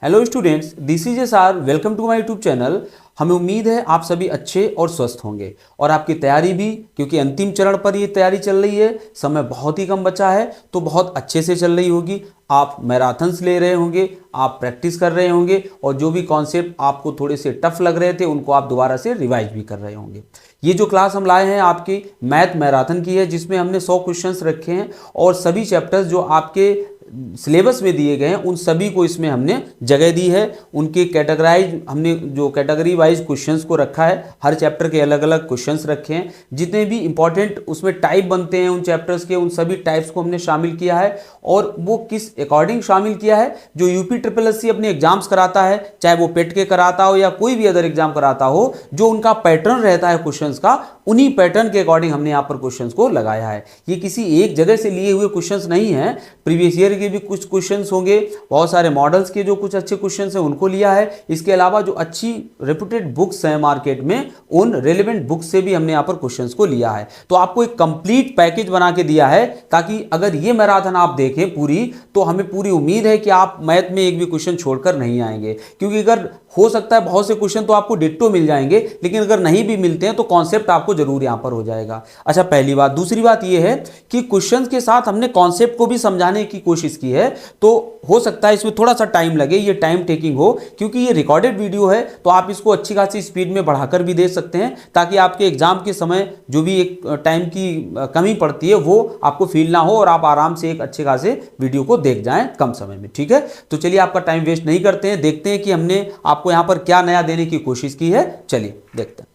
Hello students, this is S R. Welcome to my YouTube channel. हमें उम्मीद है आप सभी अच्छे और स्वस्थ होंगे और आपकी तैयारी भी, क्योंकि अंतिम चरण पर ये तैयारी चल रही है, समय बहुत ही कम बचा है तो बहुत अच्छे से चल रही होगी। आप मैराथन्स ले रहे होंगे, आप प्रैक्टिस कर रहे होंगे और जो भी कॉन्सेप्ट आपको थोड़े से टफ लग रहे थे उनको आप दोबारा से रिवाइज भी कर रहे होंगे। ये जो क्लास हम लाए हैं आपकी मैथ मैराथन की है, जिसमें हमने 100 क्वेश्चंस रखे हैं और सभी चैप्टर्स जो आपके सिलेबस में दिए गए हैं उन सभी को इसमें हमने जगह दी है। उनके कैटेगराइज, हमने जो कैटेगरी वाइज क्वेश्चंस को रखा है, हर चैप्टर के अलग अलग क्वेश्चंस रखे हैं। जितने भी इंपॉर्टेंट उसमें टाइप बनते हैं उन चैप्टर्स के, उन सभी टाइप्स को हमने शामिल किया है। और वो किस अकॉर्डिंग शामिल किया है, जो यूपी ट्रिपल एस सी अपने एग्जाम्स कराता है, चाहे वो पेट के कराता हो या कोई भी अदर एग्जाम कराता हो, जो उनका पैटर्न रहता है क्वेश्चंस का, उन्हीं पैटर्न के अकॉर्डिंग हमने यहाँ पर क्वेश्चंस को लगाया है। ये किसी एक जगह से लिए हुए क्वेश्चंस नहीं है। प्रीवियस ईयर के भी कुछ क्वेश्चंस होंगे, बहुत सारे मॉडल्स के जो कुछ अच्छे क्वेश्चंस हैं उनको लिया है। इसके अलावा जो अच्छी रेप्यूटेड बुक्स हैं मार्केट में, उन रेलेवेंट बुक्स से भी हमने यहाँ पर क्वेश्चंस को लिया है। तो आपको एक कंप्लीट पैकेज बना के दिया है, ताकि अगर ये मैराथन आप देखें पूरी, तो हमें पूरी उम्मीद है कि आप मैथ में एक भी क्वेश्चन छोड़कर नहीं आएंगे। क्योंकि अगर हो सकता है बहुत से क्वेश्चन तो आपको डिट्टो मिल जाएंगे, लेकिन अगर नहीं भी मिलते हैं तो कॉन्सेप्ट आपको जरूर यहां पर हो जाएगा। अच्छा, पहली बात। दूसरी बात यह है कि क्वेश्चंस के साथ हमने कॉन्सेप्ट को भी समझाने की कोशिश की है, तो हो सकता है इसमें थोड़ा सा टाइम लगे, ये टाइम टेकिंग हो, क्योंकि ये रिकॉर्डेड वीडियो है। तो आप इसको अच्छी खासी स्पीड में बढ़ाकर भी दे सकते हैं, ताकि आपके एग्जाम के समय जो भी एक टाइम की कमी पड़ती है वो आपको फील ना हो और आप आराम से एक अच्छे खासे वीडियो को देख जाएं कम समय में। ठीक है, तो चलिए आपका टाइम वेस्ट नहीं करते हैं, देखते हैं कि हमने आपको यहां पर क्या नया देने की कोशिश की है। चलिए देखते हैं।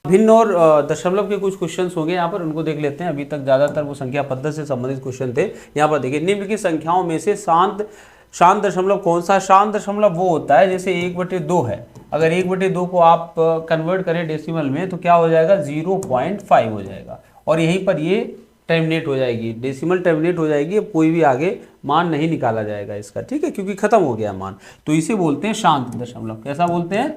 भिन्न और दशमलव के कुछ क्वेश्चंस होंगे यहाँ पर, उनको देख लेते हैं। अभी तक ज्यादातर वो संख्या पद्धति से संबंधित क्वेश्चन थे। यहाँ पर देखिए, निम्नलिखित संख्याओं में से शांत दशमलव कौन सा? शांत दशमलव वो होता है जैसे 1/2 है। अगर 1/2 को आप कन्वर्ट करें डेसिमल में तो क्या हो जाएगा? 0.5 हो जाएगा और यहीं पर ये टर्मिनेट हो जाएगी, डेसिमल टर्मिनेट हो जाएगी। अब कोई भी आगे मान नहीं निकाला जाएगा इसका, ठीक है, क्योंकि खत्म हो गया मान। तो इसे बोलते हैं शांत दशमलव। कैसा बोलते हैं?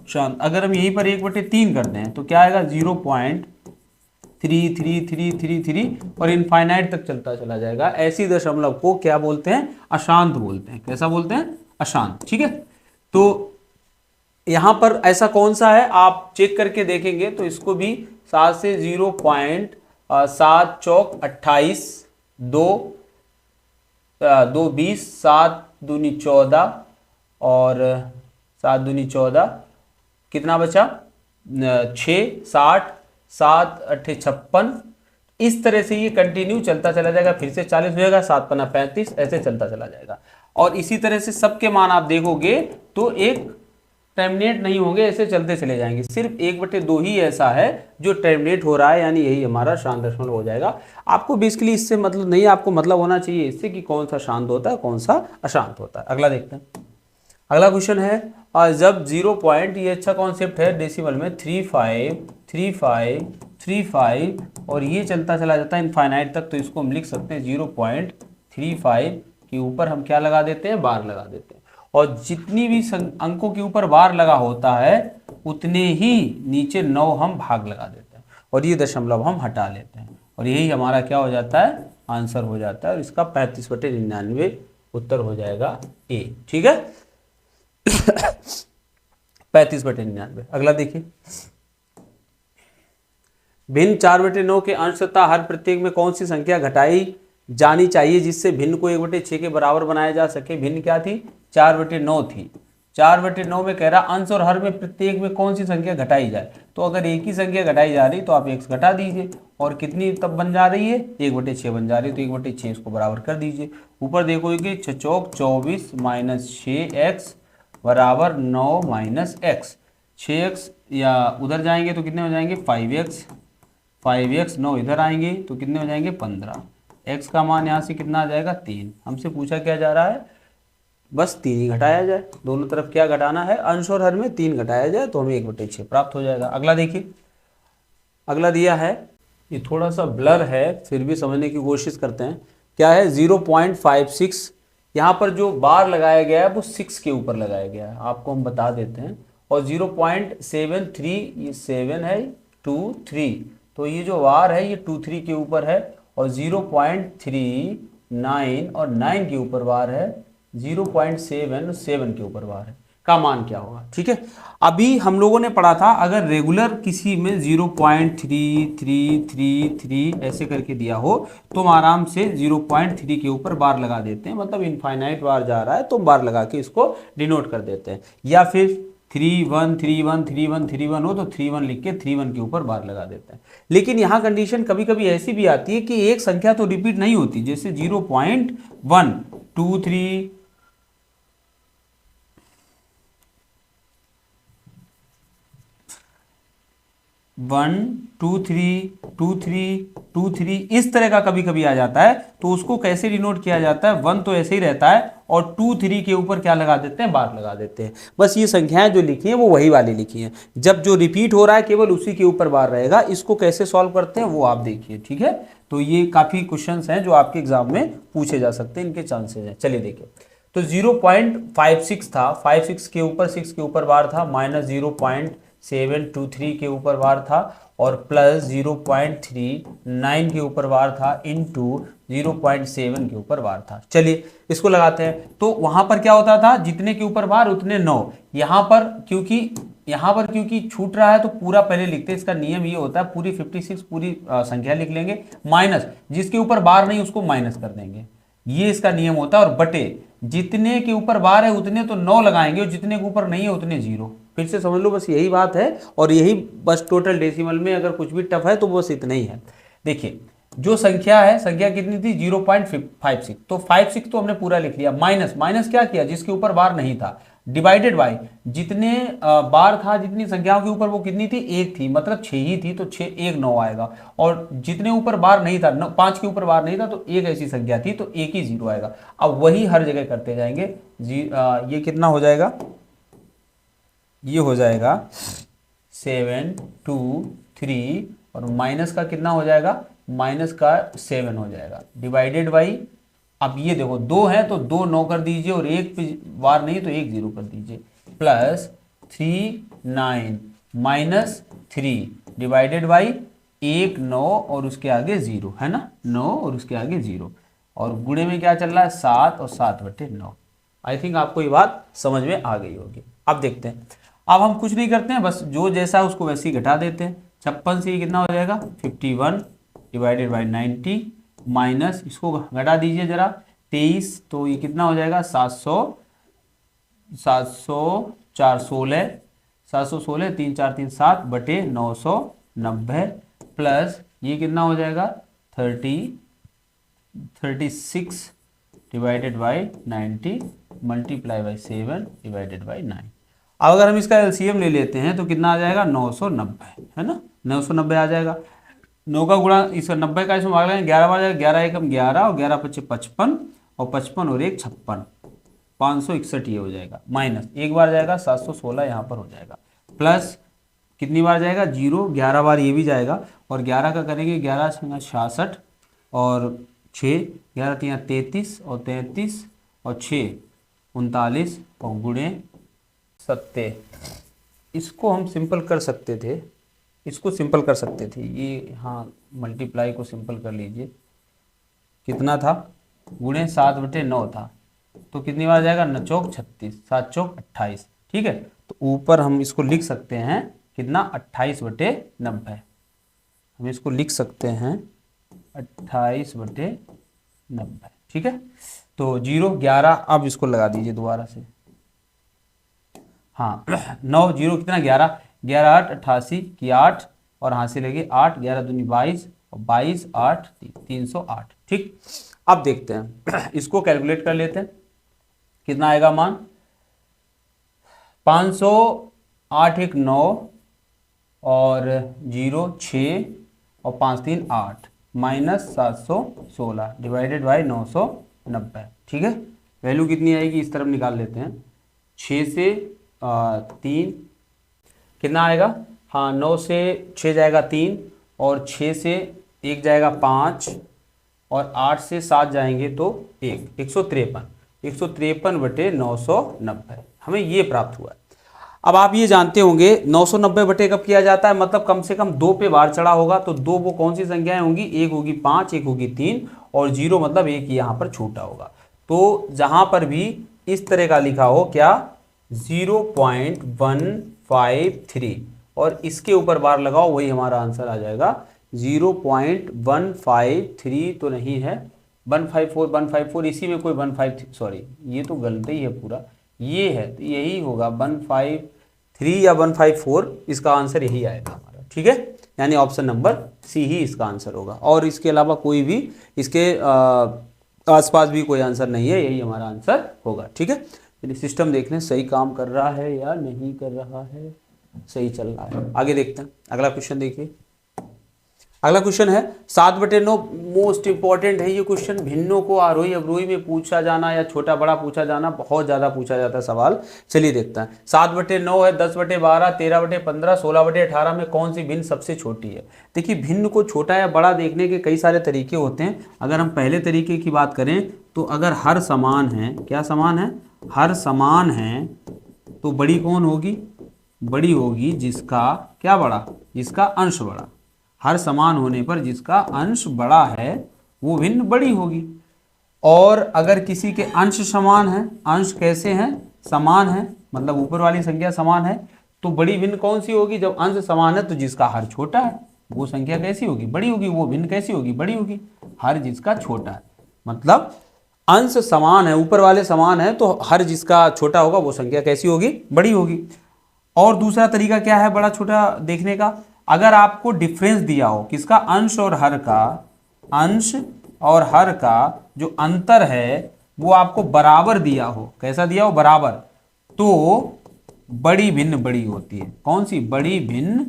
शांत। अगर हम यहीं पर 1/3 करते हैं तो क्या आएगा? 0.3333 और इनफाइनाइट तक चलता चला जाएगा। ऐसी दशमलव को क्या बोलते हैं? अशांत बोलते हैं। कैसा बोलते हैं? अशांत। ठीक है, तो यहां पर ऐसा कौन सा है आप चेक करके देखेंगे तो इसको भी 7 से 0.7 चौक 28, 2 20, 7 दूनी 14 और 7 दूनी 14, कितना बचा? 6 60, 7 8 56। इस तरह से ये कंटिन्यू चलता चला जाएगा। फिर से 40 हो जाएगा, 7 पन्ना 35, ऐसे चलता चला जाएगा। और इसी तरह से सबके मान आप देखोगे तो एक टर्मिनेट नहीं होंगे, ऐसे चलते चले जाएंगे। सिर्फ 1/2 ही ऐसा है जो टर्मिनेट हो रहा है, यानी यही हमारा शांत दशमलव हो जाएगा। आपको बेसिकली इससे मतलब नहीं, आपको मतलब होना चाहिए इससे कि कौन सा शांत होता है, कौन सा अशांत होता है। अगला देखते हैं। अगला क्वेश्चन है, जब 0 पॉइंट, ये अच्छा कॉन्सेप्ट है, डेसिमल में 35 और ये चलता चला जाता है इनफाइनाइट तक, तो इसको हम लिख सकते हैं 0.35 के ऊपर हम क्या लगा देते हैं? बार लगा देते हैं। और जितनी भी अंकों के ऊपर बार लगा होता है उतने ही नीचे 9 हम भाग लगा देते हैं और ये दशमलव हम हटा लेते हैं और यही हमारा क्या हो जाता है? आंसर हो जाता है। और इसका 35/99 उत्तर हो जाएगा ए। ठीक है, 35/99। अगला देखिए, भिन्न 4/9 के अंश तथा हर प्रत्येक में कौन सी संख्या घटाई जानी चाहिए जिससे भिन्न को 1/6 के बराबर बनाया जा सके? भिन्न क्या थी? 4/9 थी। 4/9 में कह रहा अंश और हर में प्रत्येक में कौन सी संख्या घटाई जाए। तो अगर एक ही संख्या घटाई जा रही तो आप x घटा दीजिए और कितनी तब बन जा रही है? 1/6 बन जा रही है, तो 1/6 इसको बराबर कर दीजिए। ऊपर देखोगे 6 चौक 24 माइनस 6x बराबर 9 माइनस x। 6x या उधर जाएंगे तो कितने हो जाएंगे? 5x 9 इधर आएंगे तो कितने हो जाएंगे? 15। x का मान यहाँ से कितना आ जाएगा? 3। हमसे पूछा क्या जा रहा है? बस 3 ही घटाया जाए। दोनों तरफ क्या घटाना है? अंश और हर में 3 घटाया जाए तो हमें 1/6 प्राप्त हो जाएगा। अगला देखिए, अगला दिया है, ये थोड़ा सा ब्लर है, फिर भी समझने की कोशिश करते हैं। क्या है? 0.56। यहाँ पर जो बार लगाया गया है वो 6 के ऊपर लगाया गया है, आपको हम बता देते हैं। और 0.73, ये 7 है, 2 3, तो ये जो बार है ये 2 3 के ऊपर है। और 0.39 और 9 के ऊपर बार है 0.77 के ऊपर बार है का मान क्या होगा। ठीक है, अभी हम लोगों ने पढ़ा था अगर रेगुलर किसी में 0.3333 ऐसे करके दिया हो तो हम आराम से 0.3 के ऊपर बार लगा देते हैं, मतलब इनफाइनाइट बार जा रहा है तो बार लगा के इसको डिनोट कर देते हैं। या फिर 31313131 हो तो 31 लिख के 31 के ऊपर बार लगा देते हैं। लेकिन यहाँ कंडीशन कभी कभी ऐसी भी आती है कि एक संख्या तो रिपीट नहीं होती, जैसे 0.123 1 2 3 2 3 2 3 इस तरह का कभी कभी आ जाता है, तो उसको कैसे डिनोट किया जाता है, 1 तो ऐसे ही रहता है और 2 3 के ऊपर क्या लगा देते हैं, बार लगा देते हैं। बस ये संख्याएं जो लिखी हैं वो वही वाली लिखी हैं, जब जो रिपीट हो रहा है केवल उसी के ऊपर बार रहेगा। इसको कैसे सॉल्व करते हैं वो आप देखिए। ठीक है, तो ये काफी क्वेश्चंस हैं जो आपके एग्जाम में पूछे जा सकते हैं, इनके चांसेस हैं। चलिए देखिए, तो 0.56 था, 56 के ऊपर 6 के ऊपर बार था, माइनस 0.723 के ऊपर बार था और प्लस 0.39 के ऊपर बार था इंटू 0.7 के ऊपर बार था। चलिए इसको लगाते हैं, तो वहां पर क्या होता था, जितने के ऊपर बार उतने 9। यहाँ पर क्योंकि छूट रहा है तो पूरा पहले लिखते हैं, इसका नियम ये होता है पूरी 56 पूरी संख्या लिख लेंगे, माइनस जिसके ऊपर बार नहीं उसको माइनस कर देंगे, ये इसका नियम होता है, और बटे जितने के ऊपर बार है उतने तो 9 लगाएंगे और जितने के ऊपर नहीं है उतने 0। फिर से समझ लो, बस यही बात है, और यही बस टोटल डेसिमल में अगर कुछ भी टफ है तो बस इतना ही है। देखिए जो संख्या है, संख्या कितनी थी 0.56, तो 56 तो हमने पूरा लिख लिया, माइनस क्या किया, जिसके ऊपर बार नहीं था, डिवाइडेड बाय जितने बार था, जितनी संख्याओं के ऊपर वो कितनी थी, 1 थी, मतलब 6 ही थी, तो 6 1 9 आएगा, और जितने ऊपर बार नहीं था 5 के ऊपर बार नहीं था तो एक ऐसी संख्या थी तो एक ही 0 आएगा। अब वही हर जगह करते जाएंगे। ये कितना हो जाएगा, ये हो जाएगा 7 2 3 और माइनस का कितना हो जाएगा, माइनस का 7 हो जाएगा, डिवाइडेड बाई, अब ये देखो 2 है तो 2 9 कर दीजिए और एक बार नहीं तो 1 0 कर दीजिए, प्लस 3 9 माइनस 3 डिवाइडेड बाई 1 9 और उसके आगे 0 है ना, 9 और उसके आगे 0, और गुणे में क्या चल रहा है 7 और 7/9। आई थिंक आपको ये बात समझ में आ गई होगी। अब देखते हैं, अब हम कुछ नहीं करते हैं, बस जो जैसा है उसको वैसे ही घटा देते हैं। 56 से ये कितना हो जाएगा 51 डिवाइडेड बाई 90 माइनस, इसको घटा दीजिए जरा 23, तो ये कितना हो जाएगा 700 416 716 3 4 3 7 बटे 990 प्लस ये कितना हो जाएगा 36 divided by 90 multiply by 7 divided by 9। अब अगर हम इसका एलसीएम ले लेते हैं तो कितना आ जाएगा 990, है ना, 990 आ जाएगा। 9 का गुणा इसका 90 का इसमें भाग लेंगे 11 बार जाएगा, 11 एकम 11 और 11 पच्चे 55 और 55 और 1 56, 561 ये हो जाएगा, माइनस एक बार जाएगा 716 यहाँ पर हो जाएगा, प्लस कितनी बार जाएगा 0 11 बार ये भी जाएगा, और 11 का करेंगे 11 66 और 6 11 3 33 और 33 और 6 39 और गुणे 70। इसको हम सिंपल कर सकते थे, इसको सिंपल कर सकते थे, ये हाँ मल्टीप्लाई को सिंपल कर लीजिए, कितना था गुणे 7/9 था, तो कितनी बार जाएगा 9 चौक 36 7 चौक 28। ठीक है, तो ऊपर हम इसको लिख सकते हैं कितना 28/90, हम इसको लिख सकते हैं 28/90। ठीक है, तो 0 11, अब इसको लगा दीजिए दोबारा से, हाँ 9 0 कितना 11 11 8 88 की 8 और यहाँ से लगे 8 11 दूनी 22 और 22 8 308। ठीक, अब देखते हैं इसको कैलकुलेट कर लेते हैं, कितना आएगा मान 508 1 9 और 0 6 और 5 3 8 माइनस 716 डिवाइडेड बाई 990। ठीक है, वैल्यू कितनी आएगी इस तरफ निकाल लेते हैं, 6 से 3 कितना आएगा, हाँ 9 से 6 जाएगा 3 और 6 से 1 जाएगा 5 और 8 से 7 जाएंगे तो 153 हमें ये प्राप्त हुआ है। अब आप ये जानते होंगे 990 बटे कब किया जाता है, मतलब कम से कम 2 पे बार चढ़ा होगा, तो 2 वो कौन सी संख्याएं होंगी, एक होगी 5 एक होगी 3 और 0 मतलब एक यहाँ पर छूटा होगा। तो जहां पर भी इस तरह का लिखा हो क्या 0.153 और इसके ऊपर बार लगाओ, वही हमारा आंसर आ जाएगा। 0.153 तो नहीं है, 154 154 इसी में कोई 153, सॉरी ये तो गलत ही है पूरा, ये है तो यही होगा 153 या 154, इसका आंसर यही आएगा हमारा। ठीक है, यानी ऑप्शन नंबर सी ही इसका आंसर होगा, और इसके अलावा कोई भी इसके आसपास भी कोई आंसर नहीं है, यही हमारा आंसर होगा। ठीक है, चलिए सिस्टम देख लें सही काम कर रहा है या नहीं कर रहा है, सही चल रहा है। आगे देखते हैं, अगला क्वेश्चन देखिए। अगला क्वेश्चन है 7/9, मोस्ट इंपॉर्टेंट है ये क्वेश्चन। भिन्नों को आरोही अवरोही में पूछा जाना या छोटा बड़ा पूछा जाना बहुत ज्यादा पूछा जाता है सवाल। चलिए देखते हैं। 7/9 है, 10/12, 13/15, 16/18 में कौन सी भिन्न सबसे छोटी है। देखिए भिन्न को छोटा या बड़ा देखने के कई सारे तरीके होते हैं। अगर हम पहले तरीके की बात करें तो अगर हर समान है, क्या समान है, हर समान है, तो बड़ी कौन होगी, बड़ी होगी जिसका क्या बड़ा, जिसका अंश बड़ा। हर समान होने पर जिसका अंश बड़ा है वो भिन्न बड़ी होगी। और अगर किसी के अंश समान है, अंश कैसे हैं, समान है, मतलब ऊपर वाली संख्या समान है, तो बड़ी भिन्न कौन सी होगी, जब अंश समान है तो जिसका हर छोटा है वो संख्या कैसी होगी, बड़ी होगी, वो भिन्न कैसी होगी, बड़ी होगी। हर जिसका छोटा है, मतलब अंश समान है, ऊपर वाले समान है, तो हर जिसका छोटा होगा वो संख्या कैसी होगी, बड़ी होगी। और दूसरा तरीका क्या है बड़ा छोटा देखने का, अगर आपको डिफरेंस दिया हो किसका, अंश और हर का, अंश और हर का जो अंतर है वो आपको बराबर दिया हो, कैसा दिया हो, बराबर, तो बड़ी भिन्न बड़ी होती है। कौन सी, बड़ी भिन्न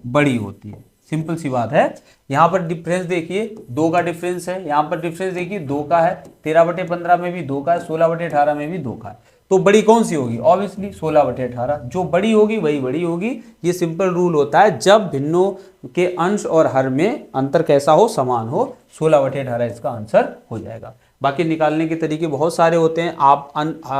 बड़ी होती है। सिंपल सी बात है। यहां पर डिफरेंस देखिए 2 का डिफरेंस है, यहां पर डिफरेंस देखिए 2 का है, 13/15 में भी 2 का है, 16/18 में भी 2 का है, तो बड़ी कौन सी होगी, ऑब्वियसली 16/18। जो बड़ी होगी वही बड़ी होगी। ये सिंपल रूल होता है जब भिन्नों के अंश और हर में अंतर कैसा हो, समान हो, 16/18 इसका आंसर हो जाएगा। बाकी निकालने के तरीके बहुत सारे होते हैं। आप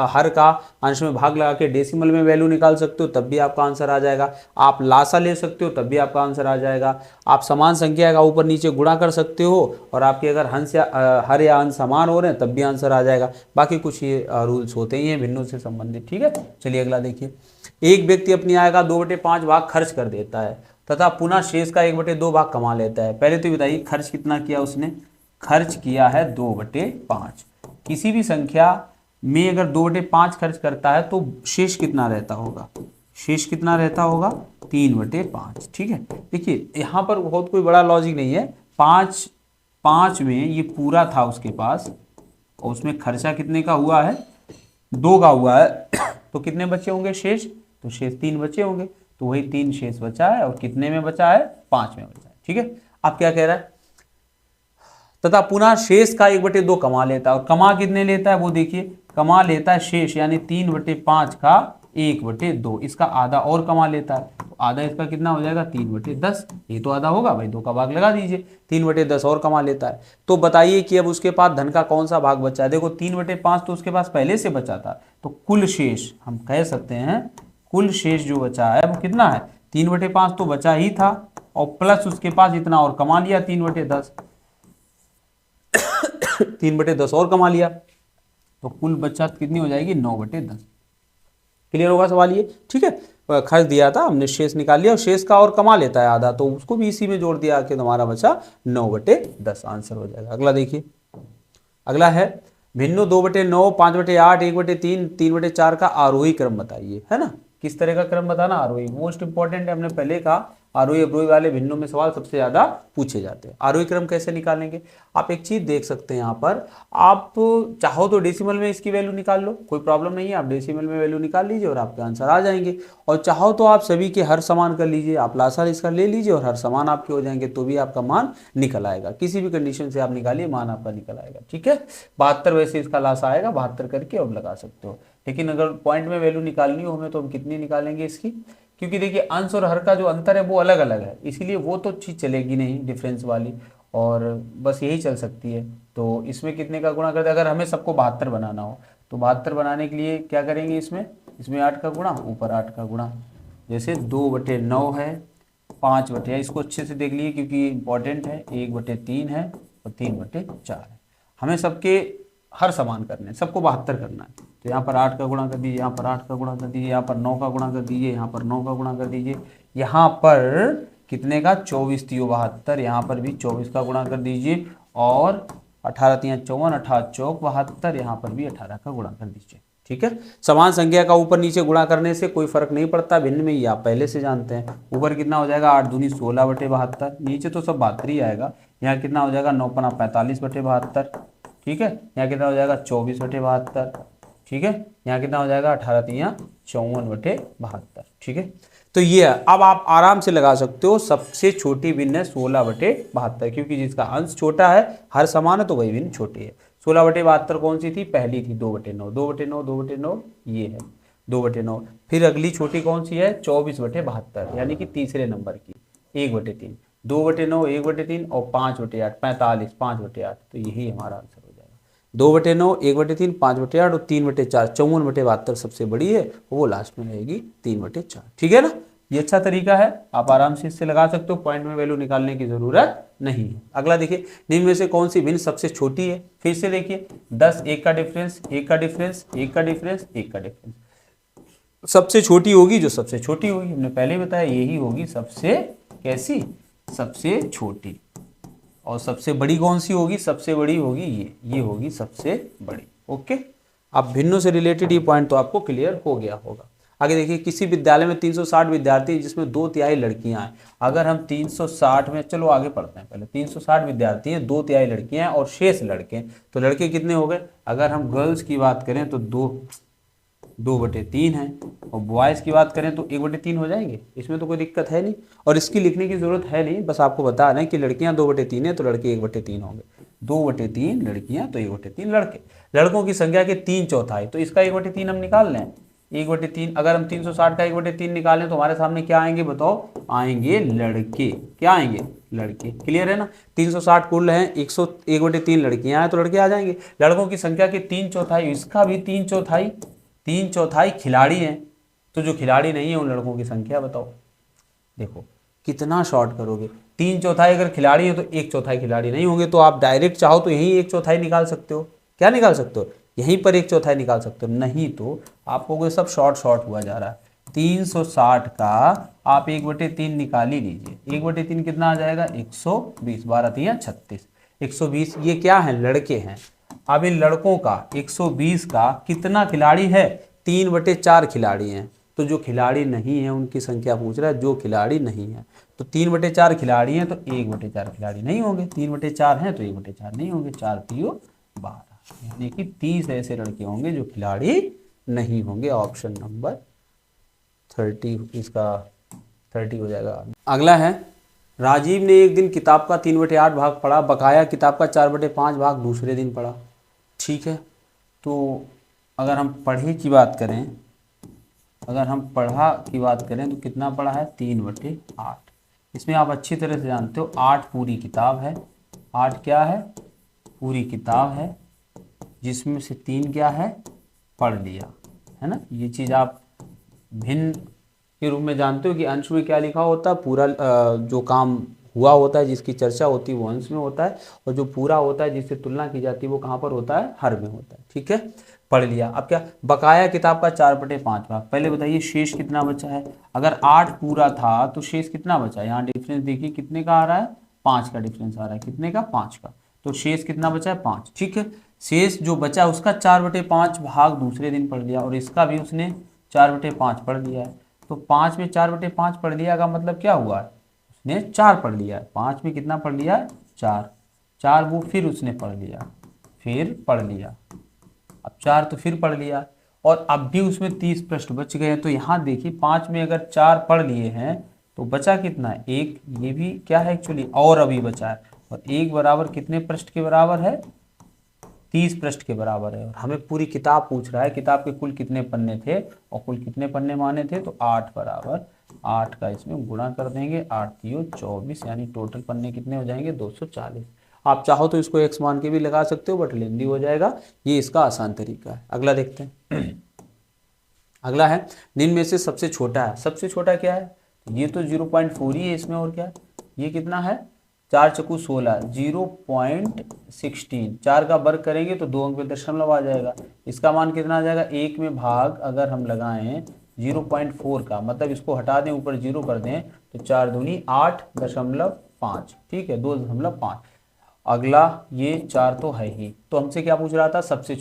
हर का अंश में भाग लगा के डेसिमल में वैल्यू निकाल सकते हो, तब भी आपका आंसर आ जाएगा। आप लासा ले सकते हो, तब भी आपका आंसर आ जाएगा। आप समान संख्या का ऊपर नीचे गुणा कर सकते हो, और आपके अगर हर या अंश समान हो रहे हैं तब भी आंसर आ जाएगा। बाकी कुछ ये रूल्स होते ही हैं भिन्नों से संबंधित। ठीक है, चलिए अगला देखिए। एक व्यक्ति अपनी आय का 2/5 भाग खर्च कर देता है तथा पुनः शेष का 1/2 भाग कमा लेता है। पहले तो बताइए खर्च कितना किया उसने, खर्च किया है 2/5। किसी भी संख्या में अगर 2/5 खर्च करता है तो शेष कितना रहता होगा, शेष कितना रहता होगा, 3/5। ठीक है, देखिए यहाँ पर बहुत कोई बड़ा लॉजिक नहीं है। 5 में ये पूरा था उसके पास, और उसमें खर्चा कितने का हुआ है, 2 का हुआ है, तो कितने बचे होंगे शेष, तो शेष 3 बचे होंगे, तो वही 3 शेष बचा है, और कितने में बचा है, 5 में बचा है। ठीक है, अब क्या कह रहा है, तथा पुनः शेष का 1/2 कमा लेता है। और कमा कितने लेता है वो देखिए, कमा लेता है शेष यानी 3/5 का 1/2, इसका आधा और कमा लेता है, तो आधा इसका कितना हो जाएगा, 3/10। ये तो आधा होगा भाई, 2 का भाग लगा दीजिए, 3/10 और कमा लेता है। तो बताइए कि अब उसके पास धन का कौन सा भाग बचा है। देखो 3/5 तो उसके पास पहले से बचा था, तो कुल शेष हम कह सकते हैं, कुल शेष जो बचा है वो कितना है, 3/5 तो बचा ही था, और प्लस उसके पास इतना और कमा लिया 3/10, 3/10 और कमा लिया, तो कुल बचत कितनी हो जाएगी, 9/10। क्लियर होगा सवाल ये। ठीक है, खर्च दिया था हमने, शेष निकाल लिया, और शेष का और कमा लेता है आधा, तो उसको भी इसी में जोड़ दिया कि हमारा बचा 9/10 आंसर हो जाएगा। अगला देखिए, अगला है भिन्नों 2/9, 5/8, 1/3, 3/4 का आरोही क्रम बताइए, है ना। किस तरह का क्रम बताना, आरोही मोस्ट इंपॉर्टेंट है, हमने पहले कहा आरोही अवरोही वाले भिन्नों में सवाल सबसे ज्यादा पूछे जाते हैं। आरोही क्रम कैसे निकालेंगे, आप एक चीज देख सकते हैं यहाँ पर, आप चाहो तो डेसिमल में इसकी वैल्यू निकाल लो, कोई प्रॉब्लम नहीं है, आप डेसिमल में वैल्यू निकाल लीजिए और आपके आंसर आ जाएंगे। और चाहो तो आप सभी के हर समान कर लीजिए, आप लासा इसका ले लीजिए और हर समान आपके हो जाएंगे, तो भी आपका मान निकल आएगा। किसी भी कंडीशन से आप निकालिए, मान आपका निकल आएगा। ठीक है, 72 वैसे इसका लासा आएगा, 72 करके अब लगा सकते हो। लेकिन अगर पॉइंट में वैल्यू निकालनी हो हमें, तो हम कितनी निकालेंगे इसकी, क्योंकि देखिए अंश और हर का जो अंतर है वो अलग अलग है, इसीलिए वो तो चीज़ चलेगी नहीं डिफरेंस वाली, और बस यही चल सकती है। तो इसमें कितने का गुणा करते, अगर हमें सबको 72 बनाना हो, तो 72 बनाने के लिए क्या करेंगे, इसमें 8 का गुणा, ऊपर 8 का गुणा। जैसे 2/9 है, 5/, इसको अच्छे से देख लीजिए क्योंकि इंपॉर्टेंट है, 1/3 है और 3/4 है। हमें सबके हर समान करने हैं, सबको 72 करना है। तो यहाँ पर 8 का गुणा कर दीजिए, यहाँ पर 8 का गुणा कर दीजिए, यहाँ पर 9 का गुणा कर दीजिए, यहाँ पर 9 का गुणा कर दीजिए, यहाँ पर कितने का 24 तियो 72, यहाँ पर भी 24 का गुणा कर दीजिए, और 18 तिया 54, 18 चौक 72, यहाँ पर भी 18 का गुणा कर दीजिए। ठीक है, समान संख्या का ऊपर नीचे गुणा करने से कोई फर्क नहीं पड़ता, भिन्न में ये आप पहले से जानते हैं। ऊपर कितना हो जाएगा 8 दूनी 16 बटे 72, नीचे तो सब 72 ही आएगा। यहाँ कितना हो जाएगा 9 पना 45 बटे 72, ठीक है। यहाँ कितना हो जाएगा 24 बटे 72, ठीक है। यहाँ कितना हो जाएगा 18 तिया 54 बटे 72, ठीक है। तो ये अब आप आराम से लगा सकते हो, सबसे छोटी भिन्न है 16 बटे 72, क्योंकि जिसका अंश छोटा है हर समान है तो वही भिन्न छोटी है। 16 बटे 72 कौन सी थी, पहली थी 2 बटे 9, 2 बटे 9, 2 बटे 9 ये है 2 बटे 9। फिर अगली छोटी कौन सी है 24 बटे 72, यानी कि तीसरे नंबर की 1 बटे 3, 2 बटे 9 1 बटे 3 और 5 बटे 8 45, 5 बटे 8, तो यही हमारा आंसर हो जाएगा। 2 बटे 9 1 बटे 3 5 बटे 8 और 3 बटे 4 54 बटे 72 सबसे बड़ी है, वो लास्ट में रहेगी 3 बटे 4, ठीक है ना। ये अच्छा तरीका है, आप आराम से इससे लगा सकते हो, पॉइंट में वैल्यू निकालने की जरूरत नहीं है। अगला देखिए, निम्न में से कौन सी भिन्न सबसे छोटी है। फिर से देखिए 10 1 का डिफरेंस 1 का डिफरेंस 1 का डिफरेंस 1 का डिफरेंस, सबसे छोटी होगी जो सबसे छोटी होगी, हमने पहले ही बताया यही होगी सबसे कैसी, सबसे छोटी। और सबसे बड़ी कौन सी होगी, सबसे बड़ी होगी ये होगी सबसे बड़ी। ओके, अब भिन्नों से रिलेटेड ये पॉइंट तो आपको क्लियर हो गया होगा। आगे देखिए, किसी विद्यालय में 360 विद्यार्थी जिसमें 2/3 लड़कियां हैं। अगर हम 360 में, चलो आगे पढ़ते हैं पहले, 360 विद्यार्थी हैं, 2/3 लड़कियां हैं और शेष लड़के, तो लड़के कितने हो गए। अगर हम गर्ल्स की बात करें तो 2 बटे 3 है, और बॉयज़ की बात करें तो 1 बटे 3 हो जाएंगे, इसमें तो कोई दिक्कत है नहीं, और इसकी लिखने की जरूरत है नहीं, बस आपको बता रहे हैं कि लड़कियां 2 बटे 3 है तो लड़के 1 बटे 3 होंगे। 2 बटे 3 लड़कियां तो 1 बटे 3 लड़के। लड़कों की संख्या के 3/4, तो इसका 1 बटे 3 हम निकाल लें। 1 बटे 3, अगर हम 360 का 1 बटे 3 निकालें तो हमारे सामने क्या आएंगे बताओ, आएंगे लड़के। क्या आएंगे, लड़के। क्लियर है ना, 360 कुल है, 1 बटे 3 लड़कियां हैं तो लड़के आ जाएंगे। लड़कों की संख्या के 3/4, इसका भी 3/4 खिलाड़ी हैं, तो जो खिलाड़ी नहीं है उन लड़कों की संख्या बताओ। देखो कितना शॉर्ट करोगे, 3/4 अगर खिलाड़ी है तो 1/4 खिलाड़ी नहीं होंगे, तो आप डायरेक्ट चाहो तो यहीं 1/4 निकाल सकते हो। क्या निकाल सकते हो, यहीं पर 1/4 निकाल सकते हो, नहीं तो आपको सब शॉर्ट हुआ जा रहा है। 360 का आप 1 बटे 3 निकाल ही लीजिए, 1 बटे 3 कितना आ जाएगा 120, 12 तिया 36, 120। ये क्या है, लड़के हैं। अब इन लड़कों का 120 का कितना खिलाड़ी है, 3 बटे 4 खिलाड़ी हैं, तो जो खिलाड़ी नहीं है उनकी संख्या पूछ रहा है, जो खिलाड़ी नहीं है, तो 3 बटे 4 खिलाड़ी हैं तो 1 बटे 4 खिलाड़ी नहीं होंगे, 3 बटे 4 हैं तो 1 बटे 4 नहीं होंगे, 4 तियो 12, यानी कि 30 ऐसे लड़के होंगे जो खिलाड़ी नहीं होंगे। ऑप्शन नंबर 30 इसका 30 हो जाएगा। अगला है, राजीव ने एक दिन किताब का 3/8 भाग पढ़ा, बकाया किताब का 4/5 भाग दूसरे दिन पढ़ा। ठीक है, तो अगर हम पढ़े की बात करें, अगर हम पढ़ा की बात करें तो कितना पढ़ा है 3/8। इसमें आप अच्छी तरह से जानते हो 8 पूरी किताब है, 8 क्या है पूरी किताब है, जिसमें से 3 क्या है पढ़ लिया, है ना। ये चीज़ आप भिन्न के रूप में जानते हो कि अंश में क्या लिखा होता है, पूरा जो काम हुआ होता है जिसकी चर्चा होती है वो अंश में होता है, और जो पूरा होता है जिससे तुलना की जाती है वो कहाँ पर होता है, हर में होता है। ठीक है, पढ़ लिया। अब क्या, बकाया किताब का 4/5 भाग। पहले बताइए शेष कितना बचा है, अगर 8 पूरा था तो शेष कितना बचा है, यहाँ डिफरेंस देखिए कितने का आ रहा है, 5 का डिफरेंस आ रहा है, कितने का 5 का, तो शेष कितना बचा है 5। ठीक है, शेष जो बचा उसका 4/5 भाग दूसरे दिन पढ़ लिया, और इसका भी उसने 4/5 पढ़ लिया है, तो 5 में 4/5 पढ़ लिया का मतलब क्या हुआ है, उसने 4 पढ़ लिया है। 5 में कितना पढ़ लिया है 4 वो फिर उसने पढ़ लिया, फिर पढ़ लिया, अब 4 तो फिर पढ़ लिया, और अब भी उसमें 30 पृष्ठ बच गए हैं। तो यहाँ देखिए 5 में अगर 4 पढ़ लिए हैं तो बचा कितना है 1, ये भी क्या है एक्चुअली और अभी बचा है, और 1 बराबर कितने पृष्ठ के बराबर है 30 पृष्ठ के बराबर है। और हमें पूरी किताब पूछ रहा है, किताब के कुल कितने पन्ने थे और कुल कितने पन्ने माने थे, तो 8 बराबर 8 का इसमें गुणा कर देंगे, 8 तियो 24, यानी टोटल पन्ने कितने हो जाएंगे 240। आप चाहो तो इसको x मान के भी लगा सकते हो, बट लेंदी हो जाएगा, ये इसका आसान तरीका है। अगला देखते हैं। अगला है, निम्न में से सबसे छोटा है। सबसे छोटा क्या है, ये तो 0.4 ही है इसमें, और क्या है, ये कितना है 4 चक्कू 16, 0.16, 4 का वर्ग करेंगे तो 2 अंक पे दशमलव आ जाएगा। इसका मान कितना आ जाएगा, 1 में भाग अगर हम लगाएं 0.4 का, मतलब इसको हटा दें ऊपर 0 कर दें तो 4 दूनी 8.5, ठीक है, 2.5। अगला ये 4 तो है ही, तो हमसे क्या पूछ रहा था, सबसे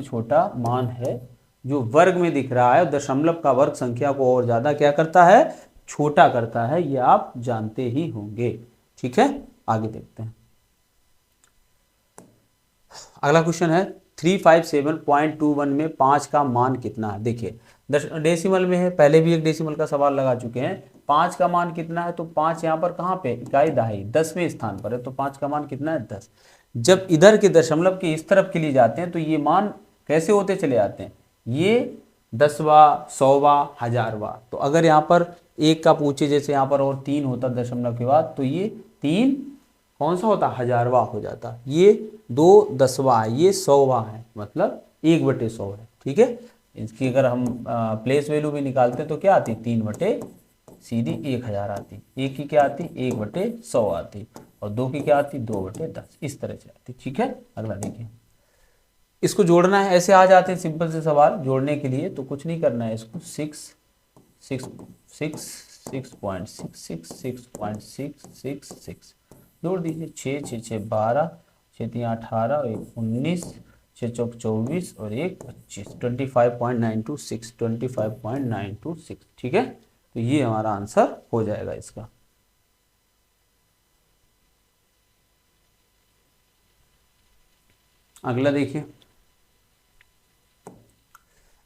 छोटा मान है जो वर्ग में दिख रहा है, दशमलव का वर्ग संख्या को और ज्यादा क्या करता है, छोटा करता है, ये आप जानते ही होंगे। ठीक है, आगे देखते हैं। अगला क्वेश्चन है 357.21 में 5 का मान कितना है। देखिए डेसिमल में है, पहले भी एक डेसिमल का सवाल लगा चुके हैं। 5 का मान कितना है, तो 5 यहाँ पर कहाँ पे, इकाई दहाई 10वें स्थान पर है, तो 5 का मान कितना है, 10। जब इधर के दशमलव के इस तरफ के लिए जाते हैं तो ये मान कैसे होते चले जाते हैं, ये 10वां, 100वां, 1000वां। तो अगर यहाँ पर 1 का पूछे, जैसे यहाँ पर और 3 होता दशमलव के बाद, तो ये 3 कौन सा होता, 1000वां हो जाता। ये 2 10वां है, ये 100वां है, मतलब 1/100 है। ठीक है, इसकी अगर हम प्लेस वैल्यू भी निकालते हैं तो क्या आती, 3 सीधी 1000 आती। 1 की क्या आती, 1/100 आती, और 2 की क्या आती, 2/10, इस तरह से आती। ठीक है, अगला देखिए, इसको जोड़ना है, ऐसे आ जाते हैं सिंपल से सवाल जोड़ने के लिए, तो कुछ नहीं करना है, इसको 6.6 जोड़ दीजिए। 6 6 6 12, 6 3 18 और 1 19, 6 चौक 24 और 1 25, 25.926। ठीक है, तो ये हमारा आंसर हो जाएगा इसका। अगला देखिए,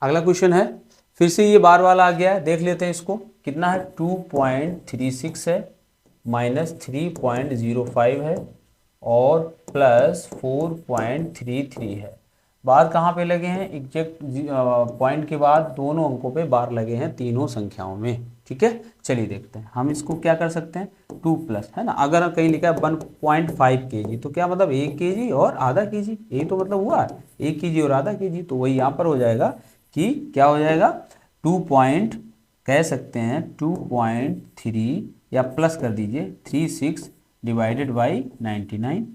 अगला क्वेश्चन है, फिर से ये बार वाला आ गया है, देख लेते हैं इसको कितना है, 2.36 है, -3.05 है और +4.33 है। बार कहाँ पे लगे हैं, एग्जैक्ट पॉइंट के बाद दोनों अंकों पे बार लगे हैं, तीनों संख्याओं में। ठीक है, चलिए देखते हैं हम इसको क्या कर सकते हैं, 2 प्लस है ना, अगर कहीं लिखा है 1.5 kg तो क्या मतलब 1 kg और आधा kg, यही तो मतलब हुआ, 1 kg और आधा kg। तो वही यहाँ पर हो जाएगा कि क्या हो जाएगा, 2 पॉइंट कह सकते हैं 2.3 या प्लस कर दीजिए 36 डिवाइडेड बाई 99,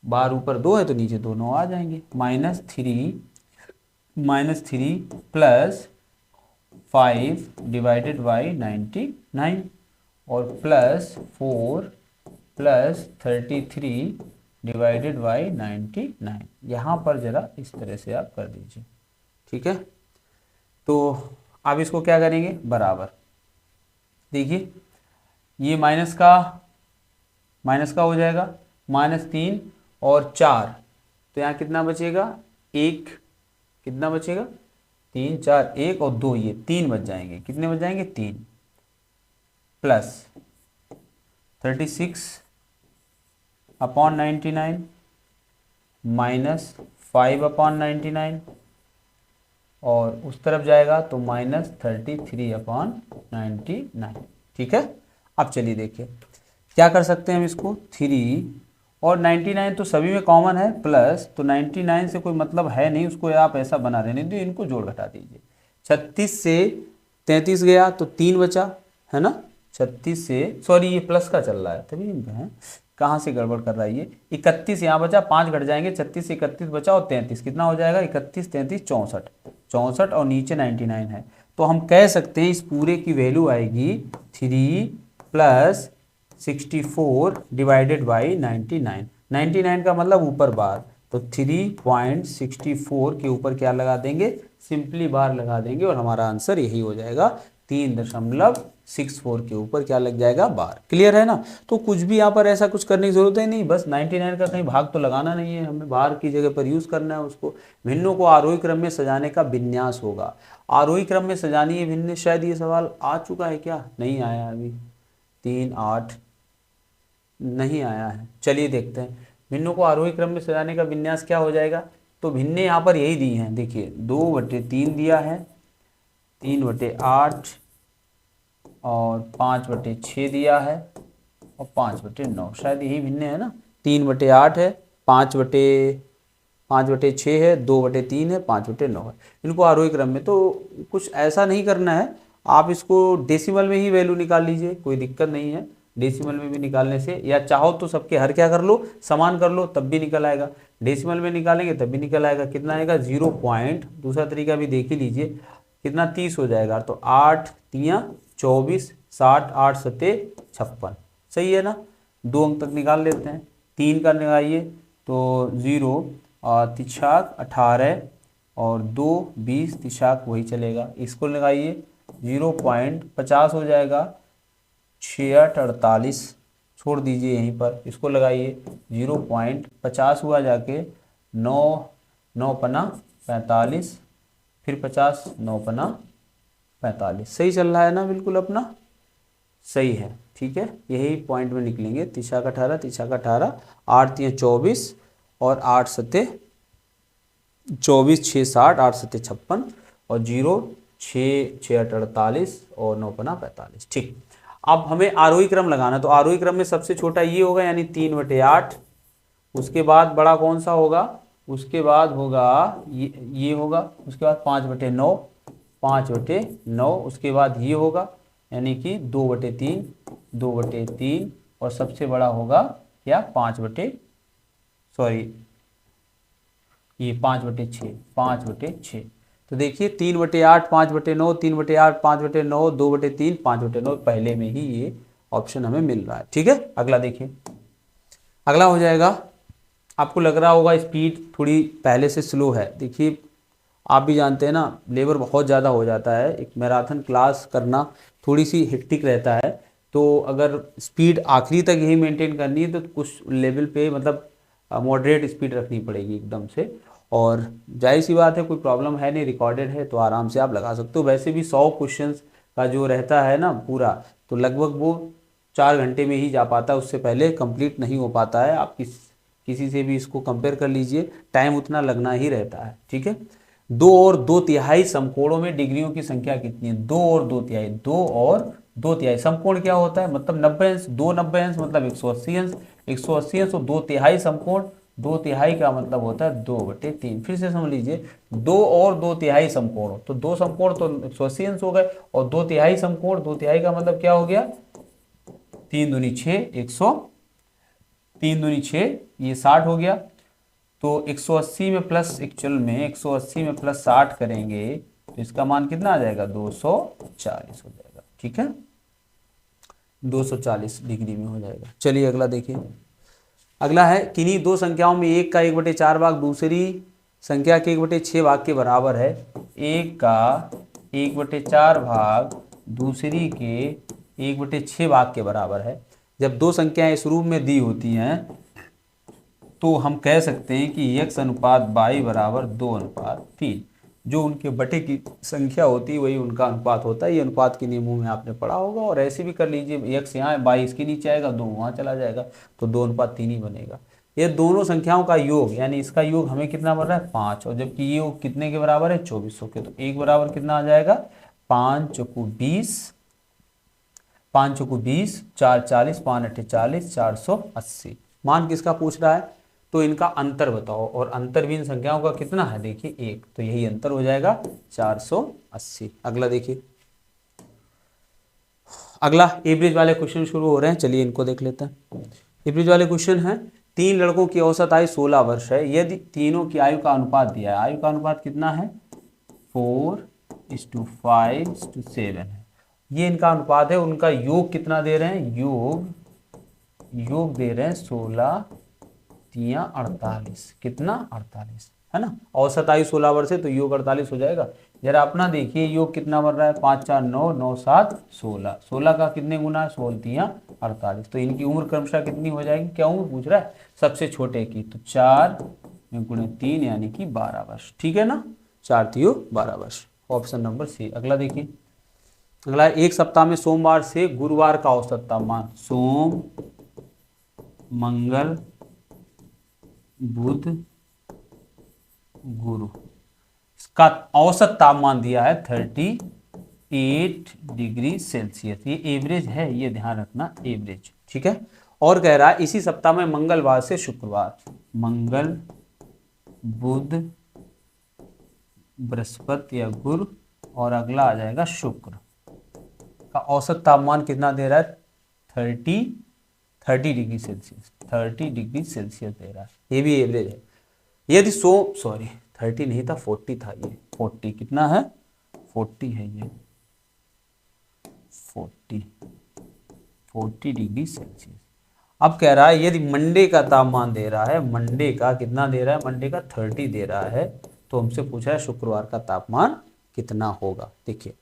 बार ऊपर 2 है तो नीचे दोनों आ जाएंगे, -3 प्लस 5 डिवाइडेड बाई 99 और +4 प्लस 33 डिवाइडेड बाई 99। यहाँ पर जरा इस तरह से आप कर दीजिए। ठीक है, तो अब इसको क्या करेंगे, बराबर, देखिए ये माइनस का हो जाएगा, -3 और 4, तो यहाँ कितना बचेगा, 1, कितना बचेगा, 3 4 1 और 2, ये 3 बच जाएंगे, कितने बच जाएंगे, 3 प्लस 36/99 -5/99 और उस तरफ जाएगा तो -33/99। ठीक है, अब चलिए देखिए क्या कर सकते हैं हम इसको, 3 और 99 तो सभी में कॉमन है, प्लस तो 99 से कोई मतलब है नहीं, उसको आप ऐसा बना रहने दो, इनको जोड़ घटा दीजिए। 36 से 33 गया तो 3 बचा है ना, 36 से, सॉरी ये प्लस का चल रहा है तभी है, कहाँ से गड़बड़ कर रहा है ये, 31 यहाँ बचा, 5 घट जाएंगे, 36 से 31 बचा और 33, कितना हो जाएगा, 31 33 64 और नीचे 99 है। तो हम कह सकते हैं इस पूरे की वैल्यू आएगी 3 प्लस 64 डिवाइडेड बाई 99। 99 का मतलब ऊपर बार, तो 3.64 के ऊपर क्या लगा देंगे, सिंपली बार लगा देंगे और हमारा आंसर यही हो जाएगा, 3.64 के ऊपर क्या लग जाएगा, बार। क्लियर है ना, तो कुछ भी यहाँ पर ऐसा कुछ करने की जरूरत है नहीं, बस 99 का कहीं भाग तो लगाना नहीं है, हमें बार की जगह पर यूज करना है उसको। भिन्नों को आरोही क्रम में सजाने का विन्यास होगा, आरोही क्रम में सजानी है भिन्न, शायद ये सवाल आ चुका है क्या, नहीं आया अभी, 3 8 नहीं आया है। चलिए देखते हैं भिन्नों को आरोही क्रम में सजाने का विन्यास क्या हो जाएगा, तो भिन्ने यहाँ पर यही दी हैं, देखिए 2/3 दिया है, 3/8 और 5/6 दिया है और 5/9, शायद यही भिन्न है ना, 3/8 है, 5/6 है, 2/3 है, 5/9 है, इनको आरोही क्रम में। तो कुछ ऐसा नहीं करना है, आप इसको डेसिमल में ही वैल्यू निकाल लीजिए, कोई दिक्कत नहीं है, डेसिमल में भी निकालने से, या चाहो तो सबके हर क्या कर लो, समान कर लो, तब भी निकल आएगा। डेसिमल में निकालेंगे तब भी निकल आएगा। कितना आएगा 0 पॉइंट, दूसरा तरीका भी देख ही लीजिए, कितना 30 हो जाएगा। तो 8 तियाँ 24, 60, 8 सत्ते 56, सही है ना। 2 अंक तक निकाल लेते हैं। 3 का लगाइए तो 0 तिछाक 18 और 2 20 तिछाक वही चलेगा। इसको लगाइए 0.50 हो जाएगा, 6 8 48, छोड़ दीजिए यहीं पर। इसको लगाइए 0.50 हुआ जाके 9 9 पना 45, फिर 50 9 पना 45, सही चल रहा है ना, बिल्कुल अपना सही है। ठीक है, यही पॉइंट में निकलेंगे। तिछाक 18, तिछाक 18, 8 तियाँ 24 और 8 सत्ते 24, 6 60, 8 सत्ते 56 और 0 6 6 8 48 और 9 पना 45। ठीक, अब हमें आरोही क्रम लगाना। तो आरोही क्रम में सबसे छोटा ये होगा, यानी 3/8। उसके बाद बड़ा कौन सा होगा, उसके बाद होगा ये होगा। उसके बाद 5/9, 5/9। उसके बाद ये होगा, यानी कि 2/3, 2/3। और सबसे बड़ा होगा क्या, 5/6, 5/6। तो देखिए 3/8, 5/9, 3/8, 5/9, 2/3, 5/9, पहले में ही ये ऑप्शन हमें मिल रहा है। ठीक है, अगला देखिए। अगला हो जाएगा, आपको लग रहा होगा स्पीड थोड़ी पहले से स्लो है। देखिए आप भी जानते हैं ना, लेबर बहुत ज़्यादा हो जाता है, एक मैराथन क्लास करना थोड़ी सी हेक्टिक रहता है। तो अगर स्पीड आखिरी तक यही मेंटेन करनी है तो कुछ लेवल पे मतलब मॉडरेट स्पीड रखनी पड़ेगी एकदम से। और जाहिर सी बात है, कोई प्रॉब्लम है नहीं, रिकॉर्डेड है तो आराम से आप लगा सकते हो। वैसे भी 100 क्वेश्चंस का जो रहता है ना पूरा, तो लगभग वो 4 घंटे में ही जा पाता है, उससे पहले कंप्लीट नहीं हो पाता है। आप किसी से भी इसको कंपेयर कर लीजिए, टाइम उतना लगना ही रहता है। ठीक है, 2 और 2/3 समकोणों में डिग्रियों की संख्या कितनी है। 2 और 2/3, 2 और 2/3 समकोण क्या होता है, मतलब 90 अंश। 2 90 अंश मतलब 180 अंश, 180 अंश और 2/3 समकोण। 2/3 का मतलब होता है 2/3। फिर से समझ लीजिए, 2 और 2/3 समकोण, तो 2 समकोण तो 180 अंश हो गए, और 2/3 समकोण, 2/3 का मतलब क्या हो गया, 3 दूनी 6, 3 दूनी 6, ये 60 हो गया। तो 180 में प्लस, एक्चुअल में 180 में प्लस 60 करेंगे तो इसका मान कितना आ जाएगा, 240 हो जाएगा। ठीक है, 240 डिग्री में हो जाएगा। चलिए अगला देखिए। अगला है, किन्हीं दो संख्याओं में एक का 1/4 भाग दूसरी संख्या के 1/6 भाग के बराबर है। एक का 1/4 भाग दूसरी के 1/6 भाग के बराबर है। जब दो संख्याएं इस रूप में दी होती हैं तो हम कह सकते हैं कि x अनुपात y बराबर 2:3। जो उनके बटे की संख्या होती है वही उनका अनुपात होता है। ये अनुपात के नियमों में आपने पढ़ा होगा। और ऐसे भी कर लीजिए, x यहाँ है, y इसके नीचे आएगा, 2 वहाँ चला जाएगा, तो 2:3 ही बनेगा। ये दोनों संख्याओं का योग, यानी इसका योग हमें कितना बन रहा है, 5, और जबकि ये योग कितने के बराबर है, 2400 के। तो एक बराबर कितना आ जाएगा, 5 चौकू 20, 5 चौकू 20, 4 40, 5 अट्ठे 40, 480। मान किसका पूछ रहा है, तो इनका अंतर बताओ। और अंतर भी इन संख्याओं का कितना है, देखिए 1, तो यही अंतर हो जाएगा 480। अगला देखिए। अगला एवरेज वाले क्वेश्चन शुरू हो रहे हैं, चलिए इनको देख लेते हैं। एवरेज वाले क्वेश्चन है, 3 लड़कों की औसत आयु 16 वर्ष है। यदि तीनों की आयु का अनुपात दिया है, आयु का अनुपात कितना है, 4:5:7 है। ये इनका अनुपात है। उनका योग कितना दे रहे हैं, योग दे रहे हैं 16 तियाँ 48, कितना 48 है ना। औसत आयु 16 वर्ष है तो योग 48 हो जाएगा। जरा अपना देखिए, योग कितना बन रहा है, 5 4 9, 9 7 16, 16 का कितने गुना है, 16 तियाँ 48। तो इनकी उम्र क्रमशः कितनी हो जाएगी, क्या उम्र पूछ रहा है, सबसे छोटे की। तो 4 गुणे 3 यानी कि 12 वर्ष। ठीक है ना, 4 तियों 12 वर्ष, ऑप्शन नंबर सी। अगला देखिए। अगला, एक सप्ताह में सोमवार से गुरुवार का औसत तापमान, सोम मंगल बुध गुरु, इसका औसत तापमान दिया है 38 डिग्री सेल्सियस। ये एवरेज है, ये ध्यान रखना, एवरेज। ठीक है, और कह रहा है इसी सप्ताह में मंगलवार से शुक्रवार, मंगल बुध बृहस्पति या गुरु, और अगला आ जाएगा शुक्र, का औसत तापमान कितना दे रहा है, 30 30 डिग्री सेल्सियस, 30 डिग्री सेल्सियस दे रहा है, ये भी एवरेज है। यदि सॉरी 30 नहीं था, 40 था, ये 40 कितना है, 40 है ये, 40 डिग्री सेल्सियस। अब कह रहा है यदि मंडे का तापमान दे रहा है, मंडे का कितना दे रहा है, मंडे का 30 दे रहा है, तो हमसे पूछा है शुक्रवार का तापमान कितना होगा। देखिए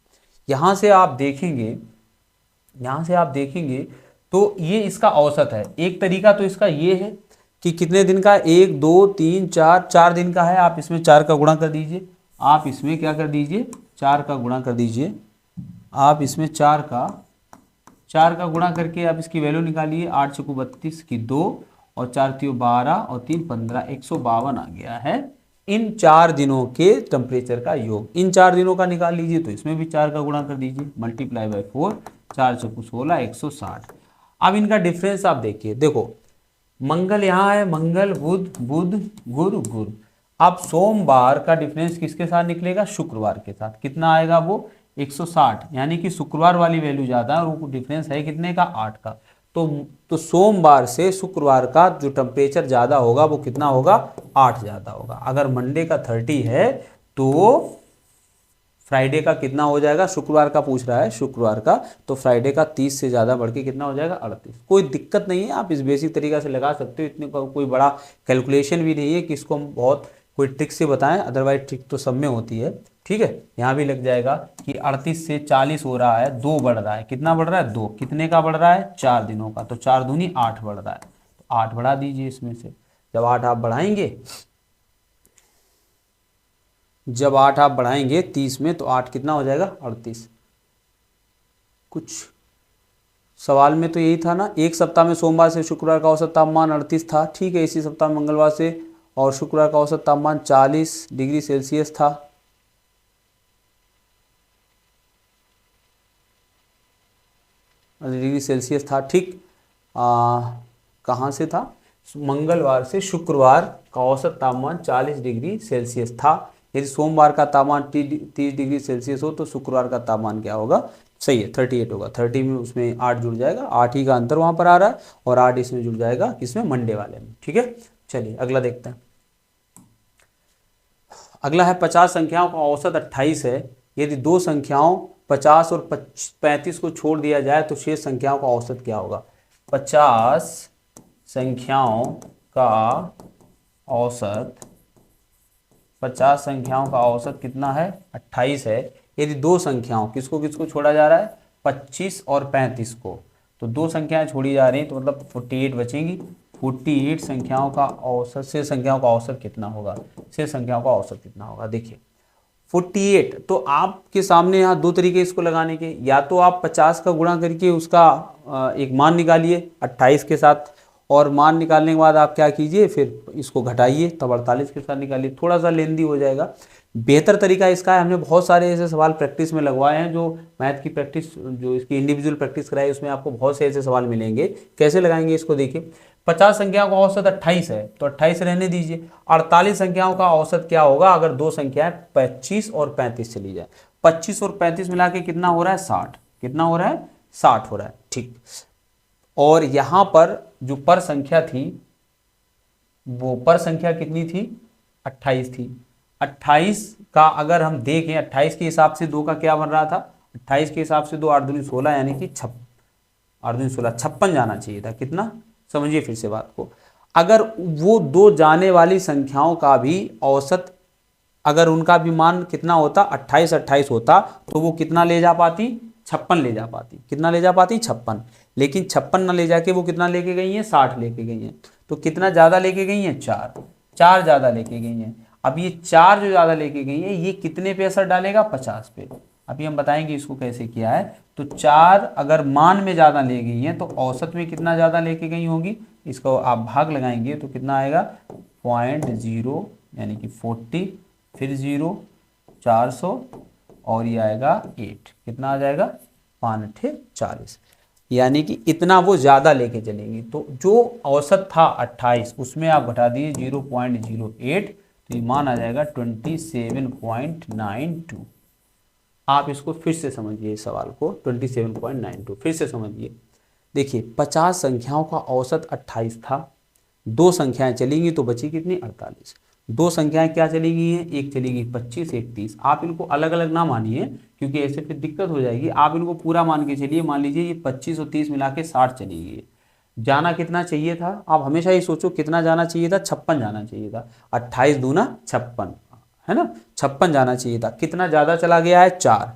यहाँ से आप देखेंगे, यहाँ से आप देखेंगे तो ये इसका औसत है। एक तरीका तो इसका ये है कि कितने दिन का, 1 2 3 4, 4 दिन का है, आप इसमें 4 का गुणा कर दीजिए, आप इसमें क्या कर दीजिए, 4 का गुणा कर दीजिए, आप इसमें 4 का गुणा करके आप इसकी वैल्यू निकालिए, 8 चौको 32 की 2 और 4 तियो 12 और 3 15, 152 आ गया है इन 4 दिनों के टेम्परेचर का योग। इन 4 दिनों का निकाल लीजिए तो इसमें भी 4 का गुणा कर दीजिए, मल्टीप्लाई बाय 4, 4 चौको 16, 160। अब इनका डिफरेंस आप देखिए, देखो मंगल यहाँ है, मंगल बुध बुध गुरु गुरु। अब सोमवार का डिफरेंस किसके साथ निकलेगा, शुक्रवार के साथ। कितना आएगा वो 160, यानी कि शुक्रवार वाली वैल्यू ज़्यादा है और वो डिफरेंस है कितने का, 8 का। तो सोमवार से शुक्रवार का जो टेम्परेचर ज़्यादा होगा वो कितना होगा, 8 ज़्यादा होगा। अगर मंडे का 30 है तो फ्राइडे का कितना हो जाएगा, शुक्रवार का पूछ रहा है, शुक्रवार का, तो फ्राइडे का 30 से ज़्यादा बढ़ के कितना हो जाएगा, 38। कोई दिक्कत नहीं है, आप इस बेसिक तरीका से लगा सकते हो, इतने कोई बड़ा कैलकुलेशन भी नहीं है कि इसको हम बहुत कोई ट्रिक से बताएं, अदरवाइज ट्रिक तो सब में होती है। ठीक है, यहाँ भी लग जाएगा कि 38 से 40 हो रहा है, 2 बढ़ रहा है, कितना बढ़ रहा है, 2, कितने का बढ़ रहा है, 4 दिनों का, तो 4 दूनी 8 बढ़ रहा है, तो 8 बढ़ा दीजिए इसमें से। जब 8 आप बढ़ाएंगे 30 में, तो 8 कितना हो जाएगा, 38। कुछ सवाल में तो यही था ना, एक सप्ताह में सोमवार से शुक्रवार का औसत तापमान 38 था, ठीक है, इसी सप्ताह में मंगलवार से और शुक्रवार का औसत तापमान 40 डिग्री सेल्सियस था। डिग्री सेल्सियस था, ठीक। कहाँ से था, मंगलवार से शुक्रवार का औसत तापमान 40 डिग्री सेल्सियस था। यदि सोमवार का तापमान 30 डिग्री सेल्सियस हो तो शुक्रवार का तापमान क्या होगा, सही है 38 होगा। 30 में उसमें 8 जुड़ जाएगा, 8 ही का अंतर वहाँ पर आ रहा है, और 8 इसमें जुड़ जाएगा किसमें, मंडे वाले में। ठीक है, चलिए अगला देखते हैं। अगला है 50 संख्याओं का औसत 28 है। यदि दो संख्याओं 50 और 35 को छोड़ दिया जाए तो शेष संख्याओं का औसत क्या होगा। 50 संख्याओं का औसत, 50 संख्याओं का औसत कितना है, 28 है। यदि दो संख्याओं, किसको किसको छोड़ा जा रहा है, 25 और 35 को, तो दो संख्याएं छोड़ी जा रही हैं, तो मतलब 48 बचेंगी। 48 संख्याओं का औसत, से संख्याओं का औसत कितना होगा, से संख्याओं का औसत कितना होगा। देखिए 48, तो आपके सामने यहाँ दो तरीके इसको लगाने के, या तो आप 50 का गुणा करके उसका एक मान निकालिए 28 के साथ, और मान निकालने के बाद आप क्या कीजिए, फिर इसको घटाइए तब 48 के साथ निकालिए, थोड़ा सा लेंदी हो जाएगा। बेहतर तरीका इसका है, हमने बहुत सारे ऐसे सवाल प्रैक्टिस में लगवाए हैं, जो मैथ की प्रैक्टिस, जो इसकी इंडिविजुअल प्रैक्टिस कराई, उसमें आपको बहुत से ऐसे सवाल मिलेंगे। कैसे लगाएंगे इसको, देखिए 50 संख्याओं का औसत 28 है, तो 28 रहने दीजिए। 48 संख्याओं का औसत क्या होगा अगर दो संख्याएं 25 और 35 चली जाए। 25 और 35 मिला के कितना हो रहा है, 60। कितना हो रहा है, 60 हो रहा है, ठीक। और यहां पर जो पर संख्या थी, वो पर संख्या कितनी थी, 28 थी। 28 का अगर हम देखें, 28 के हिसाब से 2 का क्या बन रहा था, 28 के हिसाब से 2 8 दूनी 16, यानी कि 8 दूनी 16, 56 जाना चाहिए था। कितना, समझिए फिर से बात को, अगर वो दो जाने वाली संख्याओं का भी औसत, अगर उनका भी मान कितना होता, 28 28 होता, तो वो कितना ले जा पाती, 56 ले जा पाती। कितना ले जा पाती, 56। लेकिन 56 ना ले जाके वो कितना लेके गई है, 60 लेके गई है। तो कितना ज्यादा लेके गई है, 4 ज्यादा लेके गई है। अब ये 4 जो ज्यादा लेके गई है, ये कितने पे असर डालेगा, 50 पे। अभी हम बताएंगे इसको कैसे किया है। तो 4 अगर मान में ज्यादा ले गई है, तो औसत में कितना ज्यादा लेके गई होगी, इसको आप भाग लगाएंगे तो कितना आएगा, 0.0, यानी कि 40, फिर 0, 400, और ये आएगा 8, कितना आ जाएगा, 5 40, यानी कि इतना वो ज़्यादा लेके चलेंगी। तो जो औसत था 28, उसमें आप घटा दिए 0.08, तो ये मान आ जाएगा 27.92। आप इसको फिर से समझिए, इस सवाल को 27.92 फिर से समझिए। देखिए 50 संख्याओं का औसत 28 था, दो संख्याएं चलेंगी तो बची कितनी 48। दो संख्याएं क्या चलेगी हैं, एक चलेगी 25, एक 30। आप इनको अलग अलग ना मानिए क्योंकि ऐसे फिर दिक्कत हो जाएगी। आप इनको पूरा मान के चलिए, मान लीजिए ये 25 और 30 मिला के 60 चलेगी। जाना कितना चाहिए था, आप हमेशा ये सोचो कितना जाना चाहिए था, 56 जाना चाहिए था। 28 दूना 56 है ना, 56 जाना चाहिए था। कितना ज़्यादा चला गया है, 4।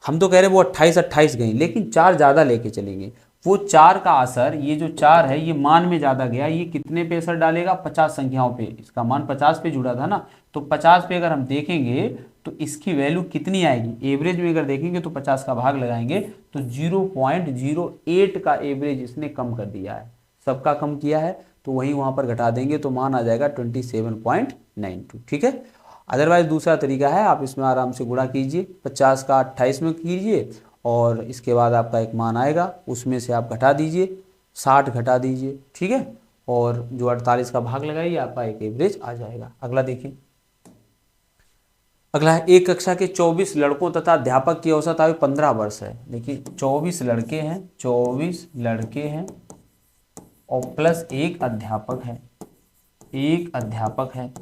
हम तो कह रहे हैं वो 28 गई, लेकिन 4 ज़्यादा लेके चलेंगे। वो 4 का असर, ये जो 4 है ये मान में ज़्यादा गया, ये कितने पे असर डालेगा, 50 संख्याओं पे। इसका मान 50 पे जुड़ा था ना, तो 50 पे अगर हम देखेंगे तो इसकी वैल्यू कितनी आएगी, एवरेज में अगर देखेंगे तो 50 का भाग लगाएंगे तो 0.08 का एवरेज इसने कम कर दिया है। सबका कम किया है तो वहीं वहाँ पर घटा देंगे तो मान आ जाएगा 27.92। ठीक है। अदरवाइज दूसरा तरीका है, आप इसमें आराम से गुणा कीजिए, 50 का 28 में कीजिए और इसके बाद आपका एक मान आएगा, उसमें से आप घटा दीजिए, 60 घटा दीजिए। ठीक है। और जो 48 का भाग लगाइए, आपका एक एवरेज आ जाएगा। अगला देखिए, अगला है, एक कक्षा के 24 लड़कों तथा अध्यापक की औसत आयु 15 वर्ष है। देखिए 24 लड़के हैं, 24 लड़के हैं और प्लस एक अध्यापक है, एक अध्यापक है।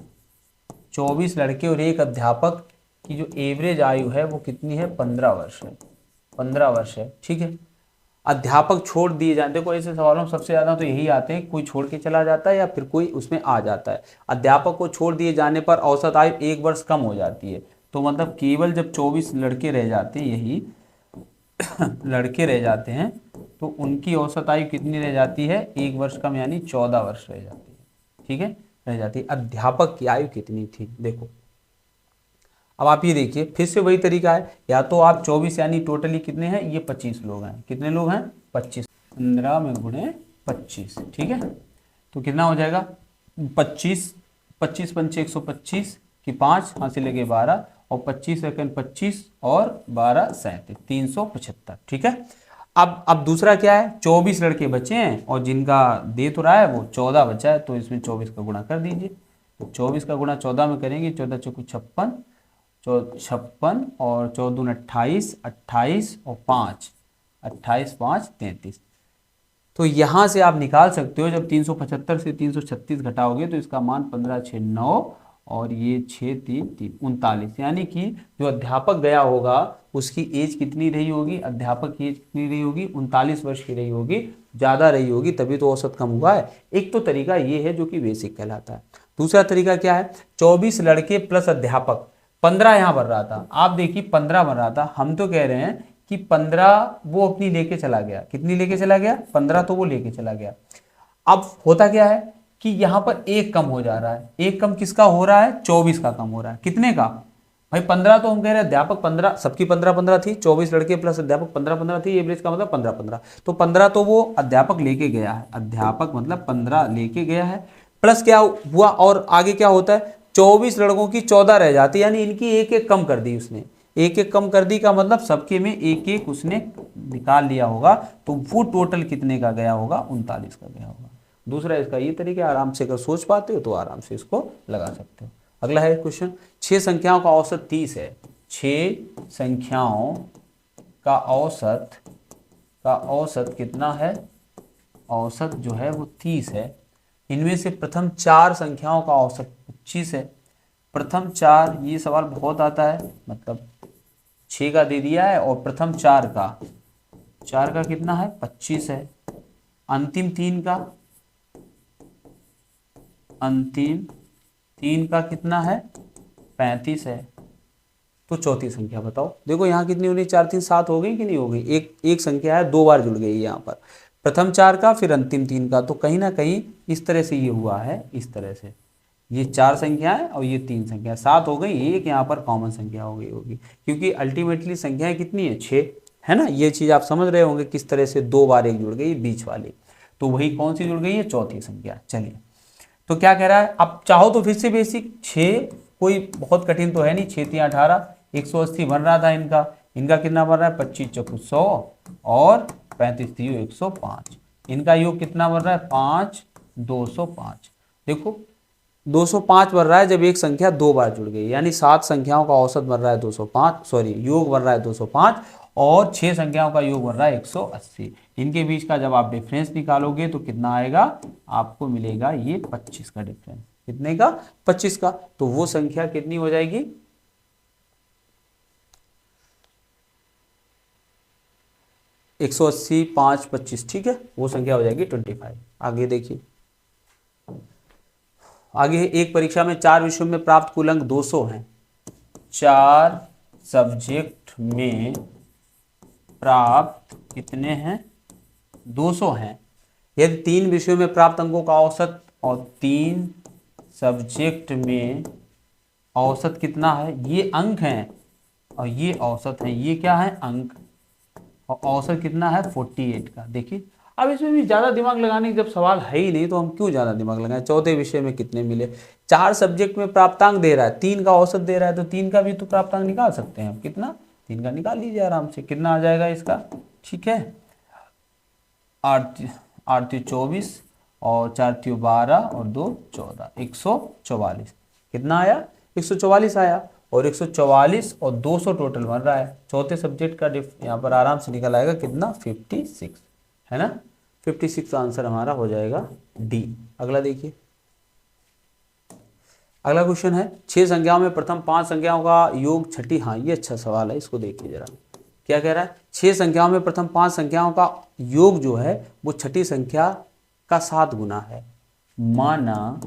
24 लड़के और एक अध्यापक की जो एवरेज आयु है वो कितनी है, 15 वर्ष है, 15 वर्ष है। ठीक है। अध्यापक छोड़ दिए जाते, देखो ऐसे सवालों में सबसे ज़्यादा तो यही आते हैं, कोई छोड़ के चला जाता है या फिर कोई उसमें आ जाता है। अध्यापक को छोड़ दिए जाने पर औसत आयु 1 वर्ष कम हो जाती है। तो मतलब केवल जब 24 लड़के रह जाते हैं, यही लड़के रह जाते हैं, तो उनकी औसत आयु कितनी रह जाती है, 1 वर्ष कम, यानी 14 वर्ष रह जाती है। ठीक है, रह जाती है। अध्यापक की आयु कितनी थी, देखो अब आप ये देखिए, फिर से वही तरीका है, या तो आप 24 यानी टोटली कितने हैं, ये 25 लोग हैं, कितने लोग हैं 25, 15 में गुणे 25। ठीक है, तो कितना हो जाएगा 25, 25 पंचे 125 की 5 हासिल लगे 12 और 25 सेकंड 25 और 12 37, 375। ठीक है। अब दूसरा क्या है, 24 लड़के बचे हैं और जिनका दे तो रहा है वो 14 बचा है, तो इसमें 24 का गुणा कर दीजिए। तो 24 का गुणा 14 में करेंगे, 14 चौको 56, 56 और 14 28, 28 और 5, 28 5 33। तो यहाँ से आप निकाल सकते हो, जब 375 से 336 घटाओगे तो इसका मान 15 6 9 और ये 6 3 3 39, यानी कि जो अध्यापक गया होगा उसकी एज कितनी रही होगी, अध्यापक की एज कितनी रही होगी, 39 वर्ष की रही होगी, ज़्यादा रही होगी, तभी तो औसत कम हुआ है। एक तो तरीका ये है जो कि बेसिक कहलाता है। दूसरा तरीका क्या है, 24 लड़के प्लस अध्यापक, 15 यहाँ बन रहा था, आप देखिए 15 बन रहा था। हम तो कह रहे हैं कि 15 वो अपनी लेके चला गया, कितनी लेके चला गया, 15 तो वो लेके चला गया। अब होता क्या है कि यहाँ पर एक कम हो जा रहा है, एक कम किसका हो रहा है, 24 का कम हो रहा है। कितने का भाई, 15 तो हम कह रहे हैं, अध्यापक 15, सबकी 15 15 थी, 24 लड़के प्लस अध्यापक 15 15 थी, एवरेज का मतलब 15 15, तो 15 तो वो अध्यापक लेके गया है, अध्यापक मतलब 15 लेके गया है, प्लस क्या हुआ और आगे क्या होता है, 24 लड़कों की 14 रह जाती है, यानी इनकी एक एक कम कर दी उसने, एक एक कम कर दी का मतलब सबके में एक एक उसने निकाल लिया होगा, तो वो टोटल कितने का गया होगा, 39 का गया होगा। दूसरा इसका ये तरीका, आराम से अगर सोच पाते हो तो आराम से इसको लगा सकते हो। अगला है क्वेश्चन, 6 संख्याओं का औसत 30 है, 6 संख्याओं का औसत कितना है, औसत जो है वो 30 है। इनमें से प्रथम 4 संख्याओं का औसत 25 है। प्रथम 4, ये सवाल बहुत आता है, मतलब 6 का दे दिया है और प्रथम 4 का कितना है, 25 है। अंतिम 3 का कितना है, 35 है। तो चौथी संख्या बताओ। देखो यहाँ कितनी होनी, 4 3 7 हो गई कि नहीं हो गई, एक संख्या है 2 बार जुड़ गई यहाँ पर, प्रथम 4 का फिर अंतिम 3 का, तो कहीं ना कहीं इस तरह से ये हुआ है, इस तरह से ये 4 संख्याएं और ये 3 संख्या 7 हो गई, एक यहाँ पर कॉमन संख्या हो गई होगी, क्योंकि अल्टीमेटली संख्याएं कितनी है, 6 है ना। ये चीज़ आप समझ रहे होंगे किस तरह से 2 बार एक जुड़ गई बीच वाली, तो वही कौन सी जुड़ गई है, चौथी संख्या। चलिए, तो क्या कह रहा है, अब चाहो तो फिर से बेसिक 6, कोई बहुत कठिन तो है नहीं, 6 3 18, 180 बन रहा था इनका कितना बन रहा है, 25 चौको 100 और 35 3 105, इनका योग कितना बन रहा है, 5 205। देखो 205 बन रहा है जब एक संख्या 2 बार जुड़ गई, यानी 7 संख्याओं का औसत बन रहा है 205, सॉरी योग बन रहा है 205, और 6 संख्याओं का योग बन रहा है 180। इनके बीच का जब आप डिफरेंस निकालोगे तो कितना आएगा, आपको मिलेगा ये 25 का डिफरेंस। कितने का, 25 का। तो वो संख्या कितनी हो जाएगी, 180, 5, 25, ठीक है, वो संख्या हो जाएगी 25। आगे देखिए, आगे एक परीक्षा में 4 विषयों में प्राप्त कुल अंक 200 हैं। 4 सब्जेक्ट में प्राप्त कितने हैं, 200 हैं। यदि 3 विषयों में प्राप्त अंकों का औसत और 3 सब्जेक्ट में औसत कितना है, ये अंक हैं और ये औसत है, ये क्या है, अंक, और औसत कितना है 48 का। देखिए अब इसमें भी ज़्यादा दिमाग लगाने की जब सवाल है ही नहीं तो हम क्यों ज़्यादा दिमाग लगाएं। चौथे विषय में कितने मिले, 4 सब्जेक्ट में प्राप्तांक दे रहा है, 3 का औसत दे रहा है, तो 3 का भी तो प्राप्तांक निकाल सकते हैं हम। कितना, 3 का निकाल लीजिए आराम से। कितना आ जाएगा इसका, ठीक है, 8 8 24 और 4 12 और 2 14, 144। कितना आया, 144 आया। और 144 और 200 टोटल बन रहा है। चौथे सब्जेक्ट का यहाँ पर आराम से निकल आएगा कितना, 56, है ना। 56 आंसर हमारा हो जाएगा डी। अगला देखिए, अगला क्वेश्चन है 6 संख्याओं में प्रथम 5 संख्याओं का योग छठी, हाँ ये अच्छा सवाल है, इसको देखिए जरा। क्या कह रहा है, 6 संख्याओं में प्रथम 5 संख्याओं का योग जो है वो छठी संख्या का 7 गुना है। माना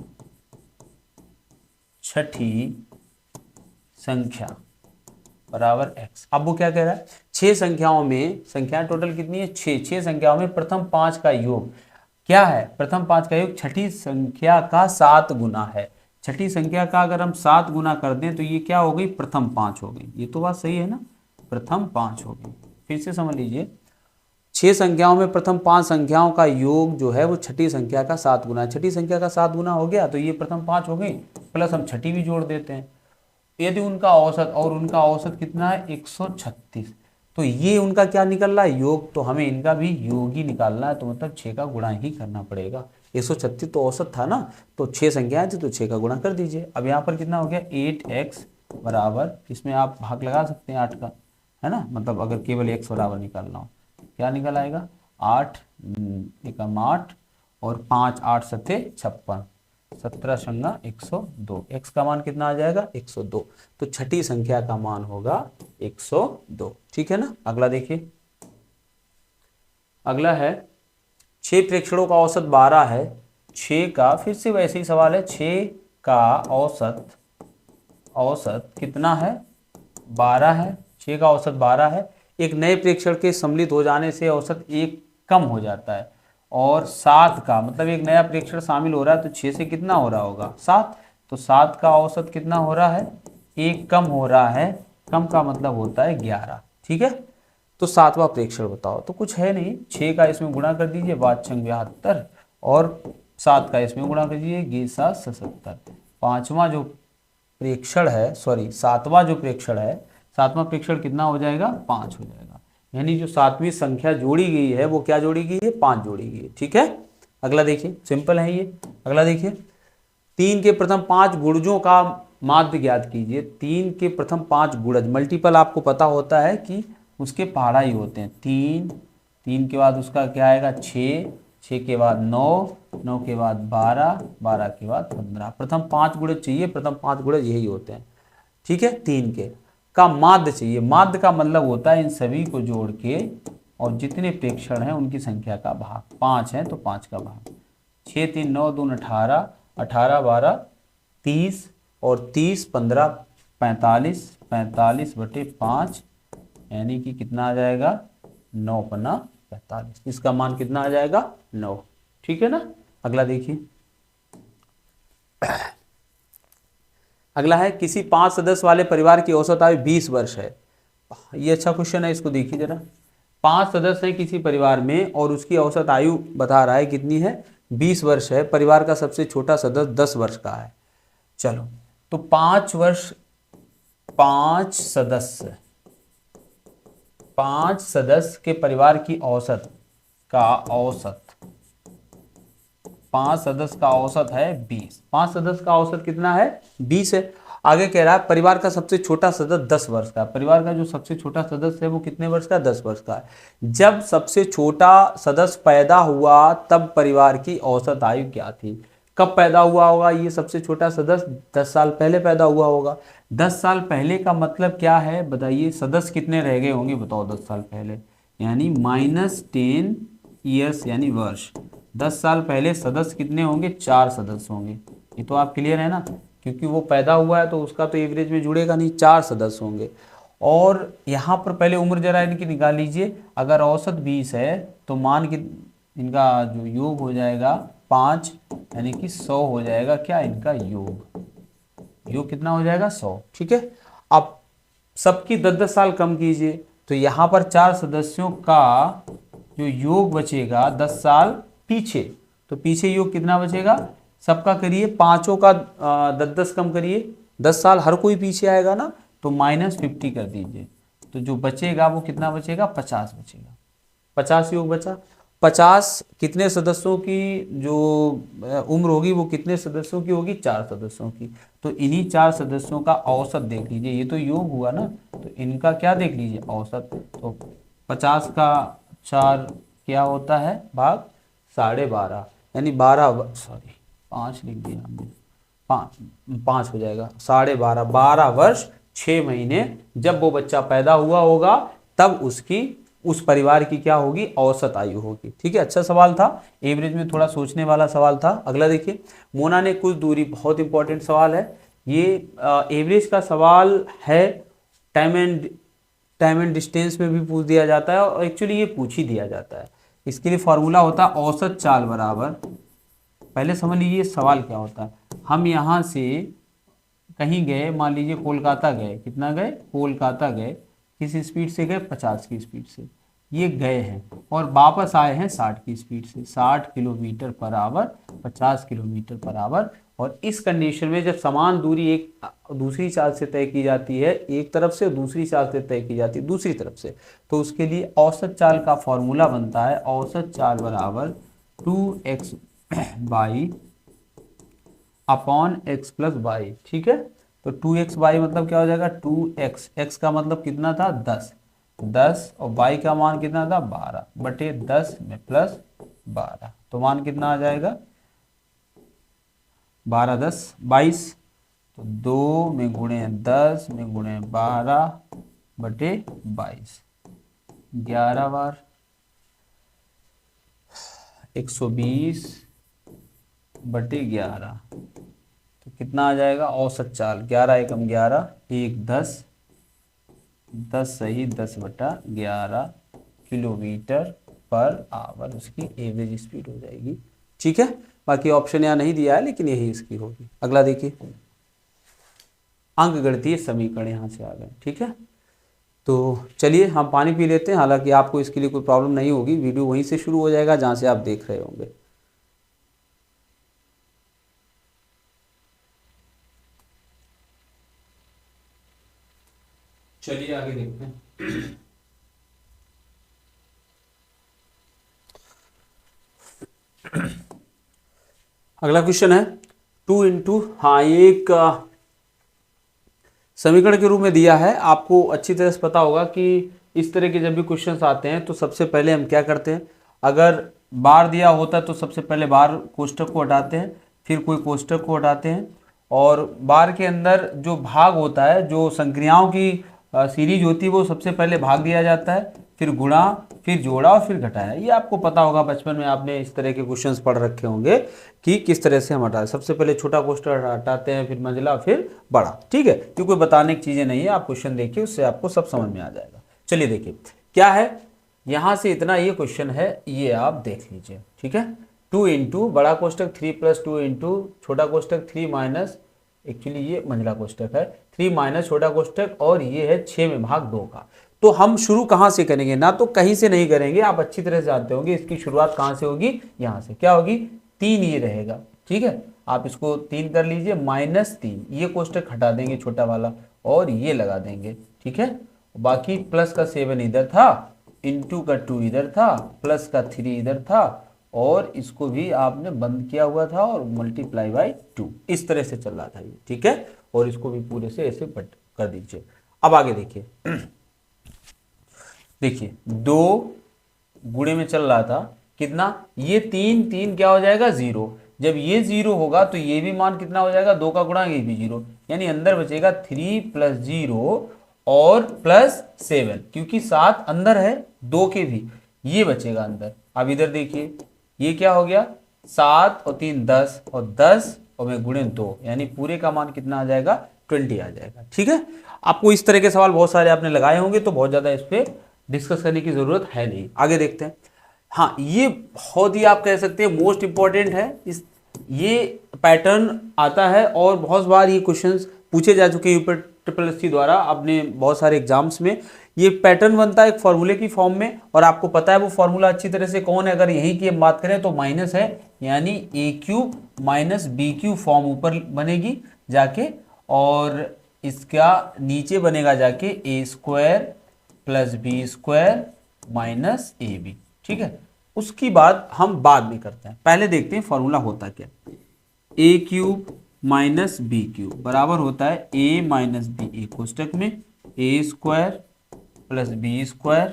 छठी संख्या बराबर x। अब वो क्या कह रहा है, 6 संख्याओं में, संख्या टोटल कितनी है 6, 6 संख्याओं में प्रथम 5 का योग क्या है, प्रथम 5 का योग छठी संख्या का 7 गुना है। छठी संख्या का अगर हम 7 गुना कर दें तो ये क्या हो गई, प्रथम 5 हो गई। ये तो बात सही है ना, प्रथम 5 हो गई। फिर से समझ लीजिए, 6 संख्याओं में प्रथम 5 संख्याओं का योग जो है वो छठी संख्या का 7 गुना है। छठी संख्या का 7 गुना हो गया तो ये प्रथम 5 हो गई, प्लस हम छठी भी जोड़ देते हैं। यदि उनका औसत, और उनका औसत कितना है 136, तो ये उनका क्या निकल रहा है, योग, तो हमें इनका भी योग ही निकालना है। तो मतलब 6 का गुणा ही करना पड़ेगा। 136 तो औसत था ना, तो 6 संख्याएं थी तो 6 का गुणा कर दीजिए। अब यहाँ पर कितना हो गया, 8x बराबर, इसमें आप भाग लगा सकते हैं 8 का, है ना, मतलब अगर केवल x बराबर निकालना हो, क्या निकल आएगा, 8 एकम 8 और 5 8 सत्ते 56, 17 संगा 102। x का मान कितना आ जाएगा, 102। तो छठी संख्या का मान होगा 102, ठीक है ना। अगला देखिए, अगला है 6 प्रेक्षणों का औसत 12 है। 6 का, फिर से वैसे ही सवाल है, 6 का औसत कितना है, 12 है। 6 का औसत 12 है। एक नए प्रेक्षण के सम्मिलित हो जाने से औसत 1 कम हो जाता है। और 7 का, मतलब एक नया प्रेक्षण शामिल हो रहा है तो 6 से कितना हो रहा होगा, 7। तो 7 का औसत कितना हो रहा है, 1 कम हो रहा है। कम का मतलब होता है 11, ठीक है। तो 7वां प्रेक्षण बताओ, तो कुछ है नहीं, 6 का इसमें गुणा कर दीजिए, 72 और 7 का इसमें गुणा कर दीजिए, 77। 5वां जो प्रेक्षण है, सॉरी 7वां जो प्रेक्षण है, 7वां प्रेक्षण कितना हो जाएगा, 5 हो जाएगा। यानी जो 7वीं संख्या जोड़ी गई है वो क्या जोड़ी गई है, 5 जोड़ी गई है, ठीक है। अगला देखिए, सिंपल है ये। अगला देखिए, 3 के प्रथम 5 गुणजों का माध्य ज्ञात कीजिए। 3 के प्रथम 5 गुणज, मल्टीपल आपको पता होता है कि उसके पहाड़ा ही होते हैं। 3 के बाद उसका क्या आएगा, 6 के बाद 9 के बाद 12 के बाद 15। प्रथम 5 गुणज चाहिए, प्रथम 5 गुणज यही होते हैं, ठीक है। 3 के का माध्य चाहिए। माध्य का मतलब होता है इन सभी को जोड़ के और जितने प्रेक्षण हैं उनकी संख्या का भाग। 5 है तो 5 का भाग। 6 3 9 2 18, 18 12 30 और 30 15 45, 45/5 यानी कि कितना आ जाएगा, 9 पन्ना 45। इसका मान कितना आ जाएगा, 9, ठीक है ना। अगला देखिए, अगला है किसी 5 सदस्य वाले परिवार की औसत आयु 20 वर्ष है। ये अच्छा क्वेश्चन है, इसको देखिए जरा। 5 सदस्य हैं किसी परिवार में और उसकी औसत आयु बता रहा है कितनी है, 20 वर्ष है। परिवार का सबसे छोटा सदस्य 10 वर्ष का है। चलो, तो 5 सदस्य के परिवार की औसत 5 सदस्य का औसत है 20। 5 सदस्य का औसत कितना है, 20 है। आगे कह रहा है परिवार का सबसे छोटा सदस्य 10 वर्ष का है। परिवार का जो सबसे छोटा सदस्य है वो कितने वर्ष का, 10 वर्ष का है। जब सबसे छोटा सदस्य पैदा हुआ तब परिवार की औसत आयु क्या थी। कब पैदा हुआ होगा ये सबसे छोटा सदस्य, 10 साल पहले पैदा हुआ होगा। 10 साल पहले का मतलब क्या है बताइए, सदस्य कितने रह गए होंगे बताओ 10 साल पहले, यानी -10 ईयर्स यानी वर्ष। 10 साल पहले सदस्य कितने होंगे, 4 सदस्य होंगे। ये तो आप क्लियर है ना, क्योंकि वो पैदा हुआ है तो उसका तो एवरेज में जुड़ेगा नहीं, 4 सदस्य होंगे। और यहाँ पर पहले उम्र जरा इनकी निकाल लीजिए। अगर औसत 20 है तो मान कि इनका जो योग हो जाएगा 5, यानी कि 100 हो जाएगा क्या इनका योग। योग कितना हो जाएगा, 100। ठीक है, अब सबकी 10-10 साल कम कीजिए तो यहाँ पर 4 सदस्यों का जो योग बचेगा 10 साल पीछे, तो पीछे योग कितना बचेगा, सबका करिए, पांचों का 10-10 कम करिए, 10 साल हर कोई पीछे आएगा ना, तो -50 कर दीजिए, तो जो बचेगा वो कितना बचेगा, 50 बचेगा। 50 योग बचा। 50 कितने सदस्यों की जो उम्र होगी वो कितने सदस्यों की होगी, 4 सदस्यों की। तो इन्हीं 4 सदस्यों का औसत देख लीजिए, ये तो योग हुआ ना, तो इनका क्या देख लीजिए, औसत। तो 50 का 4 क्या होता है, भाग 12.5, यानी 5 लिख दिया हमने, 5 हो जाएगा, 12.5, 12 वर्ष 6 महीने जब वो बच्चा पैदा हुआ होगा तब उसकी उस परिवार की क्या होगी, औसत आयु होगी। ठीक है, अच्छा सवाल था, एवरेज में थोड़ा सोचने वाला सवाल था। अगला देखिए, मोना ने कुछ दूरी, बहुत इंपॉर्टेंट सवाल है ये, एवरेज का सवाल है। टाइम एंड डिस्टेंस में भी पूछ दिया जाता है और एक्चुअली ये पूछ ही दिया जाता है। इसके लिए फॉर्मूला होता है औसत चाल बराबर, पहले समझ लीजिए सवाल क्या होता है। हम यहाँ से कहीं गए, मान लीजिए कोलकाता गए, कितना गए, कोलकाता गए, किस स्पीड से गए, 50 की स्पीड से, ये गए हैं, और वापस आए हैं 60 की स्पीड से, 60 kilometre per hour, 50 kilometre per hour. और इस कंडीशन में जब समान दूरी एक दूसरी चाल से तय की जाती है, एक तरफ से, दूसरी चाल से तय की जाती है दूसरी तरफ से, तो उसके लिए औसत चाल का फॉर्मूला बनता है, औसत चाल बराबर 2x by upon x plus Y. ठीक है, तो 2x बाई मतलब क्या हो जाएगा, 2x, x का मतलब कितना था, 10 और y का मान कितना था, 12 बटे 10 में प्लस 12, तो मान कितना आ जाएगा, 12 10 22, तो 2 में गुणे 10 में गुणे 12 बटे 22, 11 बार 120 बटे 11, तो कितना आ जाएगा, औसत चाल 11 एकम 11, 1 10, 10 सही 10 बटा 11 किलोमीटर पर आवर उसकी एवरेज स्पीड हो जाएगी। ठीक है, बाकी ऑप्शन यहाँ नहीं दिया है लेकिन यही इसकी होगी। अगला देखिए, अंकगणितीय समीकरण यहाँ से आ गए। ठीक है, तो चलिए हम पानी पी लेते हैं, हालांकि आपको इसके लिए कोई प्रॉब्लम नहीं होगी, वीडियो वहीं से शुरू हो जाएगा जहाँ से आप देख रहे होंगे। चलिए आगे देखते हैं। अगला क्वेश्चन है 2 इंटू, हाँ ये एक समीकरण के रूप में दिया है। आपको अच्छी तरह से पता होगा कि इस तरह के जब भी क्वेश्चंस आते हैं तो सबसे पहले हम क्या करते हैं, अगर बार दिया होता है तो सबसे पहले बार कोष्टक को हटाते हैं, फिर कोई कोष्टक को हटाते हैं, और बार के अंदर जो भाग होता है, जो संक्रियाओं की सीरीज होती है, वो सबसे पहले भाग दिया जाता है, फिर गुणा, फिर जोड़ा और फिर घटाया। ये आपको पता होगा, बचपन में आपने इस तरह के क्वेश्चंस पढ़ रखे होंगे कि किस तरह से हम हटाते, सबसे पहले छोटा कोष्टक हटाते हैं, फिर मंझला, फिर बड़ा। ठीक है, ये कोई बताने की चीजें नहीं है, आप क्वेश्चन देखिए उससे आपको सब समझ में आ जाएगा। चलिए देखिए क्या है, यहां से इतना ये क्वेश्चन है, ये आप देख लीजिए। ठीक है, 2 इंटू बड़ा कोष्टक 3 प्लस 2 इंटू छोटा कोष्टक 3 माइनस, एक्चुअली ये मंझला कोष्टक है, 3 माइनस छोटा कोष्टक, और ये है 6 में भाग 2 का। तो हम शुरू कहां से करेंगे, ना तो कहीं से नहीं करेंगे, आप अच्छी तरह से जानते होंगे इसकी शुरुआत कहां से होगी, यहां से। क्या होगी, 3 ये रहेगा। ठीक है, आप इसको 3 कर लीजिए, -3, ये कोष्टक हटा देंगे छोटा वाला और ये लगा देंगे। ठीक है, बाकी प्लस का 7 इधर था, इंटू का 2 इधर था, प्लस का 3 इधर था, और इसको भी आपने बंद किया हुआ था और मल्टीप्लाई बाई 2, इस तरह से चल रहा था ये, ठीक है। और इसको भी पूरे से ऐसे बट कर दीजिए। अब आगे देखिए देखिए 2 गुणे में चल रहा था कितना, ये 3 क्या हो जाएगा 0। जब ये 0 होगा तो ये भी मान कितना हो जाएगा, 2 का गुणा ये भी 0, यानी अंदर बचेगा 3 + 0 और +7, क्योंकि 7 अंदर है 2 के भी, ये बचेगा अंदर। अब इधर देखिए ये क्या हो गया, 7 और 3 10 और 10 और मैं गुणे 2, यानी पूरे का मान कितना आ जाएगा 20 आ जाएगा, ठीक है। आपको इस तरह के सवाल बहुत सारे आपने लगाए होंगे, तो बहुत ज़्यादा इस पर डिस्कस करने की ज़रूरत है नहीं। आगे देखते हैं। हाँ, ये बहुत ही आप कह सकते हैं मोस्ट इंपॉर्टेंट है, इस ये पैटर्न आता है और बहुत बार ये क्वेश्चंस पूछे जा चुके हैं यूपी SSSC द्वारा अपने बहुत सारे एग्जाम्स में। ये पैटर्न बनता है एक फॉर्मूले की फॉर्म में, और आपको पता है वो फॉर्मूला अच्छी तरह से कौन है। अगर यहीं की हम बात करें तो माइनस है, यानी a³ - b³ फॉर्म ऊपर बनेगी जाके, और इसका नीचे बनेगा जाके a² + b² - ab, ठीक है। उसकी बात हम बाद में करते हैं, पहले देखते हैं फॉर्मूला होता क्या। a³ - b³ बराबर होता है a - b, एक कोष्टक में a² + b²,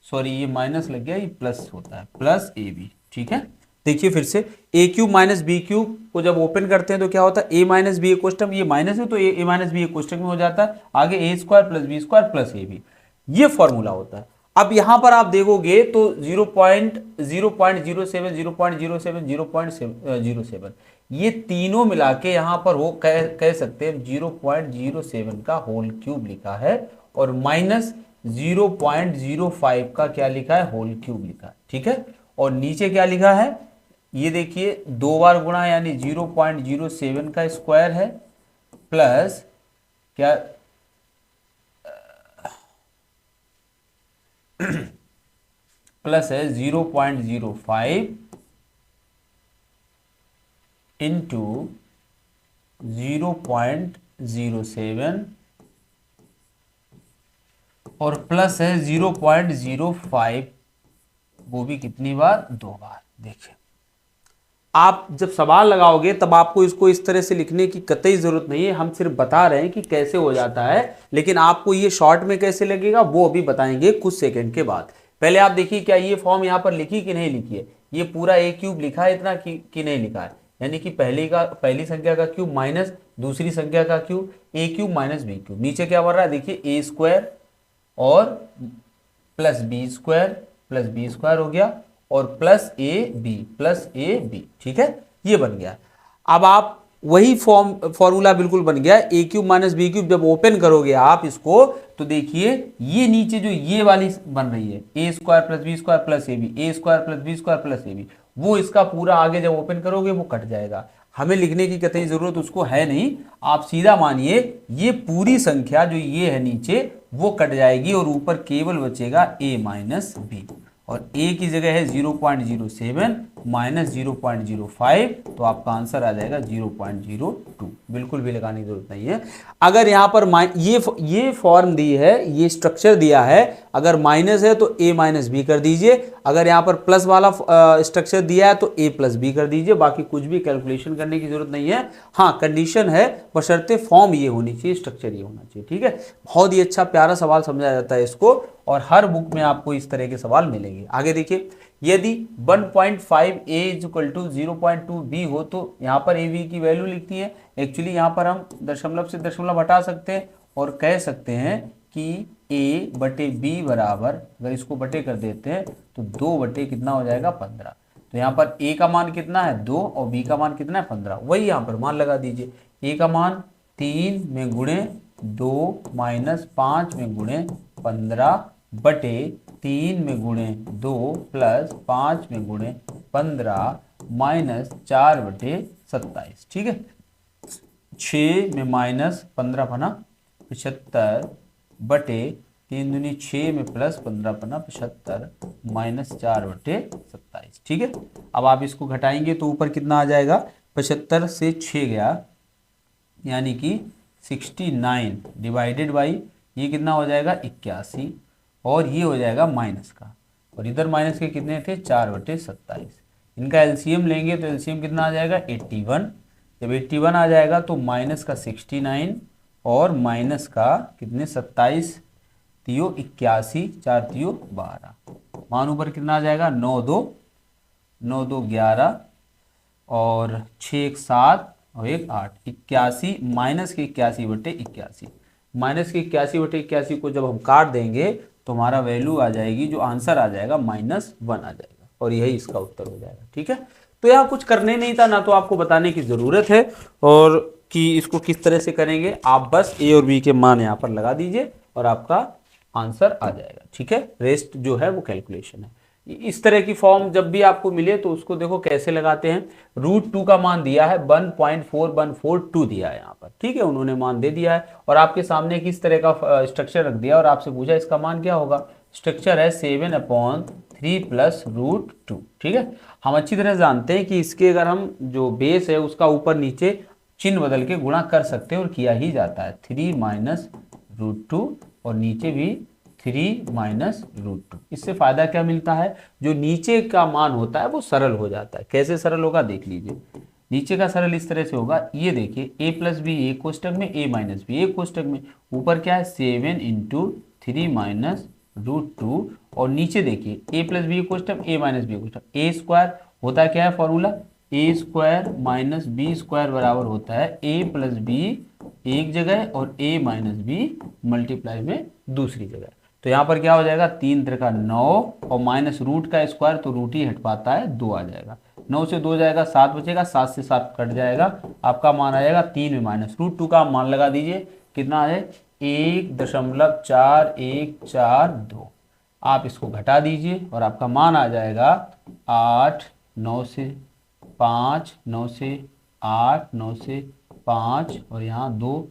सॉरी ये माइनस लग गया, ये प्लस होता है, +ab, ठीक है। देखिए फिर से a³ - b³ को जब ओपन करते हैं तो क्या होता है, a - b एक कोष्टक, ये माइनस है तो a - b एक कोष्टक में हो जाता है, आगे a² + b² + ab, ये फॉर्मूला होता है। अब यहां पर आप देखोगे तो 0.07 0.07 ये तीनों मिला के यहां पर हो कह सकते हैं 0.07 का होल क्यूब लिखा है, और -0.05 का क्या लिखा है, होल क्यूब लिखा है, ठीक है। और नीचे क्या लिखा है, ये देखिए 2 बार गुणा, यानी 0.07 का स्क्वायर है, प्लस क्या प्लस है 0.05 इंटू 0.07 और प्लस है 0.05, वो भी कितनी बार, 2 बार। देखिए आप जब सवाल लगाओगे तब आपको इसको इस तरह से लिखने की कतई जरूरत नहीं है, हम सिर्फ बता रहे हैं कि कैसे हो जाता है, लेकिन आपको ये शॉर्ट में कैसे लगेगा वो अभी बताएंगे कुछ सेकंड के बाद। पहले आप देखिए क्या ये फॉर्म यहाँ पर लिखी कि नहीं लिखी है, ये पूरा a³ लिखा है इतना कि नहीं लिखा है, यानी कि पहली संख्या का क्यूब माइनस दूसरी संख्या का क्यूब, a³ - b³। नीचे क्या बन रहा है, देखिए a² और +b² हो गया, और +ab, ठीक है, ये बन गया। अब आप वही फॉर्मूला बिल्कुल बन गया, a³ - b³ जब ओपन करोगे आप इसको तो देखिए ये नीचे जो ये वाली बन रही है a² + b² + ab, a² + b² + ab, वो इसका पूरा आगे जब ओपन करोगे वो कट जाएगा, हमें लिखने की कतई जरूरत उसको है नहीं। आप सीधा मानिए ये पूरी संख्या जो ये है नीचे वो कट जाएगी और ऊपर केवल बचेगा a - b, और a की जगह है 0.07 - 0.05, तो आपका आंसर आ जाएगा 0.02। बिल्कुल भी लगाने की जरूरत नहीं है। अगर यहाँ पर ये फॉर्म दी है, ये स्ट्रक्चर दिया है, अगर माइनस है तो a - b कर दीजिए, अगर यहाँ पर प्लस वाला स्ट्रक्चर दिया है तो a + b कर दीजिए, बाकी कुछ भी कैलकुलेशन करने की जरूरत नहीं है। हाँ, कंडीशन है बशर्ते फॉर्म ये होनी चाहिए, स्ट्रक्चर ये होना चाहिए, ठीक है। बहुत ही अच्छा प्यारा सवाल समझा जाता है इसको, और हर बुक में आपको इस तरह के सवाल मिलेंगे। आगे देखिए, यदि 1.5a = 0.2b हो तो यहाँ पर ab की वैल्यू लिखती है। एक्चुअली यहाँ पर हम दशमलव से दशमलव हटा सकते हैं और कह सकते हैं कि a/b बराबर, अगर इसको बटे कर देते हैं तो 2 कितना हो जाएगा 15। तो यहाँ पर a का मान कितना है 2 और b का मान कितना है 15, वही यहाँ पर मान लगा दीजिए। a का मान 3 में गुणे 2 - 5 में गुणे 15 बटे 3 में गुणे 2 प्लस 5 में गुणे 15 माइनस 4/27, ठीक है। 6 में -15 बना 75 बटे 3 दूनी 6 में प्लस 15 बना 75 माइनस 4/27, ठीक है। अब आप इसको घटाएंगे तो ऊपर कितना आ जाएगा, 75 से 6 गया यानी कि 69 डिवाइडेड बाई ये कितना हो जाएगा 81, और ये हो जाएगा माइनस का, और इधर माइनस के कितने थे 4/27, इनका एलसीएम लेंगे तो एलसीएम कितना आ जाएगा 81। जब 81 आ जाएगा तो माइनस का 69 और माइनस का कितने 27 तियो 81 4 तियो 12, मान ऊपर कितना आ जाएगा 9 2 11 और 6 1 7 और 1 8 81 माइनस के 81 बटे 81, माइनस के 81 बटे 81 को जब हम काट देंगे तो हमारा वैल्यू आ जाएगी, जो आंसर आ जाएगा -1 आ जाएगा और यही इसका उत्तर हो जाएगा। ठीक है, तो यहाँ कुछ करने नहीं था ना, तो आपको बताने की ज़रूरत है और कि इसको किस तरह से करेंगे। आप बस ए और बी के मान यहाँ पर लगा दीजिए और आपका आंसर आ जाएगा। ठीक है, रेस्ट जो है वो कैलकुलेशन है। इस तरह की फॉर्म जब भी आपको मिले तो उसको देखो कैसे लगाते हैं। √2 का मान दिया है 1.4142 दिया है यहाँ पर, ठीक है, उन्होंने मान दे दिया है और आपके सामने किस तरह का स्ट्रक्चर रख दिया और आपसे पूछा इसका मान क्या होगा। स्ट्रक्चर है 7/3 प्लस √2। ठीक है, हम अच्छी तरह जानते हैं कि इसके अगर हम जो बेस है उसका ऊपर नीचे चिन्ह बदल के गुणा कर सकते हैं और किया ही जाता है। 3 माइनस √2 और नीचे भी 3 माइनस √2। इससे फायदा क्या मिलता है, जो नीचे का मान होता है वो सरल हो जाता है। कैसे सरल होगा देख लीजिए, नीचे का सरल इस तरह से होगा, ये देखिए a प्लस बी एक कोष्टक में, a माइनस बी एक कोष्टक में, ऊपर क्या है 7 इंटू 3 माइनस √2 और नीचे देखिए a प्लस बी कोष्टक a माइनस बी कोष्टक, a स्क्वायर होता क्या है formula, a square minus B square बराबर होता है a प्लस बी एक जगह और a माइनस बी मल्टीप्लाई में दूसरी जगह। तो यहाँ पर क्या हो जाएगा 3 त्रिका 9 और माइनस रूट का स्क्वायर तो रूट ही हट पाता है 2 आ जाएगा, 9 से 2 जाएगा 7 बचेगा, 7 से 7 कट जाएगा, आपका मान आ जाएगा 3 में माइनस √2 का मान लगा दीजिए कितना आ जाए 1.4142। आप इसको घटा दीजिए और आपका मान आ जाएगा 8 9 से 5 9 से 8 9 से 5 और यहाँ 2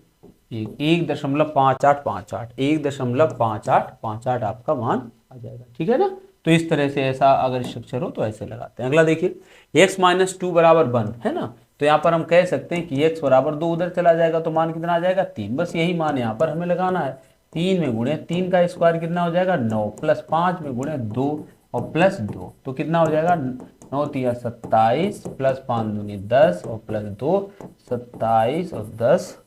1.5858 1.5858 आपका मान आ जाएगा। ठीक है ना, तो इस तरह से ऐसा अगर स्ट्रक्चर हो तो ऐसे लगाते हैं। अगला देखिए x माइनस 2 बराबर 1 है ना, तो यहाँ पर हम कह सकते हैं कि x बराबर 2 उधर चला जाएगा तो मान कितना आ जाएगा 3, बस यही मान यहाँ पर हमें लगाना है। 3 में गुणे 3 का स्क्वायर कितना हो जाएगा 9 प्लस 5 में गुणे 2 और प्लस 2 तो कितना हो जाएगा 9 तिया 27 प्लस 5 दूनी 10 और प्लस 2 27 और 10।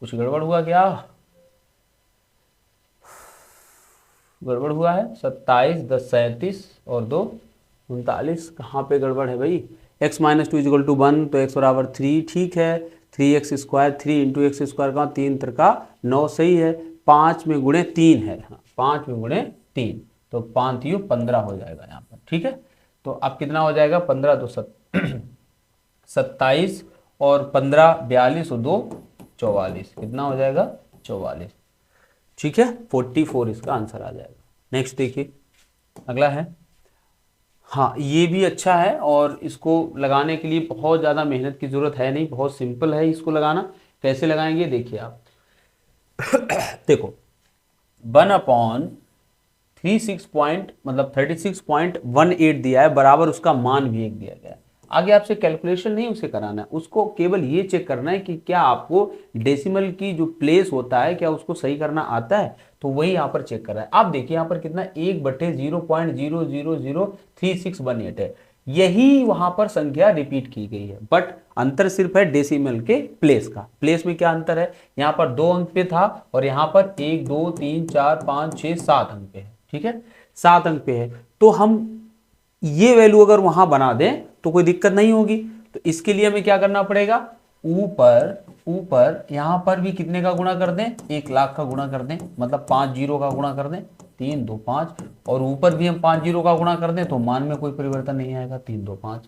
कुछ गड़बड़ हुआ क्या, गड़बड़ हुआ है 27 10 37 और 2 39, कहाँ पे गड़बड़ है भाई। x माइनस 2 इजिकल टू 1 तो x बराबर 3, ठीक है 3x square 3 into x square का 3 त्रिका 9 सही है, 5 में गुणे 3 है, हाँ 5 में गुणे 3 तो 5 3 15 हो जाएगा यहाँ पर। ठीक है, तो अब कितना हो जाएगा 15 तो 27 और 15 42 और 2 44, कितना हो जाएगा 44। ठीक है, 44 इसका आंसर आ जाएगा। नेक्स्ट देखिए अगला है, हाँ ये भी अच्छा है और इसको लगाने के लिए बहुत ज़्यादा मेहनत की ज़रूरत है नहीं, बहुत सिंपल है इसको लगाना। कैसे लगाएंगे देखिए आप देखो 36.18 दिया है, बराबर उसका मान भी एक दिया गया है। आगे आपसे कैलकुलेशन नहीं उसे कराना है, उसको केवल ये चेक करना है कि क्या आपको डेसिमल की जो प्लेस होता है क्या उसको सही करना आता है, तो वही यहाँ पर चेक कर रहा है। आप देखिए यहाँ पर कितना 1/0.0003618 है, यही वहां पर संख्या रिपीट की गई है, बट अंतर सिर्फ है डेसिमल के प्लेस का। प्लेस में क्या अंतर है, यहाँ पर 2 अंक पे था और यहाँ पर 1 2 3 4 5 6 7 अंक पे है। ठीक है, 7 अंक पे है, तो हम ये वैल्यू अगर वहां बना दें तो कोई दिक्कत नहीं होगी। तो इसके लिए हमें क्या करना पड़ेगा, ऊपर यहां पर भी कितने का गुणा कर दें 1 लाख का गुणा कर दें, मतलब 5 जीरो का गुणा कर दें 3 2 5 और ऊपर भी हम 5 जीरो का गुणा कर दें तो मान में कोई परिवर्तन नहीं आएगा 3 2 5।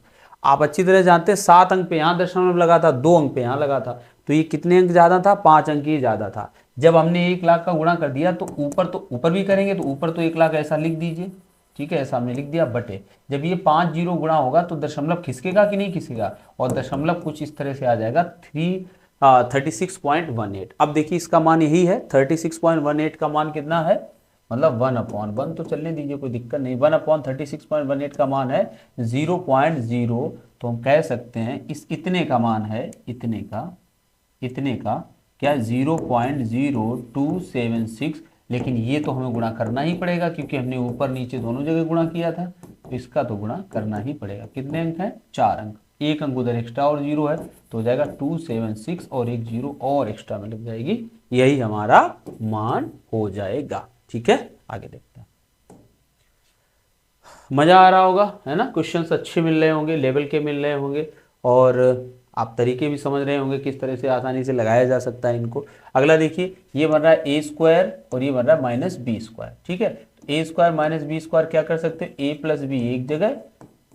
आप अच्छी तरह जानते हैं 7 अंक पे यहाँ दशमलव लगा था, 2 अंक पे यहाँ लगा था, तो ये कितने अंक ज्यादा था 5 अंक ही ज्यादा था। जब हमने 1 लाख का गुणा कर दिया तो ऊपर भी करेंगे तो ऊपर तो 1 लाख ऐसा लिख दीजिए, ठीक है ऐसा हमने लिख दिया, बटे जब ये 5 जीरो गुणा होगा तो दशमलव खिसकेगा कि नहीं खिसकेगा, और दशमलव कुछ इस तरह से आ जाएगा 36.18। अब देखिए इसका मान यही है 36.18 का मान कितना है, मतलब 1/1 तो चलने दीजिए कोई दिक्कत नहीं, 1/36.18 का मान है 0.0, तो हम कह सकते हैं इस इतने का मान है, इतने का क्या 0.0276, लेकिन ये तो हमें गुणा करना ही पड़ेगा क्योंकि हमने ऊपर नीचे दोनों जगह गुणा किया था, तो इसका तो गुणा करना ही पड़ेगा। कितने अंक हैं? 4 अंक। एक अंक उधर एक्स्ट्रा और 0 है तो हो जाएगा 276 और एक 0 और एक्स्ट्रा में लग जाएगी, यही हमारा मान हो जाएगा। ठीक है, आगे देखते हैं। मजा आ रहा होगा, है ना? क्वेश्चंस अच्छे मिल रहे होंगे, लेवल के मिल रहे होंगे, और आप तरीके भी समझ रहे होंगे किस तरह से आसानी से लगाया जा सकता है इनको। अगला देखिए, ये बन रहा है ए स्क्वायर और ये बन रहा है माइनस बी स्क्वायर। ठीक है, तो ए स्क्वायर माइनस बी स्क्वायर क्या कर सकते हैं? ए प्लस बी एक जगह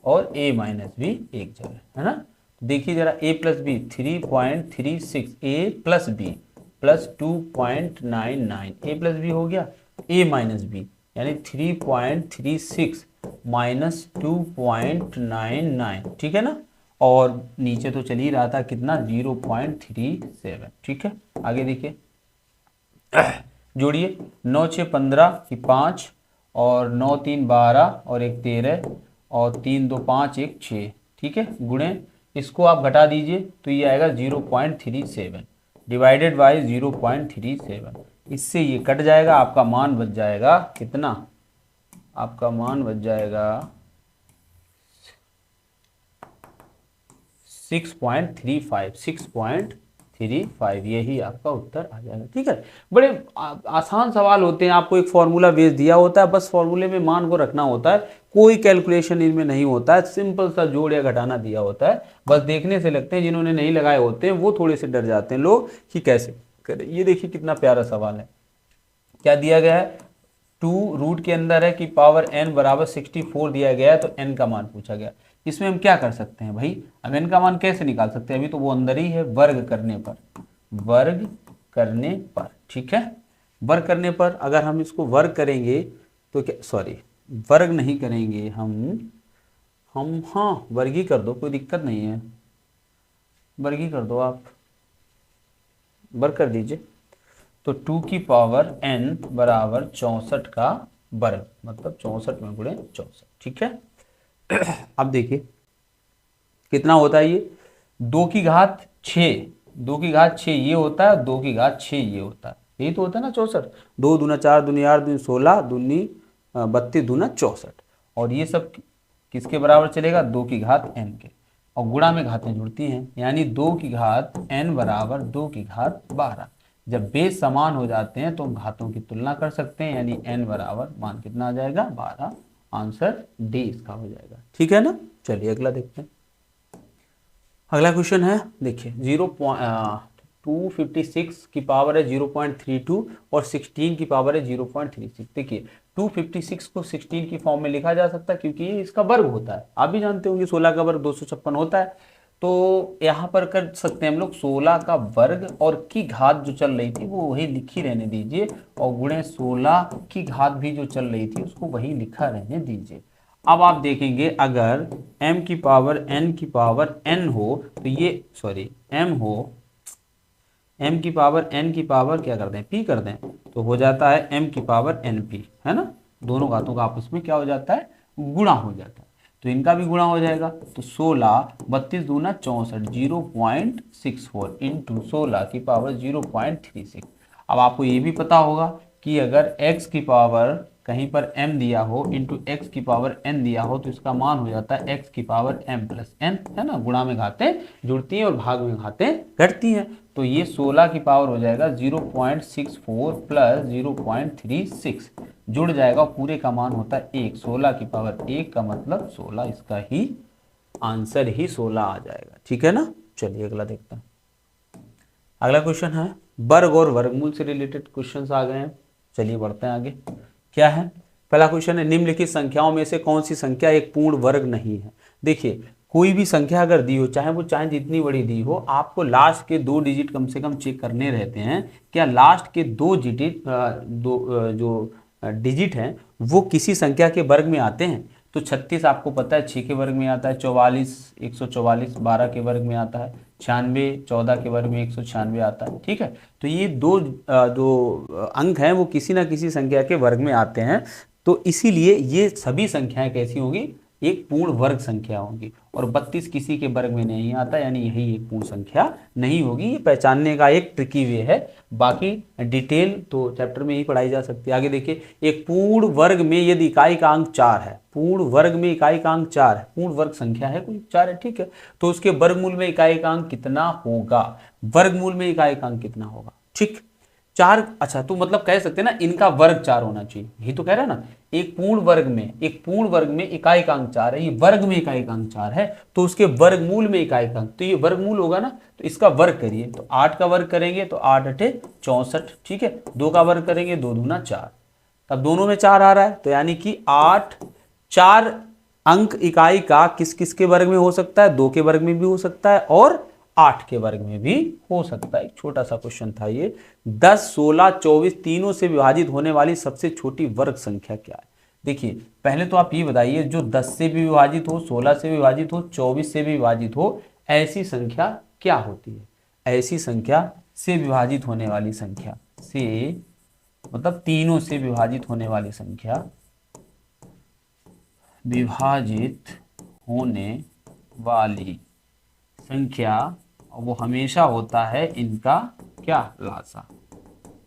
और ए माइनस बी एक जगह, है ना? देखिए जरा, ए प्लस बी 3.36, ए प्लस बी प्लस 2.99, ए प्लस बी हो गया, ए माइनस बी यानी 3.36 माइनस 2.99, ठीक है ना? और नीचे तो चल ही रहा था कितना? 0.37। ठीक है, आगे देखिए, जोड़िए, 9 6 15 की 5 और 9 3 12 और एक 13 और 3 2 5 1 6। ठीक है, गुणे, इसको आप घटा दीजिए तो ये आएगा 0.37 डिवाइडेड बाई 0.37। इससे ये कट जाएगा, आपका मान बच जाएगा कितना? आपका मान बच जाएगा 6.35, यही आपका उत्तर आ जाएगा। ठीक है, बड़े आसान सवाल होते हैं, आपको एक फॉर्मूला बेस दिया होता है, बस फॉर्मूले में मान को रखना होता है, कोई कैलकुलेशन इनमें नहीं होता है, सिंपल सा जोड़ या घटाना दिया होता है, बस देखने से लगते हैं, जिन्होंने नहीं लगाए होते हैं वो थोड़े से डर जाते हैं लोग कि कैसे करें। ये देखिए कितना प्यारा सवाल है, क्या दिया गया है? 2 रूट के अंदर है कि पावर n बराबर 64 दिया गया है, तो n का मान पूछा गया। इसमें हम क्या कर सकते हैं भाई? अब n का मान कैसे निकाल सकते हैं? अभी तो वो अंदर ही है, वर्ग करने पर, वर्ग करने पर। ठीक है, वर्ग करने पर अगर हम इसको वर्ग करेंगे तो क्या, सॉरी वर्ग नहीं करेंगे हम हाँ वर्ग ही कर दो, कोई दिक्कत नहीं है, वर्ग ही कर दो, आप वर्ग कर दीजिए। तो 2 की पावर n बराबर 64 का वर्ग, मतलब 64 में गुणे 64। ठीक है, अब देखिए कितना होता है ये? 2 की घात 6, 2 की घात 6 ये होता है, 2 की घात 6 ये होता है, यही तो होता है ना 64। 2 दूना 4 दूनी 8 दूनी 16 दूनी 32 दूना 64, और ये सब किसके बराबर चलेगा? 2 की घात n के, और गुणा में घातें जुड़ती हैं, यानी 2 की घात n बराबर 2 की घात 12। जब बेस समान हो जाते हैं तो हम घातों की तुलना कर सकते हैं, यानी n बराबर मान कितना आ जाएगा? 12। आंसर डी इसका हो जाएगा। ठीक है ना? चलिए अगला देखते हैं। अगला क्वेश्चन है, देखिए 256 की पावर है 0.32 और 16 की पावर है 0.36। देखिए 256 को 16 की फॉर्म में लिखा जा सकता है क्योंकि ये इसका वर्ग होता है, आप भी जानते होंगे 16 का वर्ग 256 होता है, तो यहाँ पर कर सकते हैं हम लोग 16 का वर्ग और की घात जो चल रही थी वो वही लिखी रहने दीजिए, और गुणे 16 की घात भी जो चल रही थी उसको वही लिखा रहने दीजिए। अब आप देखेंगे अगर m की पावर n की पावर n हो तो ये सॉरी m हो, m की पावर n की पावर क्या कर दें? p कर दें, तो हो जाता है m की पावर np, है ना? दोनों घातों का आपस में क्या हो जाता है? गुणा हो जाता है, तो इनका भी गुणा हो जाएगा। तो 16 32 दूना 64 0.64 इंटू 16 की पावर 0.36। अब आपको ये भी पता होगा कि अगर x की पावर कहीं पर m दिया हो इंटू एक्स की पावर n दिया हो तो इसका मान हो जाता है x की पावर m प्लस n, है ना? गुणा में घातें जुड़ती हैं और भाग में घातें घटती हैं, तो ये 16 की पावर हो जाएगा 0.64 प्लस 0.36 जुड़ जाएगा, पूरे का मान होता है 1। 16 की पावर 1 का मतलब 16, इसका ही आंसर ही 16 आ जाएगा। ठीक है ना? चलिए अगला देखते हैं। अगला क्वेश्चन है, वर्ग और वर्गमूल से रिलेटेड क्वेश्चंस आ गए हैं, चलिए बढ़ते हैं आगे। क्या है? पहला क्वेश्चन है, निम्नलिखित संख्याओं में से कौन सी संख्या एक पूर्ण वर्ग नहीं है? देखिए कोई भी संख्या अगर दी हो, चाहे जितनी बड़ी दी हो, आपको लास्ट के 2 डिजिट कम से कम चेक करने रहते हैं, क्या लास्ट के 2 डिजिट जो डिजिट हैं वो किसी संख्या के वर्ग में आते हैं। तो 36 आपको पता है 6 के वर्ग में आता है, 44 144 12 के वर्ग में आता है, 96 14 के वर्ग में 196 आता है। ठीक है, तो ये दो अंक हैं वो किसी ना किसी संख्या के वर्ग में आते हैं, तो इसीलिए ये सभी संख्याएं कैसी होंगी? एक पूर्ण वर्ग संख्या होगी, और 32 किसी के वर्ग में नहीं आता, यानी यही एक पूर्ण संख्या नहीं होगी। ये पहचानने का एक ट्रिकी वे है, बाकी डिटेल तो चैप्टर में ही पढ़ाई जा सकती है। आगे देखिए, एक पूर्ण वर्ग में यदि इकाई का अंक 4 है, पूर्ण वर्ग में इकाई का अंक 4 है, पूर्ण वर्ग संख्या है कोई 4 है, ठीक है, तो उसके वर्गमूल में इकाई का अंक कितना होगा, वर्गमूल में इकाई का अंक कितना होगा, ठीक, 4। अच्छा, तो मतलब कह सकते हैं ना इनका वर्ग 4 होना चाहिए, यही तो कह रहा है ना, एक पूर्ण वर्ग में इकाई का अंक 4 है, ये वर्ग में इकाई का अंक 4 है, तो उसके वर्गमूल में इकाई का अंक, तो ये वर्गमूल होगा ना, तो इसका वर्ग करिए, तो 8 का वर्ग करेंगे तो 8 अठे 64, ठीक है, 2 का वर्ग करेंगे 2 दूना 4, तब दोनों में 4 आ रहा है, तो यानी कि 8 4 अंक इकाई का किस किस के वर्ग में हो सकता है, 2 के वर्ग में भी हो सकता है और 8 के वर्ग में भी हो सकता है। एक छोटा सा क्वेश्चन था ये, 10 16 24 तीनों से विभाजित होने वाली सबसे छोटी वर्ग संख्या क्या है। देखिए पहले तो आप ये बताइए, जो 10 से भी विभाजित हो, 16 से विभाजित हो, 24 से भी विभाजित हो, ऐसी संख्या क्या होती है। ऐसी संख्या से विभाजित होने वाली संख्या से, मतलब तीनों से विभाजित होने वाली संख्या, विभाजित होने वाली संख्या, वो हमेशा होता है इनका क्या, लासा।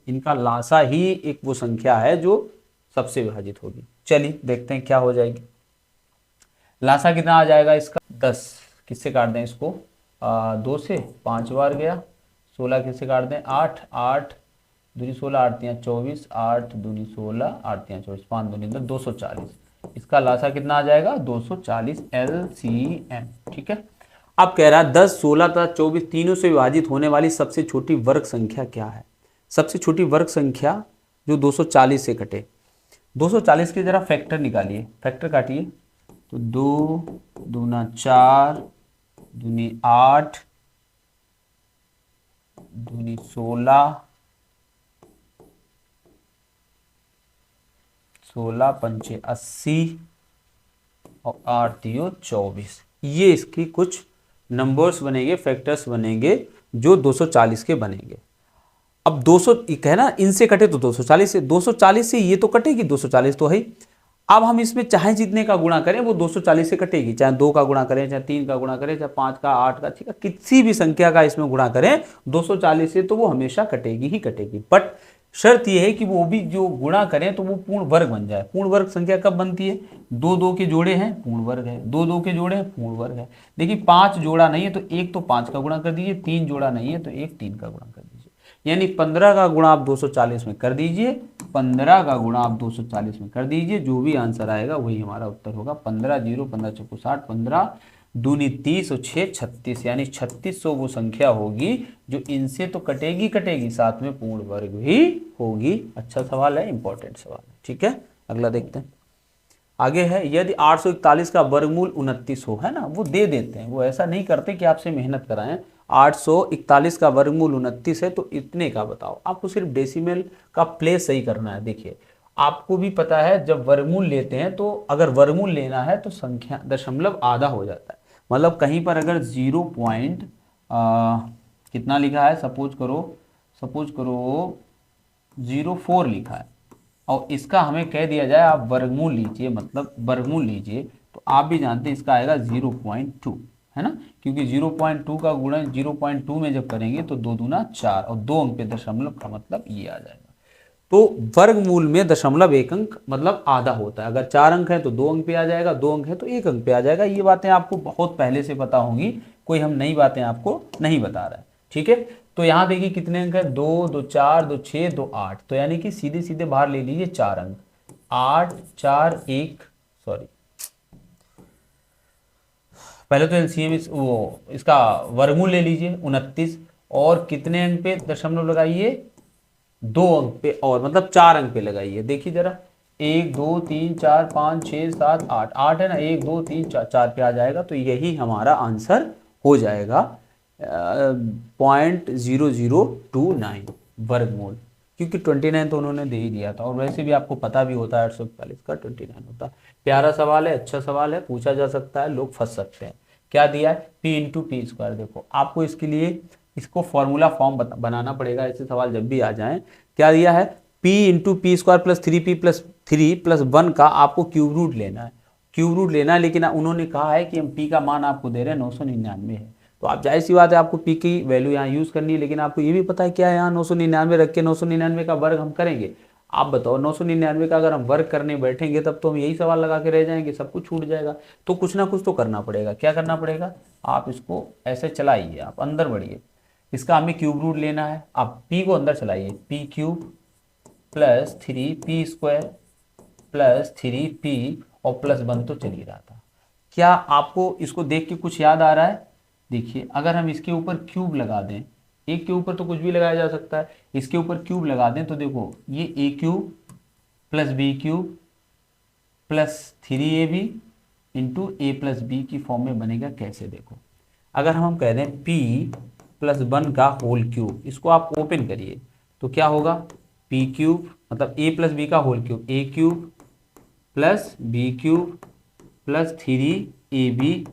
इनका लासा ही एक वो संख्या है जो सबसे विभाजित होगी। चलिए देखते हैं क्या हो जाएगी। लासा कितना आ जाएगा इसका, 10 किससे काट दें इसको, 2 से 5 बार गया, 16 किससे काट दें, 8 8 दूनी 16 8 3 24, 8 दूनी 16 8 3 24, 5 दूनी 10, 240। इसका लासा कितना आ जाएगा, 240 LCM, ठीक है। अब कह रहा है 10 16 तथा 24 तीनों से विभाजित होने वाली सबसे छोटी वर्ग संख्या क्या है। सबसे छोटी वर्ग संख्या जो 240 से कटे, 240 के जरा फैक्टर निकालिए, फैक्टर काटिए, तो 2 दूना 4 दूनी 8 दूनी 16 16 पंचे 80 और 8 दियो 24। ये इसकी कुछ नंबर्स बनेंगे, फैक्टर्स बनेंगे जो 240 के बनेंगे। अब 200 है ना, इनसे कटे तो 240 से, 240 से ये तो कटेगी, 240 तो है ही। अब हम इसमें चाहे जितने का गुणा करें वो 240 से कटेगी, चाहे 2 का गुणा करें, चाहे 3 का गुणा करें, चाहे 5 का 8 का, ठीक है, किसी भी संख्या का इसमें गुणा करें 240 से तो वो हमेशा कटेगी ही कटेगी। बट शर्त यह है कि वो भी जो गुणा करें तो वो पूर्ण वर्ग बन जाए। पूर्ण वर्ग संख्या कब बनती है, 2 2 के जोड़े हैं पूर्ण वर्ग है, 2 2 के जोड़े हैं पूर्ण वर्ग है। देखिए 5 जोड़ा नहीं है तो 1 तो 5 का गुणा कर दीजिए, 3 जोड़ा नहीं है तो 1 3 का गुणा कर दीजिए, यानी 15 का गुणा आप 240 में कर दीजिए, 15 का गुणा आप 240 में कर दीजिए, जो भी आंसर आएगा वही हमारा उत्तर होगा। 15 0 15 चौको 60, 15 दूनी 30 और 6 36, यानी 3600 वो संख्या होगी जो इनसे तो कटेगी कटेगी, साथ में पूर्ण वर्ग भी होगी। अच्छा सवाल है, इंपॉर्टेंट सवाल है, ठीक है। अगला देखते हैं, आगे है, यदि 841 का वर्गमूल 29 हो, है ना, वो दे देते हैं, वो ऐसा नहीं करते कि आपसे मेहनत कराएं। 841 का वर्गमूल 29 है तो इतने का बताओ, आपको सिर्फ डेसिमल का प्लेस सही करना है। देखिए आपको भी पता है जब वर्गमूल लेते हैं तो अगर वर्गमूल लेना है तो संख्या दशमलव आधा हो जाता है, मतलब कहीं पर अगर 0 पॉइंट कितना लिखा है, सपोज करो 04 लिखा है और इसका हमें कह दिया जाए आप वर्गमूल लीजिए, मतलब वर्गमूल लीजिए, तो आप भी जानते हैं इसका आएगा 0.2, है ना, क्योंकि 0.2 का गुणन 0.2 में जब करेंगे तो 2 दूना 4 और 2 अंक पे दशमलव का मतलब ये आ जाएगा। तो वर्गमूल में दशमलव 1 अंक मतलब आधा होता है, अगर 4 अंक है तो 2 अंक पे आ जाएगा, 2 अंक है तो 1 अंक पे आ जाएगा। ये बातें आपको बहुत पहले से पता होंगी, कोई हम नई बातें आपको नहीं बता रहे हैं, ठीक है। तो यहाँ देखिए कितने अंक है, 2 2 4 2 6 2 8, तो यानी कि सीधे सीधे बाहर ले लीजिए 4 अंक, 8 4 1 सॉरी पहले तो एलसीएम इसका वर्गमूल ले लीजिए 29 और कितने अंक पे दशमलव लगाइए, 2 अंक पे, और मतलब 4 अंक पे लगाइए। देखिए जरा 1 2 3 4 5 6 7 8, 8 है ना, 1 2 3 4 पे आ जाएगा, तो यही हमारा आंसर हो जाएगा 0.0029 वर्गमूल, क्योंकि 29 तो उन्होंने दे ही दिया था और वैसे भी आपको पता भी होता है 841 का 29 होता है। प्यारा सवाल है, अच्छा सवाल है, पूछा जा सकता है, लोग फंस सकते हैं। क्या दिया है, P इंटू पी स्क्वायर। देखो आपको इसके लिए इसको फॉर्मूला फॉर्म बनाना पड़ेगा, ऐसे सवाल जब भी आ जाएं। क्या दिया है, P into P square plus 3P plus 3 plus 1 का आपको क्यूब रूट लेना है। क्यूब रूट लेना है, लेकिन उन्होंने कहा है कि हम पी का मान आपको दे रहे हैं 999 है, तो आप जाहिर सी बात है आपको पी की वैल्यू यहाँ यूज़ करनी है। लेकिन आपको ये भी पता है क्या है, यहाँ 999 रख के 999 का वर्ग हम करेंगे। आप बताओ 999 का अगर हम वर्ग करने बैठेंगे तब तो हम यही सवाल लगा के रह जाएंगे, सब कुछ छूट जाएगा। तो कुछ ना कुछ तो करना पड़ेगा। क्या करना पड़ेगा, आप इसको ऐसे चलाइए, आप अंदर बढ़िए, इसका हमें क्यूब रूट लेना है। आप पी को अंदर चलाइए, P cube plus 3p square plus 3p और प्लस 1 तो चल ही रहा था। क्या आपको इसको देख के कुछ याद आ रहा है? देखिए अगर हम इसके ऊपर क्यूब लगा दें, एक के ऊपर तो कुछ भी लगाया जा सकता है, इसके ऊपर क्यूब लगा दें तो देखो ये A cube plus B cube plus 3ab into A plus B की फॉर्म में बनेगा। कैसे, देखो अगर हम कह दें p प्लस 1 का होल क्यूब, इसको आप ओपन करिए तो क्या होगा, p क्यूब मतलब a प्लस बी का whole cube, a cube plus B cube plus 3ab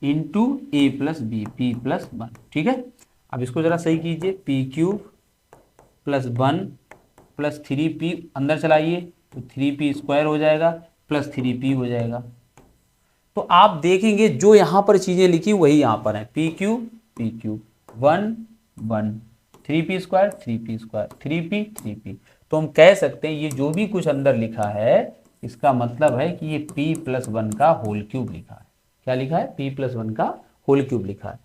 into A plus B, P plus 1। ठीक है, अब इसको जरा सही कीजिए, P cube plus 1 plus 3p अंदर चलाइए तो 3p स्क्वायर हो जाएगा प्लस 3p हो जाएगा। तो आप देखेंगे जो यहाँ पर चीजें लिखी वही यहाँ पर है, P cube 1 1 3p square 3p 3p। तो हम कह सकते हैं ये जो भी कुछ अंदर लिखा है इसका मतलब है कि ये p प्लस 1 का होल क्यूब लिखा है। क्या लिखा है, p प्लस 1 का होल क्यूब लिखा है।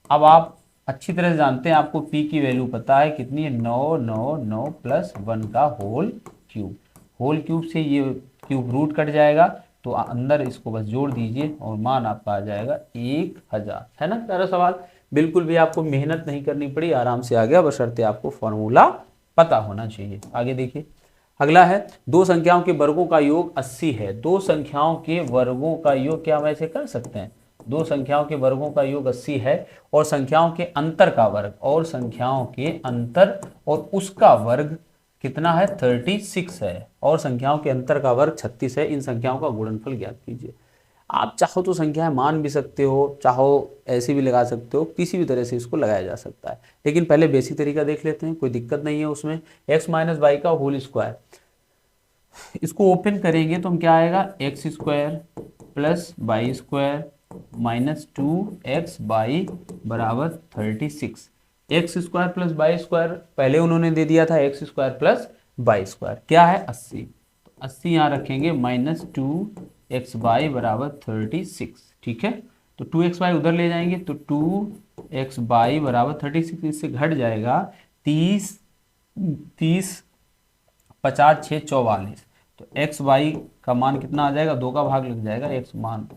अब आप अच्छी तरह से जानते हैं, आपको p की वैल्यू पता है कितनी है, 999 प्लस 1 का होल क्यूब। होल क्यूब से ये क्यूब रूट कट जाएगा तो अंदर इसको बस जोड़ दीजिए और मान आपका आ जाएगा 1000। है ना सारा सवाल, बिल्कुल भी आपको मेहनत नहीं करनी पड़ी, आराम से आ गया, बशर्ते आपको फॉर्मूला पता होना चाहिए। आगे देखिए, अगला है दो संख्याओं के वर्गों का योग 80 है। दो संख्याओं के वर्गों का योग, क्या हम ऐसे कर सकते हैं, दो संख्याओं के वर्गों का योग 80 है और संख्याओं के अंतर का वर्ग, और संख्याओं के अंतर और उसका वर्ग कितना है, 36 है, और संख्याओं के अंतर का वर्ग 36 है। इन संख्याओं का गुणनफल ज्ञात कीजिए। आप चाहो तो संख्याएं मान भी सकते हो, चाहो ऐसे भी लगा सकते हो, किसी भी तरह से इसको लगाया जा सकता है। लेकिन पहले बेसिक तरीका देख लेते हैं, कोई दिक्कत नहीं है उसमें। x माइनस वाई का होल स्क्वायर, इसको ओपन करेंगे तो हम क्या आएगा, X square plus Y square minus 2x by बराबर 36। X square plus Y square पहले उन्होंने दे दिया था, X square plus Y square क्या है 80, तो 80 यहाँ रखेंगे माइनस 2x बाई बराबर 36। ठीक है, तो 2x बाई उधर ले जाएंगे तो 2x बाई बराबर 36, इससे घट जाएगा 30 50 6 44। तो x y का मान कितना आ जाएगा, 2 का भाग लग जाएगा, x मान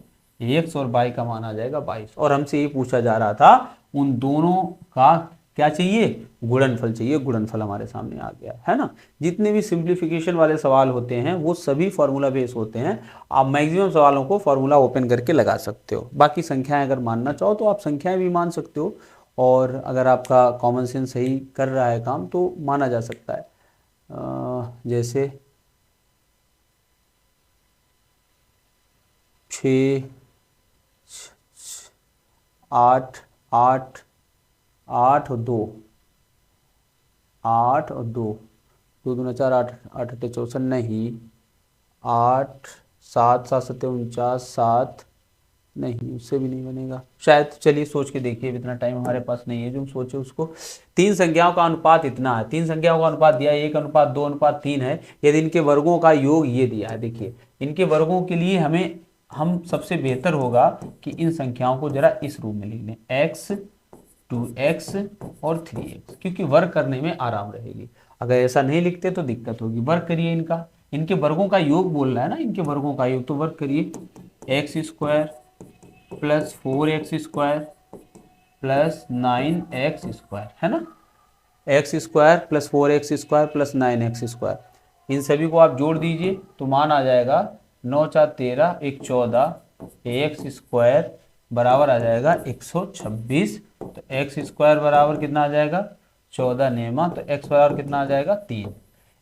x और y का मान आ जाएगा 22। और हमसे ये पूछा जा रहा था उन दोनों का क्या चाहिए, गुणनफल चाहिए। गुणनफल हमारे सामने आ गया है ना। जितने भी सिंप्लीफिकेशन वाले सवाल होते हैं वो सभी फॉर्मूला बेस होते हैं। आप मैक्सिमम सवालों को फॉर्मूला ओपन करके लगा सकते हो। बाकी संख्याएं अगर मानना चाहो तो आप संख्याएं भी मान सकते हो, और अगर आपका कॉमन सेंस सही कर रहा है काम तो माना जा सकता है। जैसे 6 8 8 8 और 2 8 और 2 2 दूना 4 8 8 8 64 नहीं, 8 7 7 7 49 7 नहीं, उससे भी नहीं बनेगा शायद। चलिए सोच के देखिए, इतना टाइम हमारे पास नहीं है जो हम सोचे उसको। तीन संख्याओं का अनुपात इतना है, तीन संख्याओं का अनुपात दिया है 1:2:3 है। यदि इनके वर्गों का योग ये दिया है, देखिए इनके वर्गों के लिए हम सबसे बेहतर होगा कि इन संख्याओं को जरा इस रूप में लिख लें, x 2x और 3x, क्योंकि वर्ग करने में आराम रहेगी। अगर ऐसा नहीं लिखते तो दिक्कत होगी। वर्ग करिए इनका, इनके वर्गों का योग बोल रहा है ना, इनके वर्गों का योग, तो वर्ग करिए x square plus 4x square plus 9x square, है ना, x square plus 4x square plus 9x square. इन सभी को आप जोड़ दीजिए तो मान आ जाएगा 9 4 13 1 14, एक्स स्क्वायर बराबर आ जाएगा 126। तो एक्स स्क्वायर बराबर कितना आ जाएगा 14 नेमा, तो एक्स बराबर कितना आ जाएगा 3।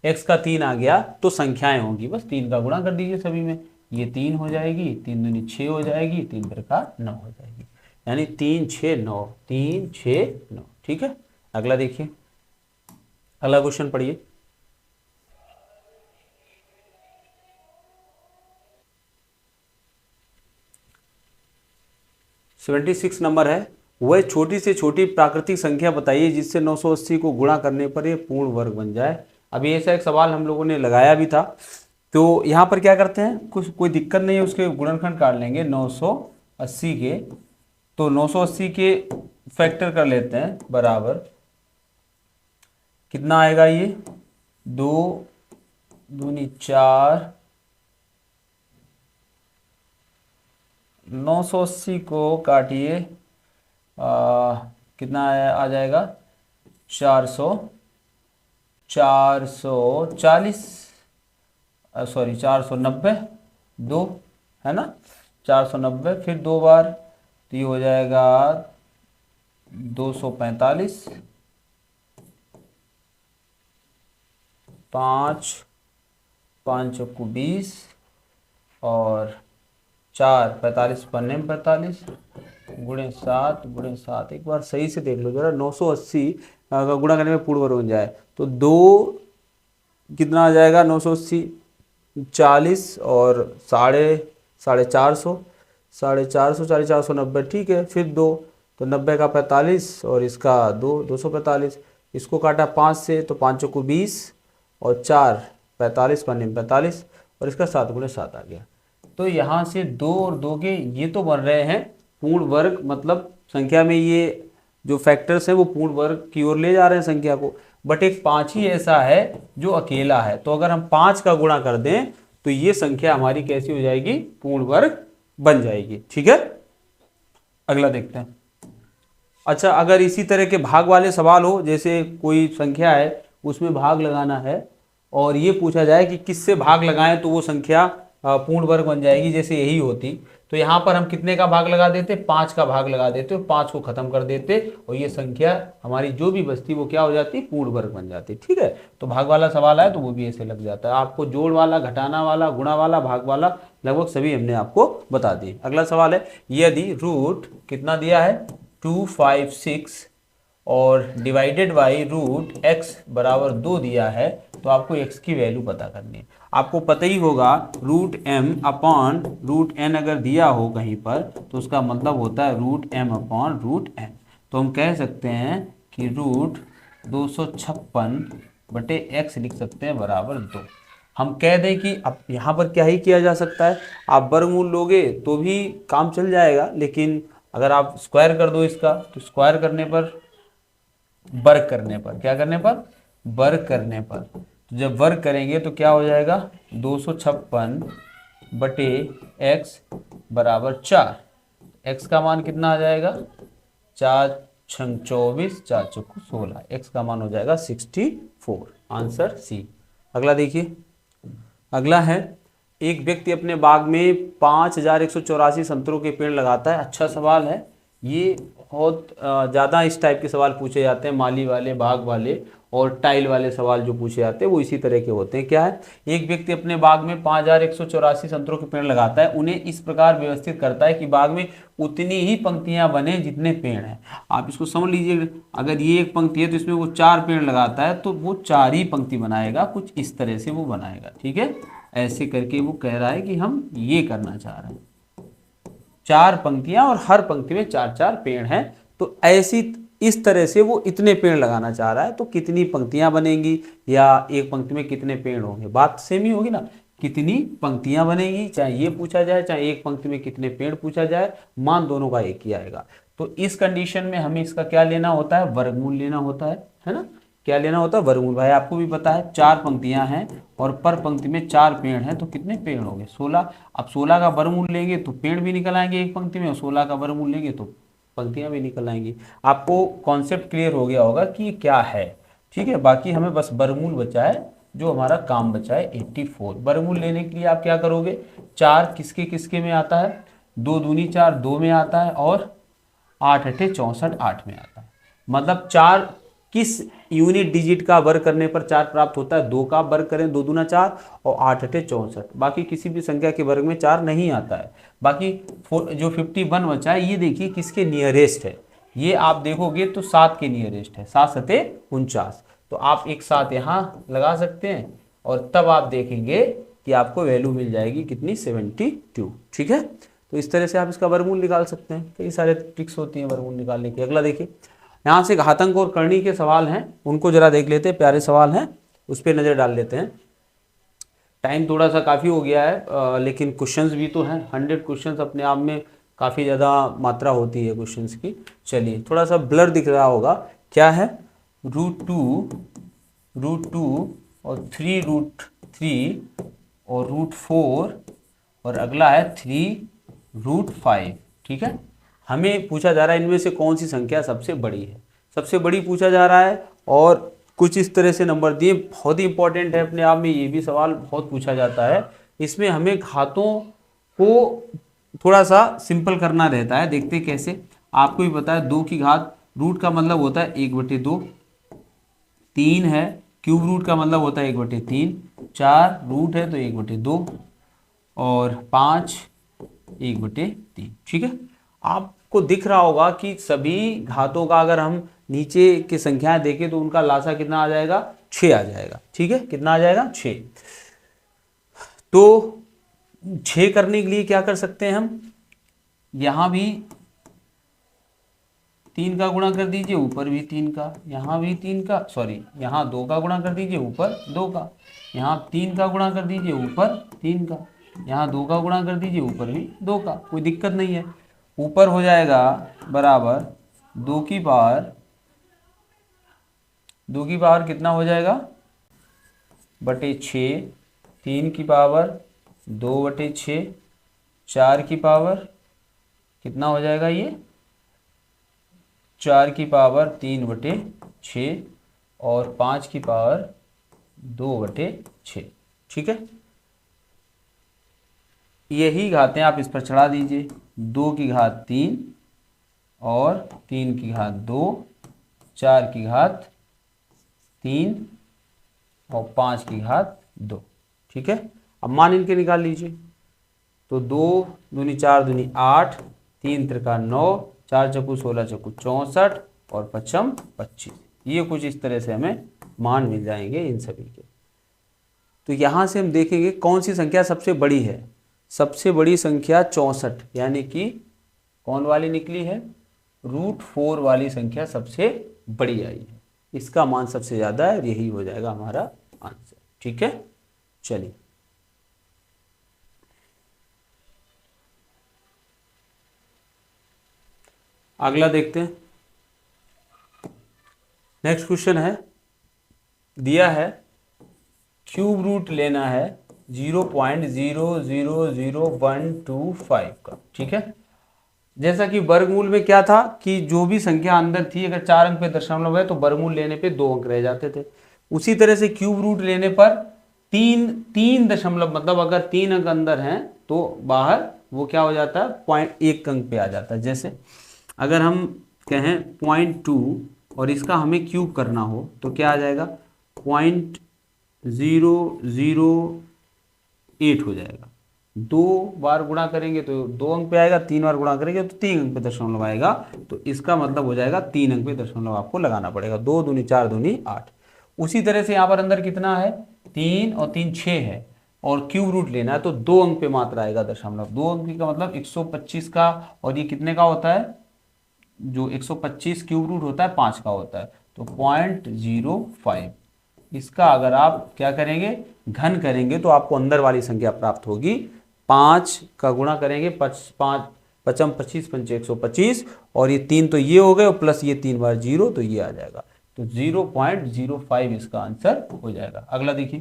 एक्स का 3 आ गया तो संख्याएं होंगी, बस 3 का गुणा कर दीजिए सभी में, ये 3 हो जाएगी, 3 दूनी 6 हो जाएगी, 3 का 9 हो जाएगी, यानी 3 6 9 3 6 9। ठीक है, अगला देखिए, अगला क्वेश्चन पढ़िए। 76 नंबर है, वह छोटी से छोटी प्राकृतिक संख्या बताइए जिससे 980 को गुणा करने पर ये पूर्ण वर्ग बन जाए। अभी ऐसा एक सवाल हम लोगों ने लगाया भी था। तो यहाँ पर क्या करते हैं, कुछ कोई दिक्कत नहीं है, उसके गुणनखंड काट लेंगे 980 के। तो 980 के फैक्टर कर लेते हैं, बराबर कितना आएगा ये, 2 दूनी 4, 980 को काटिए, कितना आ जाएगा 440, सॉरी 490, 2 है ना, 490 फिर 2 बार, तो ये हो जाएगा 245, 5 5 चौको 20 और 4 45 पन्ने में 45 गुणे 7 गुणे 7, एक बार सही से देख लो जरा, 980 का गुणा करने में पूर्ण वर्ग बन जाए तो 2 कितना आ जाएगा, 980 40 और 450, 490, ठीक है, फिर 2 तो 90 का 45 और इसका 245, इसको काटा 5 से तो 5 चौको 20 और 4 45 पन्ने में 45 और इसका 7 गुणे 7 आ गया। तो यहाँ से 2 और 2 के ये तो बन रहे हैं पूर्ण वर्ग, मतलब संख्या में ये जो फैक्टर्स हैं वो पूर्ण वर्ग की ओर ले जा रहे हैं संख्या को, बट एक 5 ही ऐसा है जो अकेला है। तो अगर हम 5 का गुणा कर दें तो ये संख्या हमारी कैसी हो जाएगी, पूर्ण वर्ग बन जाएगी। ठीक है, अगला देखते हैं। अच्छा, अगर इसी तरह के भाग वाले सवाल हो, जैसे कोई संख्या है उसमें भाग लगाना है और ये पूछा जाए कि किससे भाग लगाएं तो वो संख्या पूर्ण वर्ग बन जाएगी, जैसे यही होती, तो यहाँ पर हम कितने का भाग लगा देते, 5 का भाग लगा देते, 5 को खत्म कर देते और ये संख्या हमारी जो भी बचती वो क्या हो जाती, पूर्ण वर्ग बन जाती। ठीक है, तो भाग वाला सवाल आए तो वो भी ऐसे लग जाता है। आपको जोड़ वाला, घटाना वाला, गुणा वाला, भाग वाला लगभग सभी हमने आपको बता दिए। अगला सवाल है, यदि रूट कितना दिया है 256 और डिवाइडेड बाई रूट x बराबर 2 दिया है, तो आपको x की वैल्यू पता करनी है। आपको पता ही होगा root m upon root n अगर दिया हो कहीं पर तो उसका मतलब होता है root m upon root n। तो हम कह सकते हैं कि रूट 256 बटे x लिख सकते हैं बराबर 2। हम कह दें कि अब यहाँ पर क्या ही किया जा सकता है, आप वर्गमूल लोगे तो भी काम चल जाएगा, लेकिन अगर आप स्क्वायर कर दो इसका तो स्क्वायर करने पर, वर्ग करने पर, क्या करने पर, वर्ग करने पर, तो जब वर्ग करेंगे तो क्या हो जाएगा 256 बटे x बराबर 4। x का मान कितना आ जाएगा, 4 छंग 24, 4 चौको 16, x का मान हो जाएगा 64, आंसर सी। अगला देखिए, अगला है, एक व्यक्ति अपने बाग में 5184 संतरों के पेड़ लगाता है। अच्छा सवाल है ये, बहुत ज़्यादा इस टाइप के सवाल पूछे जाते हैं, माली वाले, बाग वाले और टाइल वाले सवाल जो पूछे जाते हैं वो इसी तरह के होते हैं। क्या है, एक व्यक्ति अपने बाग में 5184 संतरों के पेड़ लगाता है, उन्हें इस प्रकार व्यवस्थित करता है कि बाग में उतनी ही पंक्तियां बने जितने पेड़ हैं। आप इसको समझ लीजिए, अगर ये एक पंक्ति है तो इसमें वो 4 पेड़ लगाता है तो वो 4 ही पंक्ति बनाएगा, कुछ इस तरह से वो बनाएगा। ठीक है, ऐसे करके वो कह रहा है कि हम ये करना चाह रहे हैं, 4 पंक्तियां और हर पंक्ति में 4-4 पेड़ हैं, तो ऐसी इस तरह से वो इतने पेड़ लगाना चाह रहा है। तो कितनी पंक्तियां बनेंगी या एक पंक्ति में कितने पेड़ होंगे, बात सेम ही होगी ना, कितनी पंक्तियां बनेंगी, चाहे ये पूछा जाए चाहे एक पंक्ति में कितने पेड़ पूछा जाए, मान दोनों का एक ही आएगा। तो इस कंडीशन में हमें इसका क्या लेना होता है, वर्गमूल लेना होता है ना, क्या लेना होता है, वर्गमूल। भाई आपको भी पता है 4 पंक्तियां हैं और पर पंक्ति में 4 पेड़ हैं, तो कितने पेड़ हो गए, 16। अब 16 का वर्गमूल लेंगे तो पेड़ भी निकल आएंगे एक पंक्ति में, और 16 का वर्गमूल लेंगे तो पंक्तियां भी निकल आएंगी। आपको कॉन्सेप्ट क्लियर हो गया होगा कि क्या है। ठीक है, बाकी हमें बस वर्गमूल बचा है, जो हमारा काम बचा है 84। वर्गमूल लेने के लिए आप क्या करोगे, 4 किसके किसके में आता है, 2 दूनी 4 2 में आता है और 8 अठे 64 8 में आता है। मतलब 4 किस यूनिट डिजिट का वर्ग करने पर 4 प्राप्त होता है, 2 का वर्ग करें 2 दूना 4 और 8 अठे 64, बाकी किसी भी संख्या के वर्ग में 4 नहीं आता है। बाकी जो 51 बचा है ये देखिए किसके नियरेस्ट है, ये आप देखोगे तो 7 के नियरेस्ट है, 7 सते 49, तो आप एक साथ यहाँ लगा सकते हैं और तब आप देखेंगे कि आपको वैल्यू मिल जाएगी कितनी, 72। ठीक है, तो इस तरह से आप इसका वर्गमूल निकाल सकते हैं। कई सारे ट्रिक्स होती हैं वर्गमूल निकालने की। अगला देखिए, यहाँ से घातांक और करणी के सवाल हैं, उनको जरा देख लेते हैं, प्यारे सवाल हैं, उस पर नज़र डाल लेते हैं। टाइम थोड़ा सा काफ़ी हो गया है, लेकिन क्वेश्चंस भी तो हैं, 100 क्वेश्चंस अपने आप में काफ़ी ज़्यादा मात्रा होती है क्वेश्चंस की। चलिए, थोड़ा सा ब्लर दिख रहा होगा, क्या है, √2 और 3√3 और √4 और अगला है 3√5। ठीक है, हमें पूछा जा रहा है इनमें से कौन सी संख्या सबसे बड़ी है, सबसे बड़ी पूछा जा रहा है। और कुछ इस तरह से नंबर दिए, बहुत ही इंपॉर्टेंट है अपने आप में, ये भी सवाल बहुत पूछा जाता है। इसमें हमें घातों को थोड़ा सा सिंपल करना रहता है। देखते कैसे, आपको भी पता है 2 की घात, रूट का मतलब होता है 1/2, 3 है, क्यूब रूट का मतलब होता है 1/3, 4 रूट है तो 1/2 और 5 1/3। ठीक है, आपको दिख रहा होगा कि सभी घातों का अगर हम नीचे की संख्याएं देखें तो उनका लासा कितना आ जाएगा, 6 आ जाएगा। ठीक है, कितना आ जाएगा, 6। तो 6 करने के लिए क्या कर सकते हैं हम, यहां भी 3 का गुणा कर दीजिए, ऊपर भी 3 का, यहाँ भी 3 का, सॉरी यहाँ 2 का गुणा कर दीजिए, ऊपर 2 का, यहाँ 3 का गुणा कर दीजिए, ऊपर 3 का, यहाँ 2 का गुणा कर दीजिए, ऊपर भी 2 का, कोई दिक्कत नहीं है। ऊपर हो जाएगा बराबर 2 की पावर कितना हो जाएगा, बटे 6, 3 की पावर 2/6, 4 की पावर कितना हो जाएगा, ये 4 की पावर 3/6 और 5 की पावर 2/6। ठीक है, यही घातें आप इस पर चढ़ा दीजिए, 2 की घात 3 और 3 की घात 2, 4 की घात 3 और 5 की घात 2। ठीक है, अब मान इनके निकाल लीजिए, तो 2 दूनी 4 दूनी 8, 3 त्रिका 9, 4 चक्कू 16 चक्कू 64 और 5 25। ये कुछ इस तरह से हमें मान मिल जाएंगे इन सभी के। तो यहाँ से हम देखेंगे कौन सी संख्या सबसे बड़ी है। सबसे बड़ी संख्या 64, यानी कि कौन वाली निकली है, √4 वाली संख्या सबसे बड़ी आई है, इसका मान सबसे ज़्यादा है, यही हो जाएगा हमारा आंसर। ठीक है, चलिए अगला देखते हैं। नेक्स्ट क्वेश्चन है, दिया है क्यूब रूट लेना है 0.000125 का। ठीक है, जैसा कि वर्गमूल में क्या था कि जो भी संख्या अंदर थी, अगर 4 अंक पे दशमलव है तो वर्गमूल लेने पे 2 अंक रह जाते थे। उसी तरह से क्यूब रूट लेने पर 3 दशमलव, मतलब अगर 3 अंक अंदर हैं तो बाहर वो क्या हो जाता है, 1 अंक पे आ जाता है। जैसे अगर हम कहें 0.2 और इसका हमें क्यूब करना हो तो क्या आ जाएगा, 0.008 हो जाएगा। 2 बार गुणा करेंगे तो 2 अंक पे आएगा, 3 बार गुणा करेंगे तो 3 अंक पे दशमलव आएगा। तो इसका मतलब हो जाएगा 3 अंक पे दशमलव आपको लगाना पड़ेगा। 2 दूनी 4 दूनी 8। उसी तरह से यहाँ पर अंदर कितना है, 3 और 3 6 है, और क्यूब रूट लेना है तो 2 अंक पे मात्र आएगा दशमलव। 2 अंक का मतलब 125 का, और ये कितने का होता है, जो 125 क्यूब रूट होता है 5 का होता है, तो 0.05। इसका अगर आप क्या करेंगे, घन करेंगे तो आपको अंदर वाली संख्या प्राप्त होगी। 5 का गुणा करेंगे, 5 पचम 25 पंचे 125, और ये 3 तो ये हो गए, और प्लस ये 3 बार 0 तो ये आ जाएगा। तो 0.05 इसका आंसर हो जाएगा। अगला देखिए,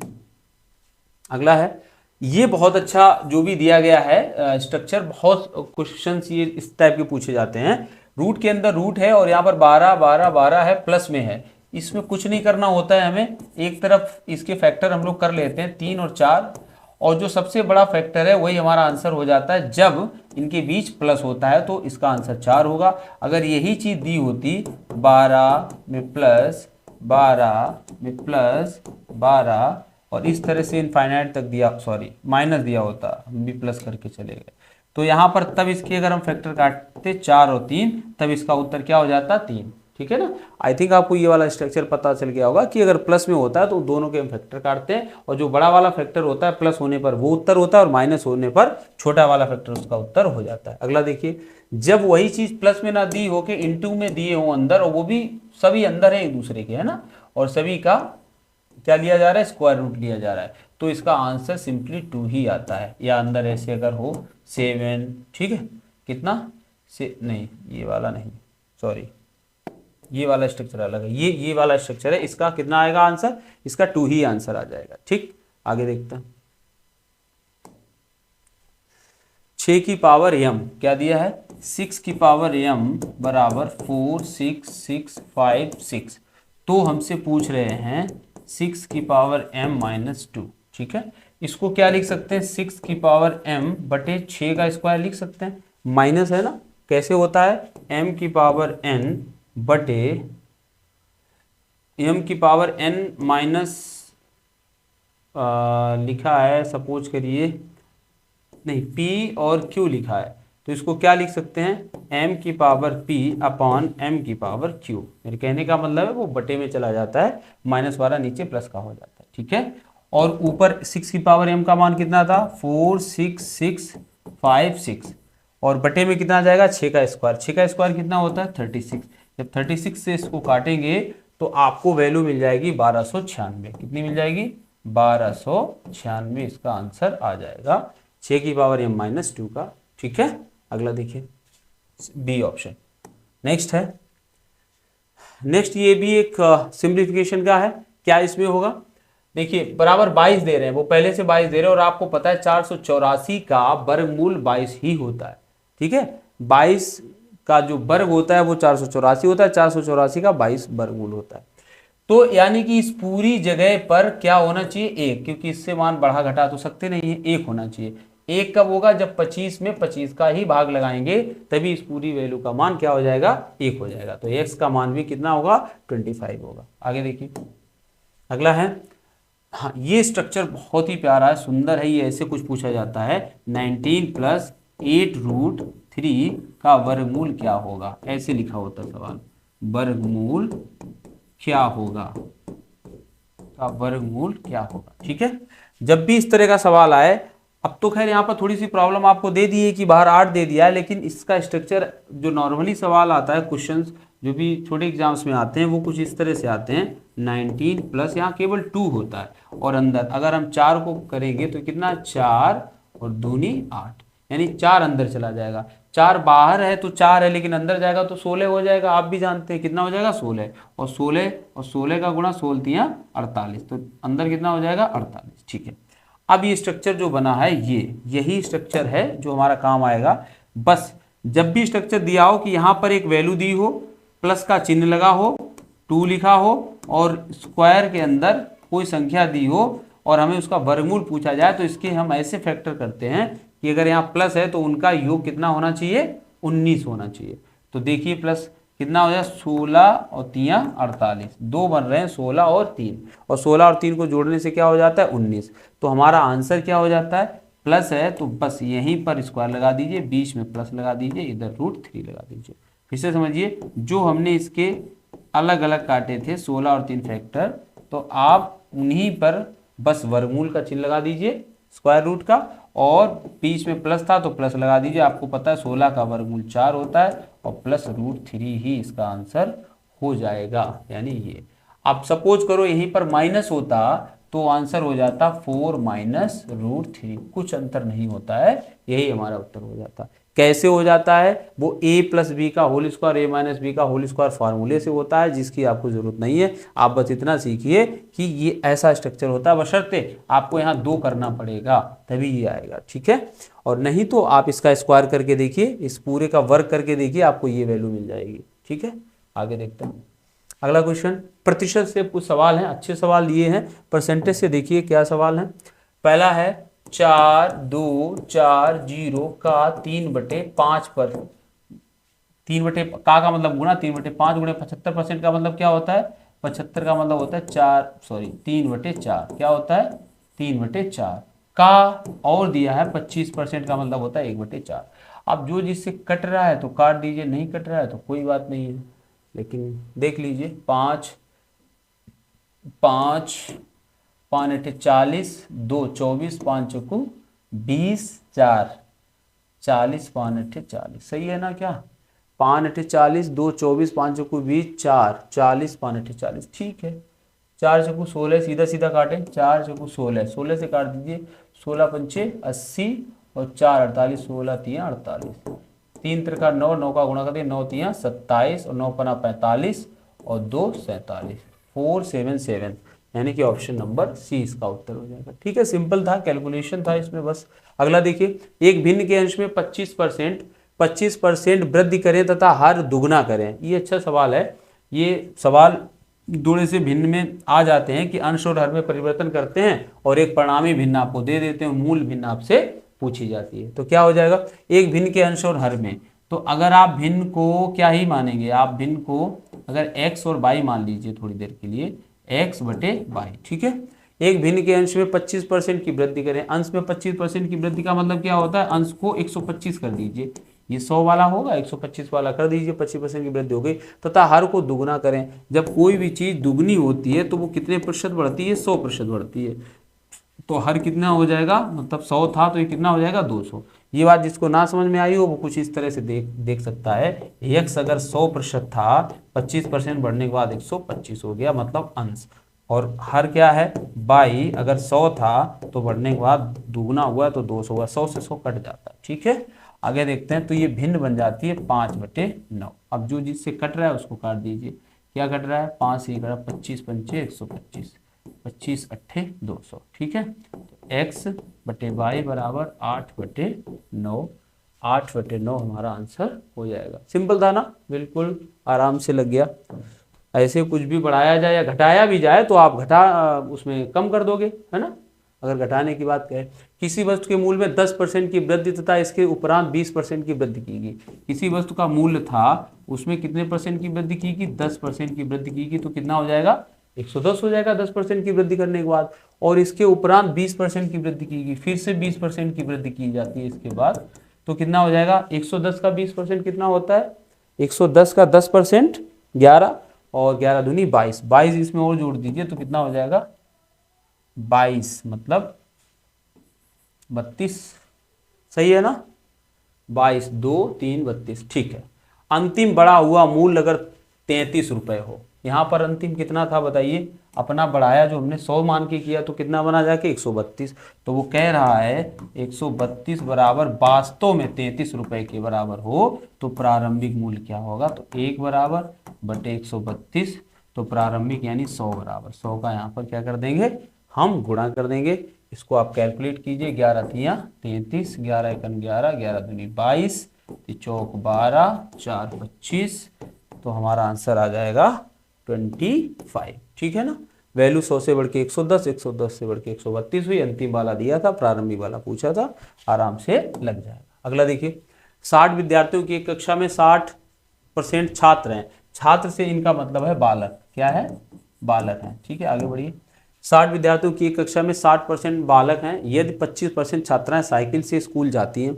अगला है, ये बहुत अच्छा जो भी दिया गया है स्ट्रक्चर, बहुत क्वेश्चंस ये इस टाइप के पूछे जाते हैं। रूट के अंदर रूट है और यहाँ पर 12 12 12 है, प्लस में है, इसमें कुछ नहीं करना होता है हमें, एक तरफ इसके फैक्टर हम लोग कर लेते हैं 3 और 4, और जो सबसे बड़ा फैक्टर है वही हमारा आंसर हो जाता है। जब इनके बीच प्लस होता है तो इसका आंसर 4 होगा। अगर यही चीज दी होती 12 में प्लस 12 में प्लस 12 और इस तरह से इनफाइनाइट तक दिया, सॉरी माइनस दिया होता, हम भी प्लस करके चले गए, तो यहाँ पर तब इसके अगर हम फैक्टर काटते 4 और 3, तब इसका उत्तर क्या हो जाता, 3। ठीक है ना। आई थिंक आपको ये वाला स्ट्रक्चर पता चल गया होगा कि अगर प्लस में होता है तो दोनों के हम फैक्टर काटते हैं, और जो बड़ा वाला फैक्टर होता है प्लस होने पर वो उत्तर होता है, और माइनस होने पर छोटा वाला फैक्टर उसका उत्तर हो जाता है। अगला देखिए, जब वही चीज प्लस में ना दी हो के इनटू में दिए हो अंदर, और वो भी सभी अंदर है एक दूसरे के, है ना, और सभी का क्या लिया जा रहा है, स्क्वायर रूट लिया जा रहा है, तो इसका आंसर सिंपली 2 ही आता है। या अंदर ऐसे अगर हो 7, ठीक है, कितना से नहीं, ये वाला नहीं, सॉरी, ये वाला स्ट्रक्चर अलग है, ये वाला स्ट्रक्चर है, इसका कितना आएगा आंसर, इसका 2 ही आंसर आ जाएगा। ठीक, आगे देखते हैं। 6 की पावर m क्या दिया है, 6 की पावर m बराबर 4 6 6 5 6, तो हमसे पूछ रहे हैं 6 की पावर m माइनस 2। ठीक है, इसको क्या लिख सकते हैं, 6 की पावर m बटे 6 का स्क्वायर लिख सकते हैं, माइनस है ना, कैसे होता है, m की पावर n बटे m की पावर n माइनस लिखा है, सपोज करिए, नहीं p और q लिखा है, तो इसको क्या लिख सकते हैं, m की पावर p अपॉन m की पावर q। मेरे कहने का मतलब है वो बटे में चला जाता है, माइनस वाला नीचे प्लस का हो जाता है। ठीक है, और ऊपर 6 की पावर m का मान कितना था, 4 6 6 5 6, और बटे में कितना आ जाएगा, 6 का स्क्वायर, 6 का स्क्वायर कितना होता है 36। जब 36 से इसको काटेंगे तो आपको वैल्यू मिल जाएगी 1296। कितनी मिल जाएगी, 1296 इसका आंसर आ जाएगा, 6 की पावर m माइनस 2 का। ठीक है, अगला देखिए, बी ऑप्शन। नेक्स्ट है, नेक्स्ट ये भी एक सिंप्लीफिकेशन का है, क्या इसमें होगा, देखिए बराबर 22 दे रहे हैं, वो पहले से 22 दे रहे हैं, और आपको पता है 484 का वर्गमूल 22 ही होता है। ठीक है, 22 का जो वर्ग होता है वो 484 होता है, 484 का 22 वर्गमूल होता है। तो यानी कि इस पूरी जगह पर क्या होना चाहिए, 1, क्योंकि इससे मान बढ़ा घटा तो सकते नहीं है, 1 होना चाहिए। 1 कब होगा, जब 25 में 25 का ही भाग लगाएंगे, तभी इस पूरी वैल्यू का मान क्या हो जाएगा, 1 हो जाएगा। तो x का मान भी कितना होगा, 25 होगा। आगे देखिए, अगला है, हाँ ये स्ट्रक्चर बहुत ही प्यारा है, सुंदर है, ये ऐसे कुछ पूछा जाता है, 19 + 8√3 का वर्गमूल क्या होगा, ऐसे लिखा होता है सवाल, वर्गमूल क्या होगा, का वर्गमूल क्या होगा। ठीक है, जब भी इस तरह का सवाल आए, अब तो खैर यहाँ पर थोड़ी सी प्रॉब्लम आपको दे दी है कि बाहर 8 दे दिया है, लेकिन इसका स्ट्रक्चर जो नॉर्मली सवाल आता है, क्वेश्चंस जो भी छोटे एग्जाम्स में आते हैं वो कुछ इस तरह से आते हैं, 19 प्लस यहाँ केवल 2 होता है, और अंदर अगर हम 4 को करेंगे तो कितना, 4 और दूनी 8, यानी 4 अंदर चला जाएगा, 4 बाहर है तो 4 है, लेकिन अंदर जाएगा तो 16 हो जाएगा। आप भी जानते हैं कितना हो जाएगा, 16, और 16 का गुणा 16 48, तो अंदर कितना हो जाएगा, 48। ठीक है, अब ये स्ट्रक्चर जो बना है, यही स्ट्रक्चर है जो हमारा काम आएगा। बस जब भी स्ट्रक्चर दिया हो कि यहाँ पर एक वैल्यू दी हो, प्लस का चिन्ह लगा हो, 2 लिखा हो, और स्क्वायर के अंदर कोई संख्या दी हो, और हमें उसका वर्गमूल पूछा जाए, तो इसके हम ऐसे फैक्टर करते हैं कि अगर यहाँ प्लस है तो उनका योग कितना होना चाहिए, 19 होना चाहिए। तो देखिए प्लस कितना हो जाए, 16 और 3 48, 2 बन रहे हैं, 16 और 3, और 16 और 3 को जोड़ने से क्या हो जाता है, 19। तो हमारा आंसर क्या हो जाता है, प्लस है तो बस यहीं पर स्क्वायर लगा दीजिए, बीच में प्लस लगा दीजिए, इधर √3 लगा दीजिए। फिर से समझिए, जो हमने इसके अलग अलग काटे थे 16 और 3 फैक्टर, तो आप उन्हीं पर बस वर्गमूल का चिन्ह लगा दीजिए स्क्वायर रूट का, और बीच में प्लस था तो प्लस लगा दीजिए। आपको पता है 16 का वर्गमूल 4 होता है, और प्लस √3 ही इसका आंसर हो जाएगा, यानी ये। आप सपोज करो यहीं पर माइनस होता तो आंसर हो जाता 4 - √3, कुछ अंतर नहीं होता है, यही हमारा उत्तर हो जाता। कैसे हो जाता है, वो a + b का होल स्क्वायर, a - b का होल स्क्वायर फार्मूले से होता है, जिसकी आपको जरूरत नहीं है। आप बस इतना सीखिए कि ये ऐसा स्ट्रक्चर होता है, बशर्ते आपको यहाँ 2 करना पड़ेगा तभी ये आएगा। ठीक है, और नहीं तो आप इसका स्क्वायर करके देखिए, इस पूरे का वर्ग करके देखिए, आपको ये वैल्यू मिल जाएगी। ठीक है, आगे देखते हैं अगला क्वेश्चन। प्रतिशत से कुछ सवाल हैं, अच्छे सवाल लिए हैं। परसेंटेज से देखिए क्या सवाल है। पहला है 4 2 4 0 का 3/5 पर, 3/का मतलब गुणा 3/5 गुणे 75% का मतलब क्या होता है, 75 का मतलब होता है 3/4, क्या होता है 3/4 का, और दिया है 25% का मतलब होता है 1/4। अब जो जिससे कट रहा है तो काट दीजिए, नहीं कट रहा है तो कोई बात नहीं है। लेकिन देख लीजिए, 5 5 5 अठे 40, 2 24, 5 चौकू 20, 4 40, 5 अठे 40, सही है ना क्या? 5 अठे 40, 2 24, 5 चौकू 20, 4 40, 5 अठे 40, ठीक है। 4 चौकू 16, सीधा सीधा काटे, 4 चौकू 16, 16 से काट दीजिए, 16 पंचे 80 और 4 48, 16 तियां 48, 3 त्रिका 9, 9 का गुणा कर दिया, 9 तियां 27 और 9 पना 45 और 2 47, 477, यानी कि ऑप्शन नंबर सी इसका उत्तर हो जाएगा। ठीक है, सिंपल था, कैलकुलेशन था इसमें बस। अगला देखिए, एक भिन्न के अंश में 25% वृद्धि करें तथा हर दुगना करें। ये अच्छा सवाल है। ये सवाल दुगने से भिन्न में आ जाते हैं कि अंश और हर में परिवर्तन करते हैं और एक परिणामी भिन्न आपको दे देते हैं, मूल भिन्न आपसे पूछी जाती है। तो क्या हो जाएगा, एक भिन्न के अंश और हर में, तो अगर आप भिन्न को क्या ही मानेंगे, आप भिन्न को अगर x और y मान लीजिए थोड़ी देर के लिए, x बटे y, ठीक है। एक भिन्न के अंश में 25% की वृद्धि करें, अंश में 25% की वृद्धि का मतलब क्या होता है, अंश को 125 कर दीजिए, ये 100 वाला होगा, 125 वाला कर दीजिए, 25% की वृद्धि हो गई। तथा हर को दुगना करें, जब कोई भी चीज दुगनी होती है तो वो कितने प्रतिशत बढ़ती है, 100% बढ़ती है। तो हर कितना हो जाएगा, मतलब 100 था तो ये कितना हो जाएगा, 200। ये बात जिसको ना समझ में आई हो वो कुछ इस तरह से देख सकता है, x अगर 100% था, 25% बढ़ने के बाद 125 हो गया, मतलब अंश। और हर क्या है, बाई, अगर 100 था तो बढ़ने के बाद दुगना हुआ तो 200 हुआ, 100 से 100 कट जाता है। ठीक है, आगे देखते हैं। तो ये भिन्न बन जाती है 5/9। अब जो जिससे कट रहा है उसको काट दीजिए। क्या कट रहा है, 5 से कटा 25 पंचे 125, 25 अट्ठे 200, ठीक है। तो x बटे वाई बराबर 8/9, 8/9 हमारा आंसर हो जाएगा। सिंपल था ना, बिल्कुल आराम से लग गया। ऐसे कुछ भी बढ़ाया जाए या घटाया भी जाए तो आप उसमें कम कर दोगे, है ना। अगर घटाने की बात करें, किसी वस्तु के मूल्य में 10% की वृद्धि तथा इसके उपरांत 20% की वृद्धि की गई। किसी वस्तु का मूल्य था, उसमें कितने परसेंट की वृद्धि की गई, 10% की वृद्धि की गई, तो कितना हो जाएगा, 110 हो जाएगा 10% की वृद्धि करने के बाद। और इसके उपरांत 20% की वृद्धि की गई, फिर से 20% की वृद्धि की जाती है इसके बाद, तो कितना हो जाएगा, 110 का 20% कितना होता है, 110 का 10% 11, और 11 दूनी 22, 22 इसमें और जोड़ दीजिए तो कितना हो जाएगा, 22 मतलब 32, सही है ना। 22 2 3 32, ठीक है। अंतिम बढ़ा हुआ मूल्य अगर 33 रुपए हो, यहां पर अंतिम कितना था बताइए, अपना बढ़ाया जो हमने 100 मान के किया तो कितना बना जाके 132। तो वो कह रहा है 132 बराबर वास्तव में 33 रुपए के बराबर हो तो प्रारंभिक मूल्य क्या होगा, तो 1 बराबर बटे 132, तो प्रारंभिक यानी 100 बराबर, 100 का यहाँ पर क्या कर देंगे, हम गुणा कर देंगे। इसको आप कैलकुलेट कीजिए, 11 तियां 33, 11 एकन 11, 11 दूनी 22, चौक 12, 4 25, तो हमारा आंसर आ जाएगा 25। ठीक है ना। वैल्यू 100 से बढ़ के 110, 110 से बढ़ के 132 हुई। अंतिम वाला दिया था, प्रारंभिक वाला पूछा था, आराम से लग जाएगा। अगला देखिए, 60 विद्यार्थियों की एक कक्षा में 60% छात्र हैं। छात्र से इनका मतलब है बालक, क्या है, बालक हैं। ठीक है, आगे बढ़िए। 60 विद्यार्थियों की एक कक्षा में 60% बालक हैं। यदि 25% छात्राएं साइकिल से स्कूल जाती हैं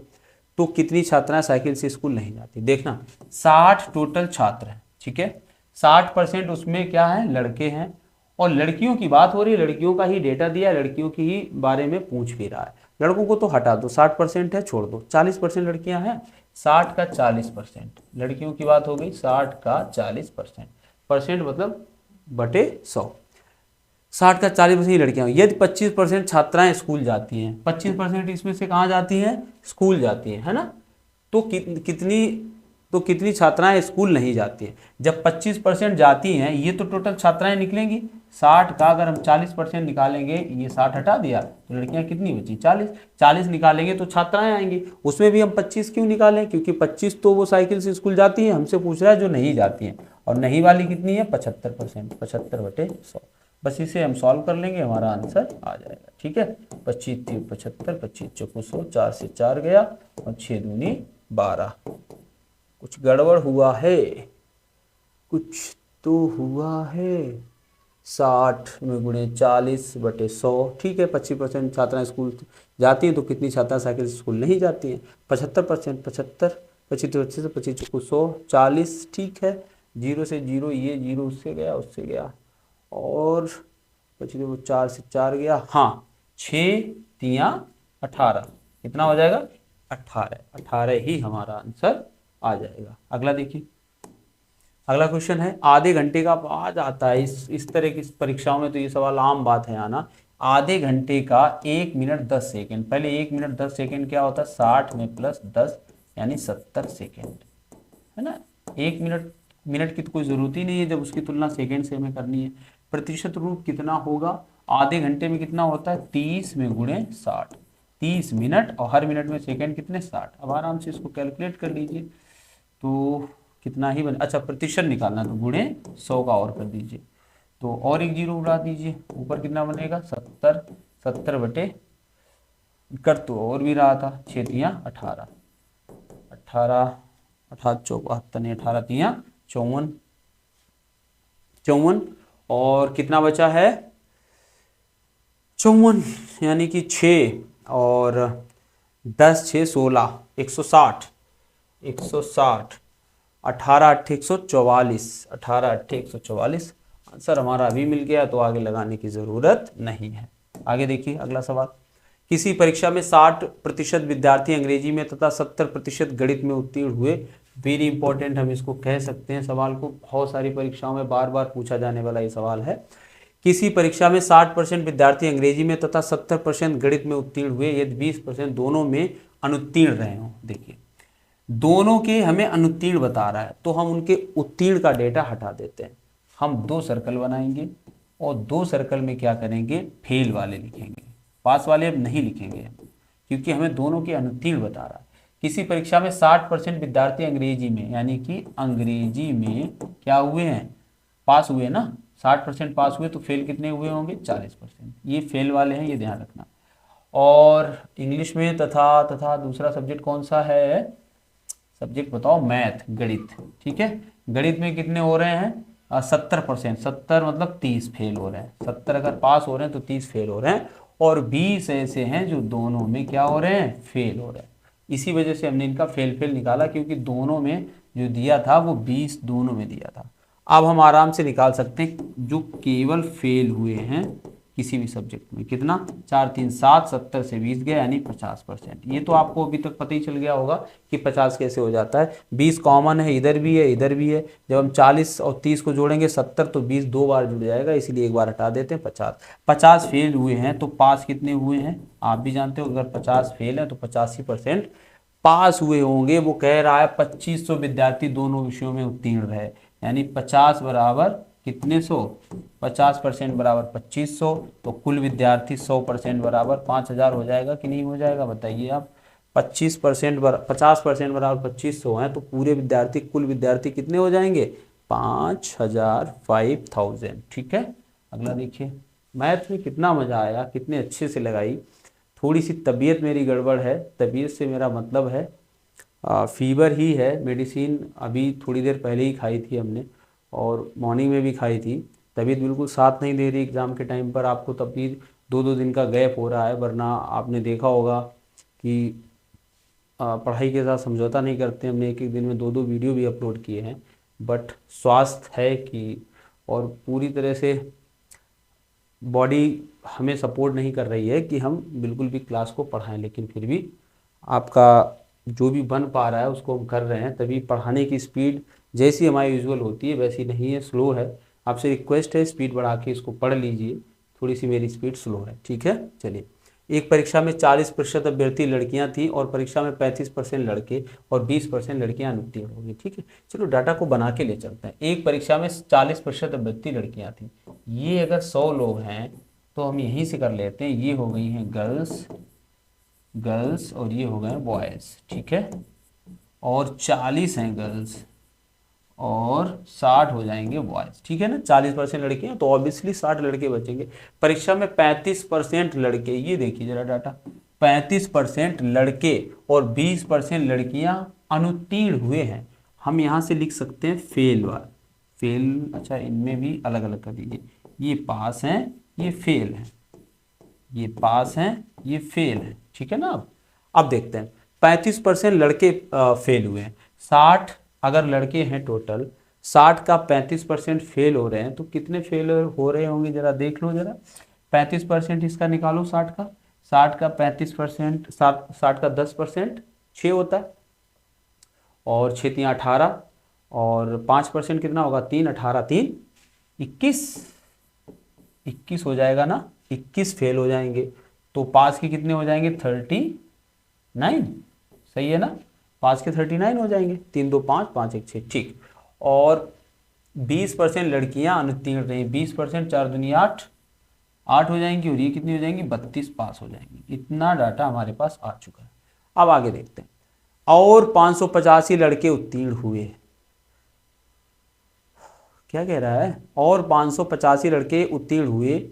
तो कितनी छात्राएं साइकिल से स्कूल नहीं जाती। देखना, 60 टोटल छात्र हैं, ठीक है, 60% उसमें क्या है, लड़के हैं, और लड़कियों की बात हो रही है, लड़कियों का ही डेटा दिया है, लड़कियों की ही बारे में पूछ भी रहा है। लड़कों को तो हटा दो, 60% है, छोड़ दो, 40% लड़कियां हैं, 60 का 40%, लड़कियों की बात हो गई, 60 का 40%, परसेंट मतलब बटे 100, 60 का 40% लड़कियां। यदि 25% छात्राएं स्कूल जाती हैं, 25% इसमें से कहाँ जाती हैं, स्कूल जाती हैं, है ना। तो कितनी छात्राएं स्कूल नहीं जाती हैं। जब 25% जाती हैं, ये तो टोटल छात्राएं निकलेंगी, 60 का अगर हम 40% निकालेंगे, ये 60 हटा दिया तो लड़कियां कितनी बची, 40, 40 निकालेंगे तो छात्राएं आएंगी। उसमें भी हम 25 क्यों निकालें, क्योंकि 25 तो वो साइकिल से स्कूल जाती हैं, हमसे पूछ रहा है जो नहीं जाती हैं, और नहीं वाली कितनी है, 75%, 75/100। बस इसे हम सॉल्व कर लेंगे, हमारा आंसर आ जाएगा। ठीक है, 25 3 75, 25 चौको 100, 4 से 4 गया और 6 दूनी 12। कुछ गड़बड़ हुआ है, कुछ तो हुआ है। 60 में गुणे 40/100, ठीक है। 25% छात्राएं स्कूल जाती हैं तो कितनी छात्राएं साइकिल से स्कूल नहीं जाती हैं, 75%, 75, 25 से 25 चौको 100, 40, ठीक है। जीरो से जीरो, ये जीरो उससे गया और बच गए वो 4 से 4 गया, हाँ 6 तिया 18, कितना हो जाएगा 18, 18 ही हमारा आंसर आ जाएगा। अगला देखिए, अगला क्वेश्चन है आधे घंटे का, आ जाता है इस तरह की परीक्षाओं में तो ये सवाल आम बात है आना। आधे घंटे का 1 मिनट 10 सेकेंड, पहले 1 मिनट 10 सेकेंड क्या होता है, 60 में प्लस 10 यानी 70 सेकेंड, है ना। 1 मिनट, मिनट की तो कोई जरूरत ही नहीं है जब उसकी तुलना सेकेंड से हमें करनी है। प्रतिशत रूप कितना होगा, आधे घंटे में कितना होता है 30 में गुणे 60, 30 मिनट और हर मिनट में सेकेंड कितने 60। अब आराम से इसको कैलकुलेट कर लीजिए तो कितना ही बने, अच्छा प्रतिशत निकालना तो गुणे 100 का और कर दीजिए, तो और एक जीरो उड़ा दीजिए, ऊपर कितना बनेगा 70, 70 बटे कर तो और भी रहा था 6 तिया 18, 18 18 चौहत्तर नहीं 18 तिया 54, 54 और कितना बचा है 54 यानी कि 6 और 10 6 16 160, 160 18 8 144, 18 8 144 आंसर हमारा अभी मिल गया, तो आगे लगाने की जरूरत नहीं है। आगे देखिए अगला सवाल, किसी परीक्षा में 60% विद्यार्थी अंग्रेजी में तथा 70% गणित में उत्तीर्ण हुए। वेरी इंपॉर्टेंट हम इसको कह सकते हैं सवाल को, बहुत सारी परीक्षाओं में बार बार पूछा जाने वाला ये सवाल है। किसी परीक्षा में 60% विद्यार्थी अंग्रेजी में तथा 70% गणित में उत्तीर्ण हुए, यदि 20% दोनों में अनुत्तीर्ण रहे हों। देखिए दोनों के हमें अनुत्तीर्ण बता रहा है तो हम उनके उत्तीर्ण का डेटा हटा देते हैं, हम 2 सर्कल बनाएंगे और 2 सर्कल में क्या करेंगे फेल वाले लिखेंगे, पास वाले अब नहीं लिखेंगे क्योंकि हमें दोनों के अनुत्तीर्ण बता रहा है। किसी परीक्षा में 60% विद्यार्थी अंग्रेजी में, यानी कि अंग्रेजी में क्या हुए हैं पास हुए ना, 60% पास हुए तो फेल कितने हुए होंगे 40%, ये फेल वाले हैं, ये ध्यान रखना। और इंग्लिश में तथा दूसरा सब्जेक्ट कौन सा है, सब्जेक्ट बताओ मैथ गणित, ठीक है। गणित में कितने हो रहे हैं 70%, 70 मतलब 30 फेल हो रहे हैं, 70 अगर पास हो रहे हैं तो 30 फेल हो रहे हैं, और 20 ऐसे हैं जो दोनों में क्या हो रहे हैं फेल हो रहे हैं। इसी वजह से हमने इनका फेल फेल निकाला क्योंकि दोनों में जो दिया था वो 20 दोनों में दिया था। अब हम आराम से निकाल सकते हैं जो केवल फेल हुए हैं किसी भी सब्जेक्ट में, कितना 4 3 7, 70 से 20 गया यानी 50%। ये तो आपको अभी तक पता ही चल गया होगा कि 50 कैसे हो जाता है, 20 कॉमन है, इधर भी है इधर भी है, जब हम 40 और 30 को जोड़ेंगे 70 तो 20 2 बार जुड़ जाएगा, इसीलिए एक बार हटा देते हैं 50। 50 फेल हुए हैं तो पास कितने हुए हैं आप भी जानते हो, अगर 50 फेल है तो 85% पास हुए होंगे। वो कह रहा है 2500 विद्यार्थी दोनों विषयों में उत्तीर्ण रहे, यानी 50 बराबर कितने 100, 50% बराबर 2500, तो कुल विद्यार्थी 100% बराबर 5000 हो जाएगा कि नहीं हो जाएगा बताइए आप। 50% बराबर 2500 हैं तो पूरे विद्यार्थी कुल विद्यार्थी कितने हो जाएंगे 5000, 5000, ठीक है। अगला देखिए, मैथ में कितना मजा आया, कितने अच्छे से लगाई। थोड़ी सी तबीयत मेरी गड़बड़ है, तबीयत से मेरा मतलब है फीवर ही है, मेडिसिन अभी थोड़ी देर पहले ही खाई थी हमने और मॉर्निंग में भी खाई थी। तबीयत बिल्कुल साथ नहीं दे रही एग्ज़ाम के टाइम पर, आपको तब भी 2-2 दिन का गैप हो रहा है, वरना आपने देखा होगा कि पढ़ाई के साथ समझौता नहीं करते, हमने एक एक दिन में 2-2 वीडियो भी अपलोड किए हैं। बट स्वास्थ्य है कि और पूरी तरह से बॉडी हमें सपोर्ट नहीं कर रही है कि हम बिल्कुल भी क्लास को पढ़ाएं, लेकिन फिर भी आपका जो भी बन पा रहा है उसको हम कर रहे हैं। तभी पढ़ाने की स्पीड जैसी हमारी यूजुअल होती है वैसी नहीं है, स्लो है। आपसे रिक्वेस्ट है स्पीड बढ़ा के इसको पढ़ लीजिए, थोड़ी सी मेरी स्पीड स्लो है, ठीक है। चलिए, एक परीक्षा में 40% अभ्यर्थी लड़कियां थी और परीक्षा में 35% लड़के और 20% लड़कियां अनुत्तीर्ण होंगी, ठीक है। चलो डाटा को बना के ले चलते हैं। एक परीक्षा में 40% अभ्यर्थी लड़कियां थी, ये अगर 100 लोग हैं तो हम यहीं से कर लेते हैं, ये हो गई हैं गर्ल्स और ये हो गए बॉयज़, ठीक है। और 40 हैं गर्ल्स और 60 हो जाएंगे बॉयज़, ठीक है ना। 40% लड़के हैं तो ऑब्वियसली 60 लड़के बचेंगे। परीक्षा में 35% लड़के, ये देखिए जरा डाटा, 35% लड़के और 20% लड़कियां अनुत्तीर्ण हुए हैं। हम यहाँ से लिख सकते हैं फेल वाला, फेल, अच्छा इनमें भी अलग अलग कर दीजिए, ये पास हैं ये फेल हैं, ये पास हैं ये फेल हैं, ठीक है ना। अब देखते हैं 35% लड़के फेल हुए हैं, 60 अगर लड़के हैं टोटल, 60 का 35% फेल हो रहे हैं, तो कितने फेल हो रहे होंगे जरा देख लो जरा। 35% इसका निकालो 60 का, 60 का 35%, 60 का 10% 6 होता है, और 6 3 18, और 5% कितना होगा 3, 18 3 21, 21 हो जाएगा ना, 21 फेल हो जाएंगे। तो पास के कितने हो जाएंगे 39, सही है ना, पास के 39 हो जाएंगे, 3 2 5 5 1 6, ठीक। और 20% लड़कियां अनुत्तीर्ण रही, 20%, 4 दूनी 8, 8 हो जाएंगी, और ये कितनी हो जाएंगी 32 पास हो जाएंगी। इतना डाटा हमारे पास आ चुका है। अब आगे देखते हैं। और 585 लड़के उत्तीर्ण हुए, क्या कह रहा है, और 585 लड़के उत्तीर्ण हुए,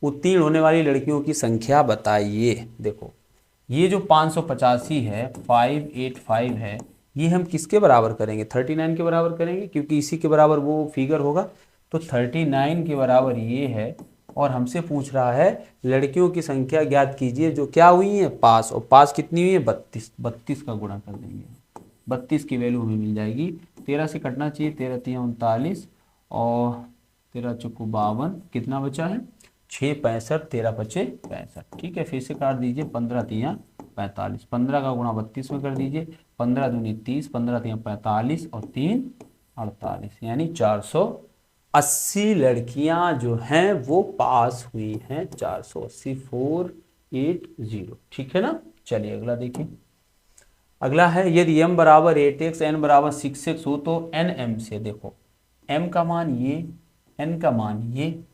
उत्तीर्ण होने वाली लड़कियों की संख्या बताइए। देखो ये जो 585 है, 585 है, ये हम किसके बराबर करेंगे 39 के बराबर करेंगे, क्योंकि इसी के बराबर वो फिगर होगा। तो 39 के बराबर ये है, और हमसे पूछ रहा है लड़कियों की संख्या ज्ञात कीजिए जो क्या हुई है पास, और पास कितनी हुई है 32, 32 का गुणा कर देंगे, 32 की वैल्यू हमें मिल जाएगी। 13 से कटना चाहिए, 13 3 39, और 13 चौको 52, कितना बचा है 6 65, 13 बचे 65, ठीक है। फिर से काट दीजिए, 15 3 45, 15 का गुणा 32 में कर दीजिए, 15 दूनी 30, 15 3 45, और 3 48, यानी 480 लड़कियां जो हैं वो पास हुई हैं, 480 480, ठीक है ना। चलिए अगला देखिए। अगला है यदि m बराबर 8x n बराबर 6x हो तो n m से, देखो m का मान ये, n का मान ये,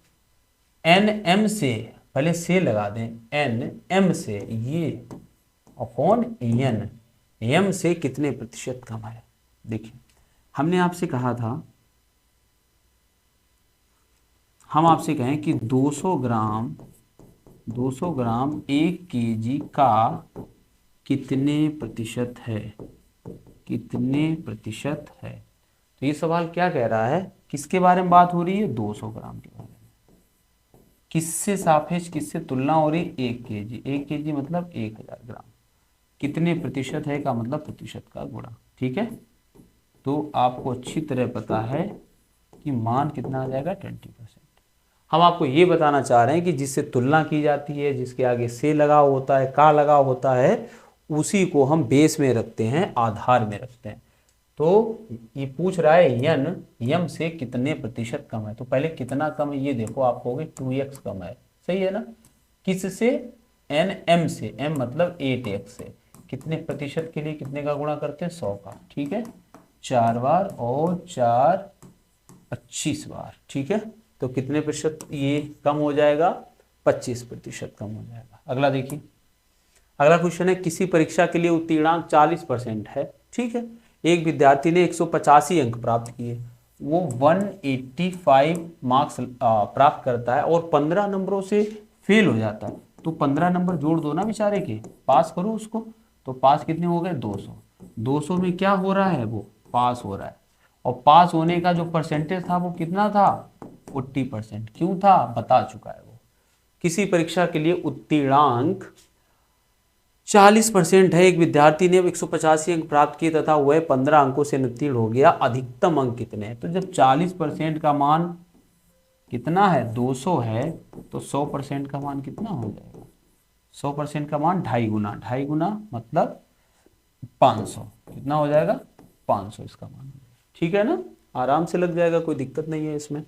n m से, पहले से लगा दें, n m से ये अपॉन n, m से कितने प्रतिशत कम है। देखिए हमने आपसे कहा था, हम आपसे कहें कि 200 ग्राम 1 केजी का कितने प्रतिशत है, कितने प्रतिशत है। तो ये सवाल क्या कह रहा है, किसके बारे में बात हो रही है 200 ग्राम के बारे में, किससे सापेक्ष, किससे तुलना हो रही 1 केजी, 1 केजी मतलब 1000 ग्राम, कितने प्रतिशत है का मतलब प्रतिशत का गुणा, ठीक है। तो आपको अच्छी तरह पता है कि मान कितना आ जाएगा 20%। हम आपको ये बताना चाह रहे हैं कि जिससे तुलना की जाती है, जिसके आगे से लगा होता है, का लगा होता है, उसी को हम बेस में रखते हैं, आधार में रखते हैं। तो ये पूछ रहा है यम से कितने प्रतिशत कम है, तो पहले कितना कम है ये देखो, आप कहोगे 2x कम है, सही है ना। किससे, m से, m मतलब 8x से, कितने प्रतिशत के लिए कितने का गुणा करते हैं 100 का, ठीक है, 4 बार, और 4 25 बार, ठीक है। तो कितने प्रतिशत ये कम हो जाएगा 25% कम हो जाएगा। अगला देखिए, अगला क्वेश्चन है किसी परीक्षा के लिए उत्तीर्णांक 40% है, ठीक है। एक विद्यार्थी ने 185 अंक प्राप्त किए, वो 185 मार्क्स प्राप्त करता है और 15 नंबरों से फेल हो जाता है, तो 15 नंबर जोड़ दो ना बेचारे के, पास करो उसको। तो पास कितने हो गए 200, 200 में क्या हो रहा है वो पास हो रहा है, और पास होने का जो परसेंटेज था वो कितना था 40%, क्यों था बता चुका है वो। किसी परीक्षा के लिए उत्तीर्णांक 40% है, एक विद्यार्थी ने 185 अंक प्राप्त किए तथा वह 15 अंकों से उत्तीर्ण हो गया, अधिकतम अंक कितने हैं। तो जब 40% का मान कितना है 200 है, तो 100% का मान कितना हो जाएगा, 100% का मान 2.5 गुना, 2.5 गुना मतलब 500, कितना हो जाएगा 500 इसका मान, ठीक है ना। आराम से लग जाएगा, कोई दिक्कत नहीं है इसमें।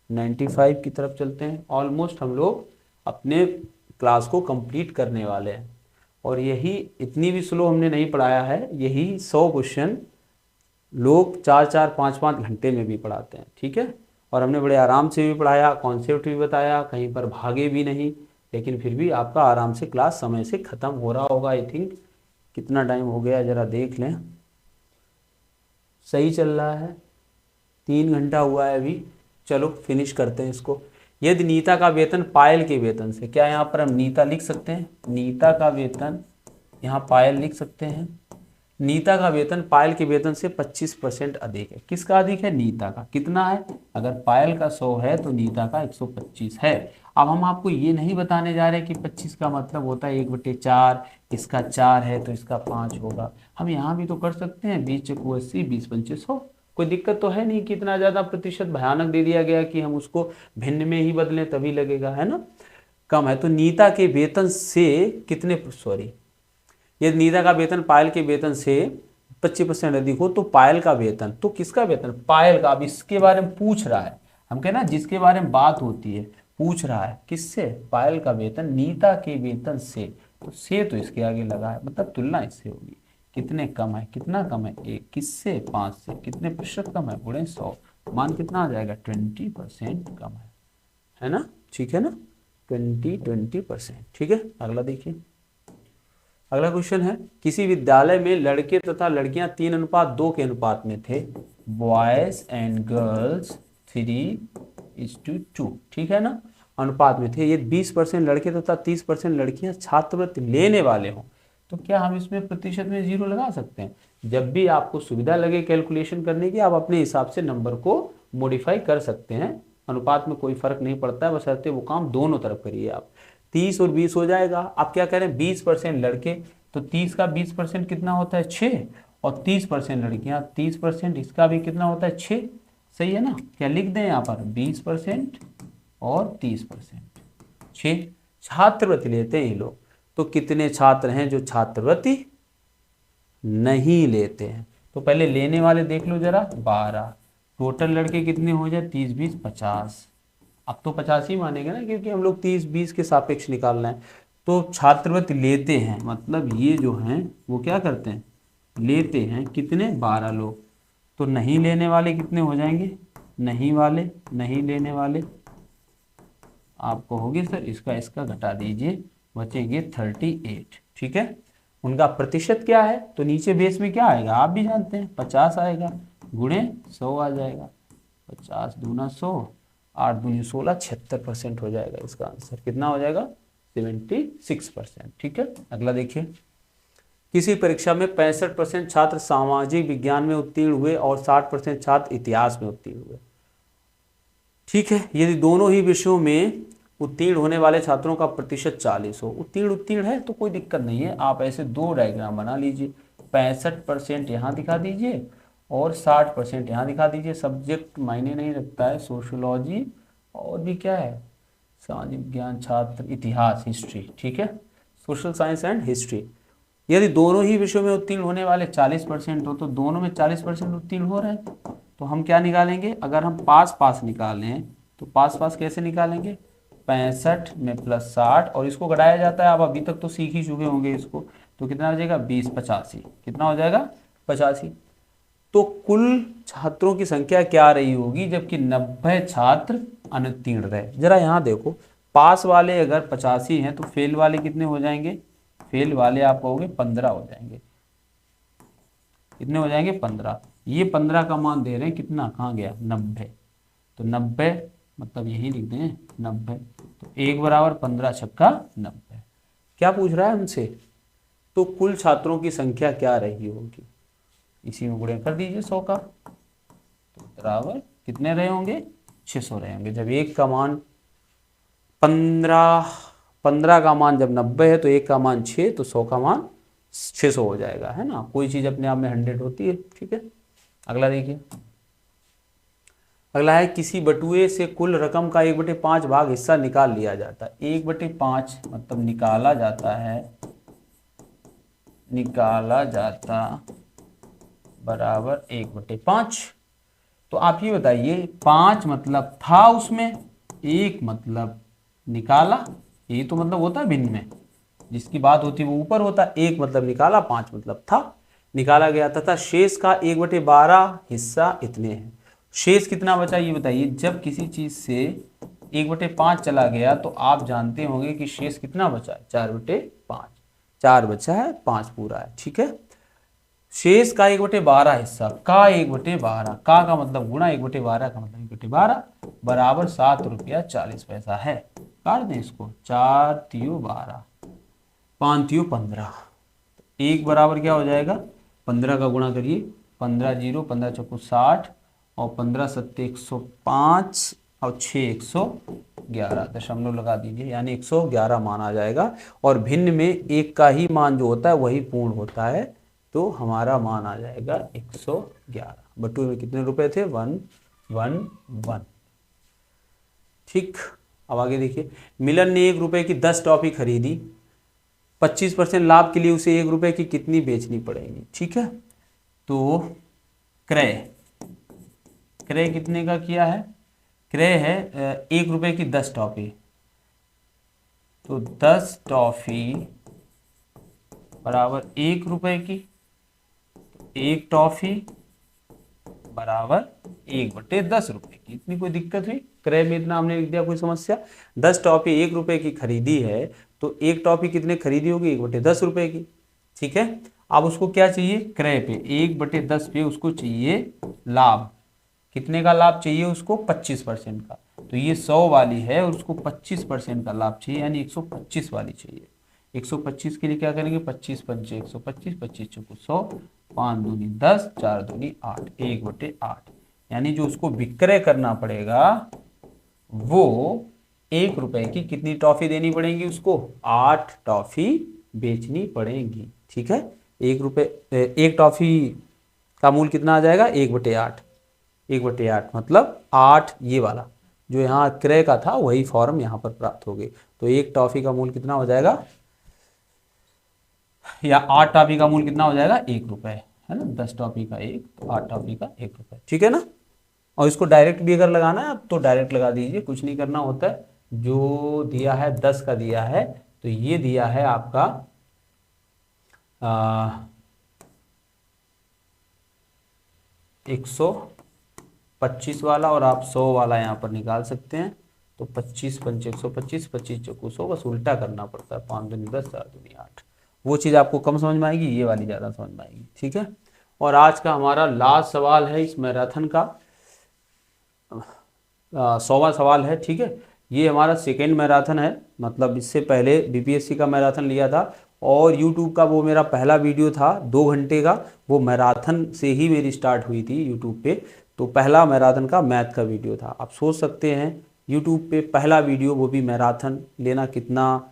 95 की तरफ चलते हैं, ऑलमोस्ट हम लोग अपने क्लास को कंप्लीट करने वाले हैं, और यही इतनी भी स्लो हमने नहीं पढ़ाया है, यही 100 क्वेश्चन लोग 4-4 5-5 घंटे में भी पढ़ाते हैं, ठीक है। और हमने बड़े आराम से भी पढ़ाया, कॉन्सेप्ट भी बताया, कहीं पर भागे भी नहीं, लेकिन फिर भी आपका आराम से क्लास समय से ख़त्म हो रहा होगा। आई थिंक कितना टाइम हो गया ज़रा देख लें, सही चल रहा है, 3 घंटा हुआ है अभी। चलो फिनिश करते हैं इसको। यदि नीता का वेतन पायल के वेतन से, क्या यहाँ पर हम नीता लिख सकते हैं, नीता का वेतन, यहाँ पायल लिख सकते हैं। नीता का वेतन पायल के वेतन से 25% अधिक है, किसका अधिक है नीता का, कितना है, अगर पायल का 100 है तो नीता का 125 है। अब हम आपको ये नहीं बताने जा रहे कि 25 का मतलब होता है 1/4, इसका 4 है तो इसका 5 होगा। हम यहाँ भी तो कर सकते हैं 20 चौको 80, 20 पंचे 100, कोई दिक्कत तो है नहीं कि इतना ज़्यादा प्रतिशत भयानक दे दिया गया कि हम उसको भिन्न में ही बदलें तभी लगेगा, है ना। कम है तो नीता के वेतन से कितने, सॉरी, यदि नीता का वेतन पायल के वेतन से 25% अधिक हो तो पायल का वेतन, तो किसका वेतन, पायल का। अब इसके बारे में पूछ रहा है, हम कहना ना जिसके बारे में बात होती है, पूछ रहा है किससे, पायल का वेतन नीता के वेतन से, तो से तो इसके आगे लगा है, मतलब तुलना इससे होगी। कितने कम है, कितना कम है, एक किससे, 5 से, कितने प्रतिशत कम है, गुणे 100, मान कितना आ जाएगा, 20% कम है ना, ठीक है ना, 20%। ठीक है, अगला देखिए। अगला क्वेश्चन है, किसी विद्यालय में लड़के तथा लड़कियां 3:2 के अनुपात में थे, बॉयज एंड गर्ल्स 3:2, ठीक है ना, अनुपात में थे। ये 20% लड़के तथा 30% लड़कियां छात्रवृत्ति लेने वाले हों, तो क्या हम इसमें प्रतिशत में 0 लगा सकते हैं। जब भी आपको सुविधा लगे कैलकुलेशन करने की, आप अपने हिसाब से नंबर को मॉडिफाई कर सकते हैं। अनुपात में कोई फर्क नहीं पड़ता है, बशर्ते वो काम दोनों तरफ करिए आप। 30 और 20 हो जाएगा। आप क्या कह रहे हैं, 20% लड़के, तो 30 का 20% कितना होता है, 6, और 30% लड़कियां, 30% इसका भी कितना होता है, 6। सही है ना, क्या लिख दें यहाँ पर, 20% और 30%, 6 छात्रवृत्ति लेते हैं ये लोग। तो कितने छात्र हैं जो छात्रवृत्ति नहीं लेते हैं, तो पहले लेने वाले देख लो जरा, 12, टोटल लड़के कितने हो जाए, 30 20 50, अब तो 50 ही मानेंगे ना, क्योंकि हम लोग 30 20 के सापेक्ष निकालना है। तो छात्रवृत्ति लेते हैं, मतलब ये जो हैं वो क्या करते हैं, लेते हैं, कितने, 12 लोग। तो नहीं लेने वाले कितने हो जाएंगे, नहीं वाले, नहीं लेने वाले आप कहोगे सर इसका घटा दीजिए, बचेंगे 38, ठीक है। उनका प्रतिशत क्या है, तो नीचे बेस में क्या आएगा, आप भी जानते हैं, 50 आएगा, गुणे 100 आ जाएगा, 50 दूना 100, 8 दूनी 16, 76% हो जाएगा। इसका आंसर कितना हो जाएगा, 76%, ठीक है। अगला देखिए, किसी परीक्षा में 65% छात्र सामाजिक विज्ञान में उत्तीर्ण हुए और 60% छात्र इतिहास में उत्तीर्ण हुए, ठीक है। यदि दोनों ही विषयों में उत्तीर्ण होने वाले छात्रों का प्रतिशत 40 हो, उत्तीर्ण है तो कोई दिक्कत नहीं है, आप ऐसे 2 डायग्राम बना लीजिए, 65% यहाँ दिखा दीजिए और 60% यहाँ दिखा दीजिए। सब्जेक्ट मायने नहीं रखता है, सोशियोलॉजी और भी क्या है, सामाजिक विज्ञान, छात्र इतिहास, हिस्ट्री, ठीक है, सोशल साइंस एंड हिस्ट्री। यदि दोनों ही विषयों में उत्तीर्ण होने वाले 40% हो, तो दोनों में 40% उत्तीर्ण हो रहे हैं, तो हम क्या निकालेंगे, अगर हम पास पास निकालें तो पास पास कैसे निकालेंगे, 65 में प्लस 60, और इसको घटाया जाता है, आप अभी तक तो सीख ही चुके होंगे इसको, तो कितना हो जाएगा, 20 85, कितना हो जाएगा, 85। तो कुल छात्रों की संख्या क्या रही होगी, जबकि 90 छात्र अनुत्तीर्ण रहे। जरा यहाँ देखो, पास वाले अगर 85 हैं तो फेल वाले कितने हो जाएंगे, फेल वाले आप कहोगे 15 हो जाएंगे, कितने हो जाएंगे, 15। ये 15 का मान दे रहे हैं, कितना, कहाँ गया, 90, तो 90 मतलब यही लिख दें 90, तो 1 बराबर 15 छक्का 90। क्या पूछ रहा है हमसे, तो कुल छात्रों की संख्या क्या रही होगी, इसी में गुणा कर दीजिए 100 का, तो बराबर कितने रहे होंगे, 600 रहे होंगे। जब एक का मान 15 का मान जब 90 है तो एक का मान 6, तो 100 का मान 600 हो जाएगा, है ना। कोई चीज़ अपने आप में 100 होती है, ठीक है। अगला देखिए, अगला है, किसी बटुए से कुल रकम का 1/5 भाग हिस्सा निकाल लिया जाता है। 1/5 मतलब निकाला जाता बराबर 1/5। तो आप ये बताइए, 5 मतलब था उसमें, 1 मतलब निकाला, ये तो मतलब होता है भिन्न में, जिसकी बात होती है वो ऊपर होता है, 1 मतलब निकाला, 5 मतलब था, निकाला गया तथा शेष का 1/12 हिस्सा इतने हैं। शेष कितना बचा ये बताइए। जब किसी चीज से 1/5 चला गया तो आप जानते होंगे कि शेष कितना बचा है, 4/5, 4 बचा है, 5 पूरा है, ठीक है। शेष का 1/12 हिस्सा, का 1/12, का मतलब गुणा 1/12 का मतलब 1/12 बराबर 7 रुपया 40 पैसा है। काट दें इसको, 4 तियो 12, 5 तियो 15, 1 बराबर क्या हो जाएगा, 15 का गुणा करिए, 15 0, 15 चौको 60, और 15 सत्ते 105, और 6 111, दशमलव लगा दीजिए, यानी 111 मान आ जाएगा। और भिन्न में एक का ही मान जो होता है वही पूर्ण होता है, तो हमारा मान आ जाएगा 111। बटुए में कितने रुपए थे? 111। ठीक, अब आगे देखिए, मिलन ने 1 रुपए की 10 टॉफी खरीदी, 25% लाभ के लिए उसे 1 रुपए की कितनी बेचनी पड़ेगी? ठीक है, तो क्रय क्रय कितने का किया है? क्रय है 1 रुपए की 10 टॉफी, तो 10 टॉफी बराबर 1 रुपए की, एक टॉफी बराबर 1/10 रुपए की। इतनी कोई दिक्कत हुई? क्रय में इतना हमने लिख दिया, कोई समस्या? 10 टॉफी 1 रुपए की खरीदी है, तो एक टॉफी कितने खरीदी होगी? 1/10 रुपए की। ठीक है, अब उसको क्या चाहिए? क्रय पे 1/10 पे उसको चाहिए लाभ। कितने का लाभ चाहिए उसको? 25% का। तो ये 100 वाली है और उसको 25% का लाभ चाहिए, यानी 125 वाली चाहिए। 125 के लिए क्या करेंगे? 25 पंचे 125, 25 चौको 100, 5 दूनी 10, 4 दूनी 8, 1/8। यानी जो उसको विक्रय करना पड़ेगा वो 1 रुपए की कितनी टॉफी देनी पड़ेगी उसको? 8 टॉफी बेचनी पड़ेगी। ठीक है, 1 रुपए, एक टॉफी का मूल्य कितना आ जाएगा? 1/8। 1/8 मतलब 8, ये वाला जो यहाँ क्रय का था वही फॉर्म यहाँ पर प्राप्त हो गई। तो एक टॉफी का मूल्य कितना हो जाएगा, या 8 टॉफी का मूल्य कितना हो जाएगा? 1 रुपए, है ना। 10 टॉफी का 1, तो 8 टॉफी का 1 रुपए। ठीक है ना। और इसको डायरेक्ट भी अगर लगाना है तो डायरेक्ट लगा दीजिए, कुछ नहीं करना होता है। जो दिया है 10 का दिया है, तो ये दिया है आपका 125 वाला, और आप 100 वाला यहाँ पर निकाल सकते हैं। तो 25 पंचे 125, 25 चौको 100, बस उल्टा करना पड़ता है। 5 दूनी 10, 4 दूनी 8। वो चीज़ आपको कम समझ में आएगी, ये वाली ज़्यादा समझ में आएगी। ठीक है, और आज का हमारा लास्ट सवाल है इस मैराथन का, 100वां सवाल है। ठीक है, ये हमारा सेकेंड मैराथन है, मतलब इससे पहले बीपीएससी का मैराथन लिया था, और यूट्यूब का वो मेरा पहला वीडियो था 2 घंटे का, वो मैराथन से ही मेरी स्टार्ट हुई थी यूट्यूब पे। तो पहला मैराथन का मैथ का वीडियो था। आप सोच सकते हैं यूट्यूब पे पहला वीडियो, वो भी मैराथन लेना कितना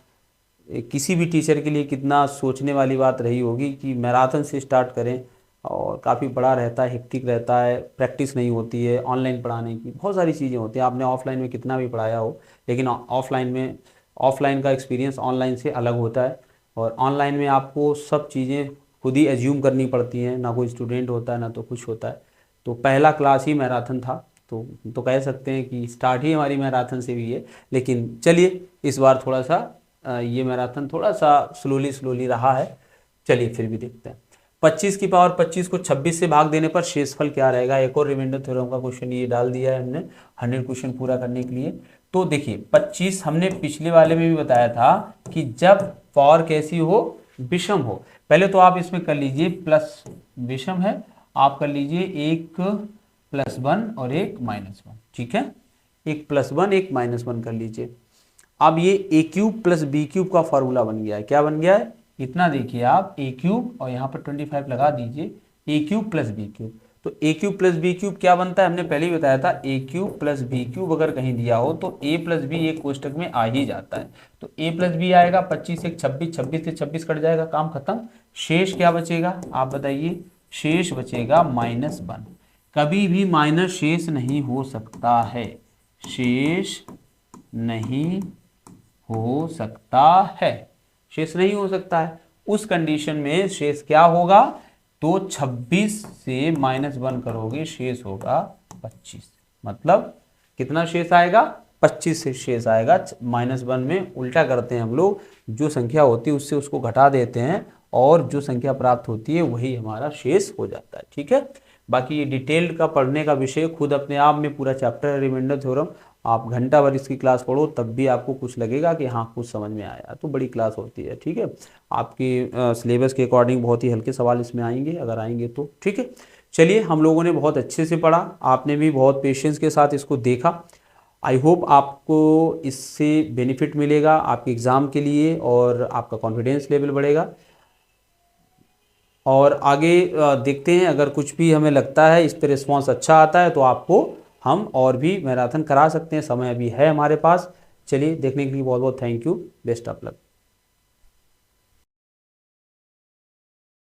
किसी भी टीचर के लिए कितना सोचने वाली बात रही होगी कि मैराथन से स्टार्ट करें। और काफ़ी बड़ा रहता है, हेक्टिक रहता है, प्रैक्टिस नहीं होती है, ऑनलाइन पढ़ाने की बहुत सारी चीज़ें होती हैं। आपने ऑफलाइन में कितना भी पढ़ाया हो, लेकिन ऑफलाइन का एक्सपीरियंस ऑनलाइन से अलग होता है। और ऑनलाइन में आपको सब चीज़ें खुद ही एज्यूम करनी पड़ती हैं, ना कोई स्टूडेंट होता है ना तो कुछ होता है। तो पहला क्लास ही मैराथन था, तो कह सकते हैं कि स्टार्ट ही हमारी मैराथन से हुई है। लेकिन चलिए इस बार थोड़ा सा ये मैराथन थोड़ा सा स्लोली रहा है। चलिए फिर भी देखते हैं। 25 की पावर 25 को 26 से भाग देने पर शेषफल क्या रहेगा? एक और रिमाइंडर थ्योरम का क्वेश्चन ये डाल दिया है हमने 100 क्वेश्चन पूरा करने के लिए। तो देखिए 25 हमने पिछले वाले में भी बताया था कि जब पावर कैसी हो? विषम हो। पहले तो आप इसमें कर लीजिए प्लस, विषम है, आप कर लीजिए एक +1 और एक -1। ठीक है, एक +1 एक -1 कर लीजिए। अब ये a³ + b³ का फॉर्मूला बन गया है। क्या बन गया है? इतना देखिए आप, a³ और यहाँ पर 25 लगा दीजिए, a³ + b³। तो a³ + b³ क्या बनता है? हमने पहले ही बताया था, a³ + b³ अगर कहीं दिया हो तो a + b एक कोष्टक में आ ही जाता है। तो a + b आएगा, 25 से 26, 26 से 26 कट जाएगा, काम खत्म। शेष क्या बचेगा आप बताइए? शेष बचेगा -1। कभी भी माइनस शेष नहीं हो सकता है, शेष नहीं हो सकता है, शेष नहीं हो सकता है। उस कंडीशन में शेष क्या होगा? तो 26 से -1 करोगे, शेष होगा 25। मतलब कितना शेष आएगा? 25 से शेष आएगा। -1 में उल्टा करते हैं हम लोग, जो संख्या होती है उससे उसको घटा देते हैं, और जो संख्या प्राप्त होती है वही हमारा शेष हो जाता है। ठीक है, बाकी ये डिटेल्ड का पढ़ने का विषय खुद अपने आप में पूरा चैप्टर है रिमाइंडर थ्योरम। आप घंटा भर इसकी क्लास पढ़ो तब भी आपको कुछ लगेगा कि हाँ कुछ समझ में आया। तो बड़ी क्लास होती है। ठीक है, आपकी सिलेबस के अकॉर्डिंग बहुत ही हल्के सवाल इसमें आएंगे, अगर आएंगे तो। ठीक है, चलिए हम लोगों ने बहुत अच्छे से पढ़ा, आपने भी बहुत पेशेंस के साथ इसको देखा। आई होप आपको इससे बेनिफिट मिलेगा आपके एग्ज़ाम के लिए, और आपका कॉन्फिडेंस लेवल बढ़ेगा। और आगे देखते हैं, अगर कुछ भी हमें लगता है इस पर रिस्पॉन्स अच्छा आता है तो आपको हम और भी मैराथन करा सकते हैं, समय अभी है हमारे पास। चलिए देखने के लिए बहुत बहुत thank you, best of luck.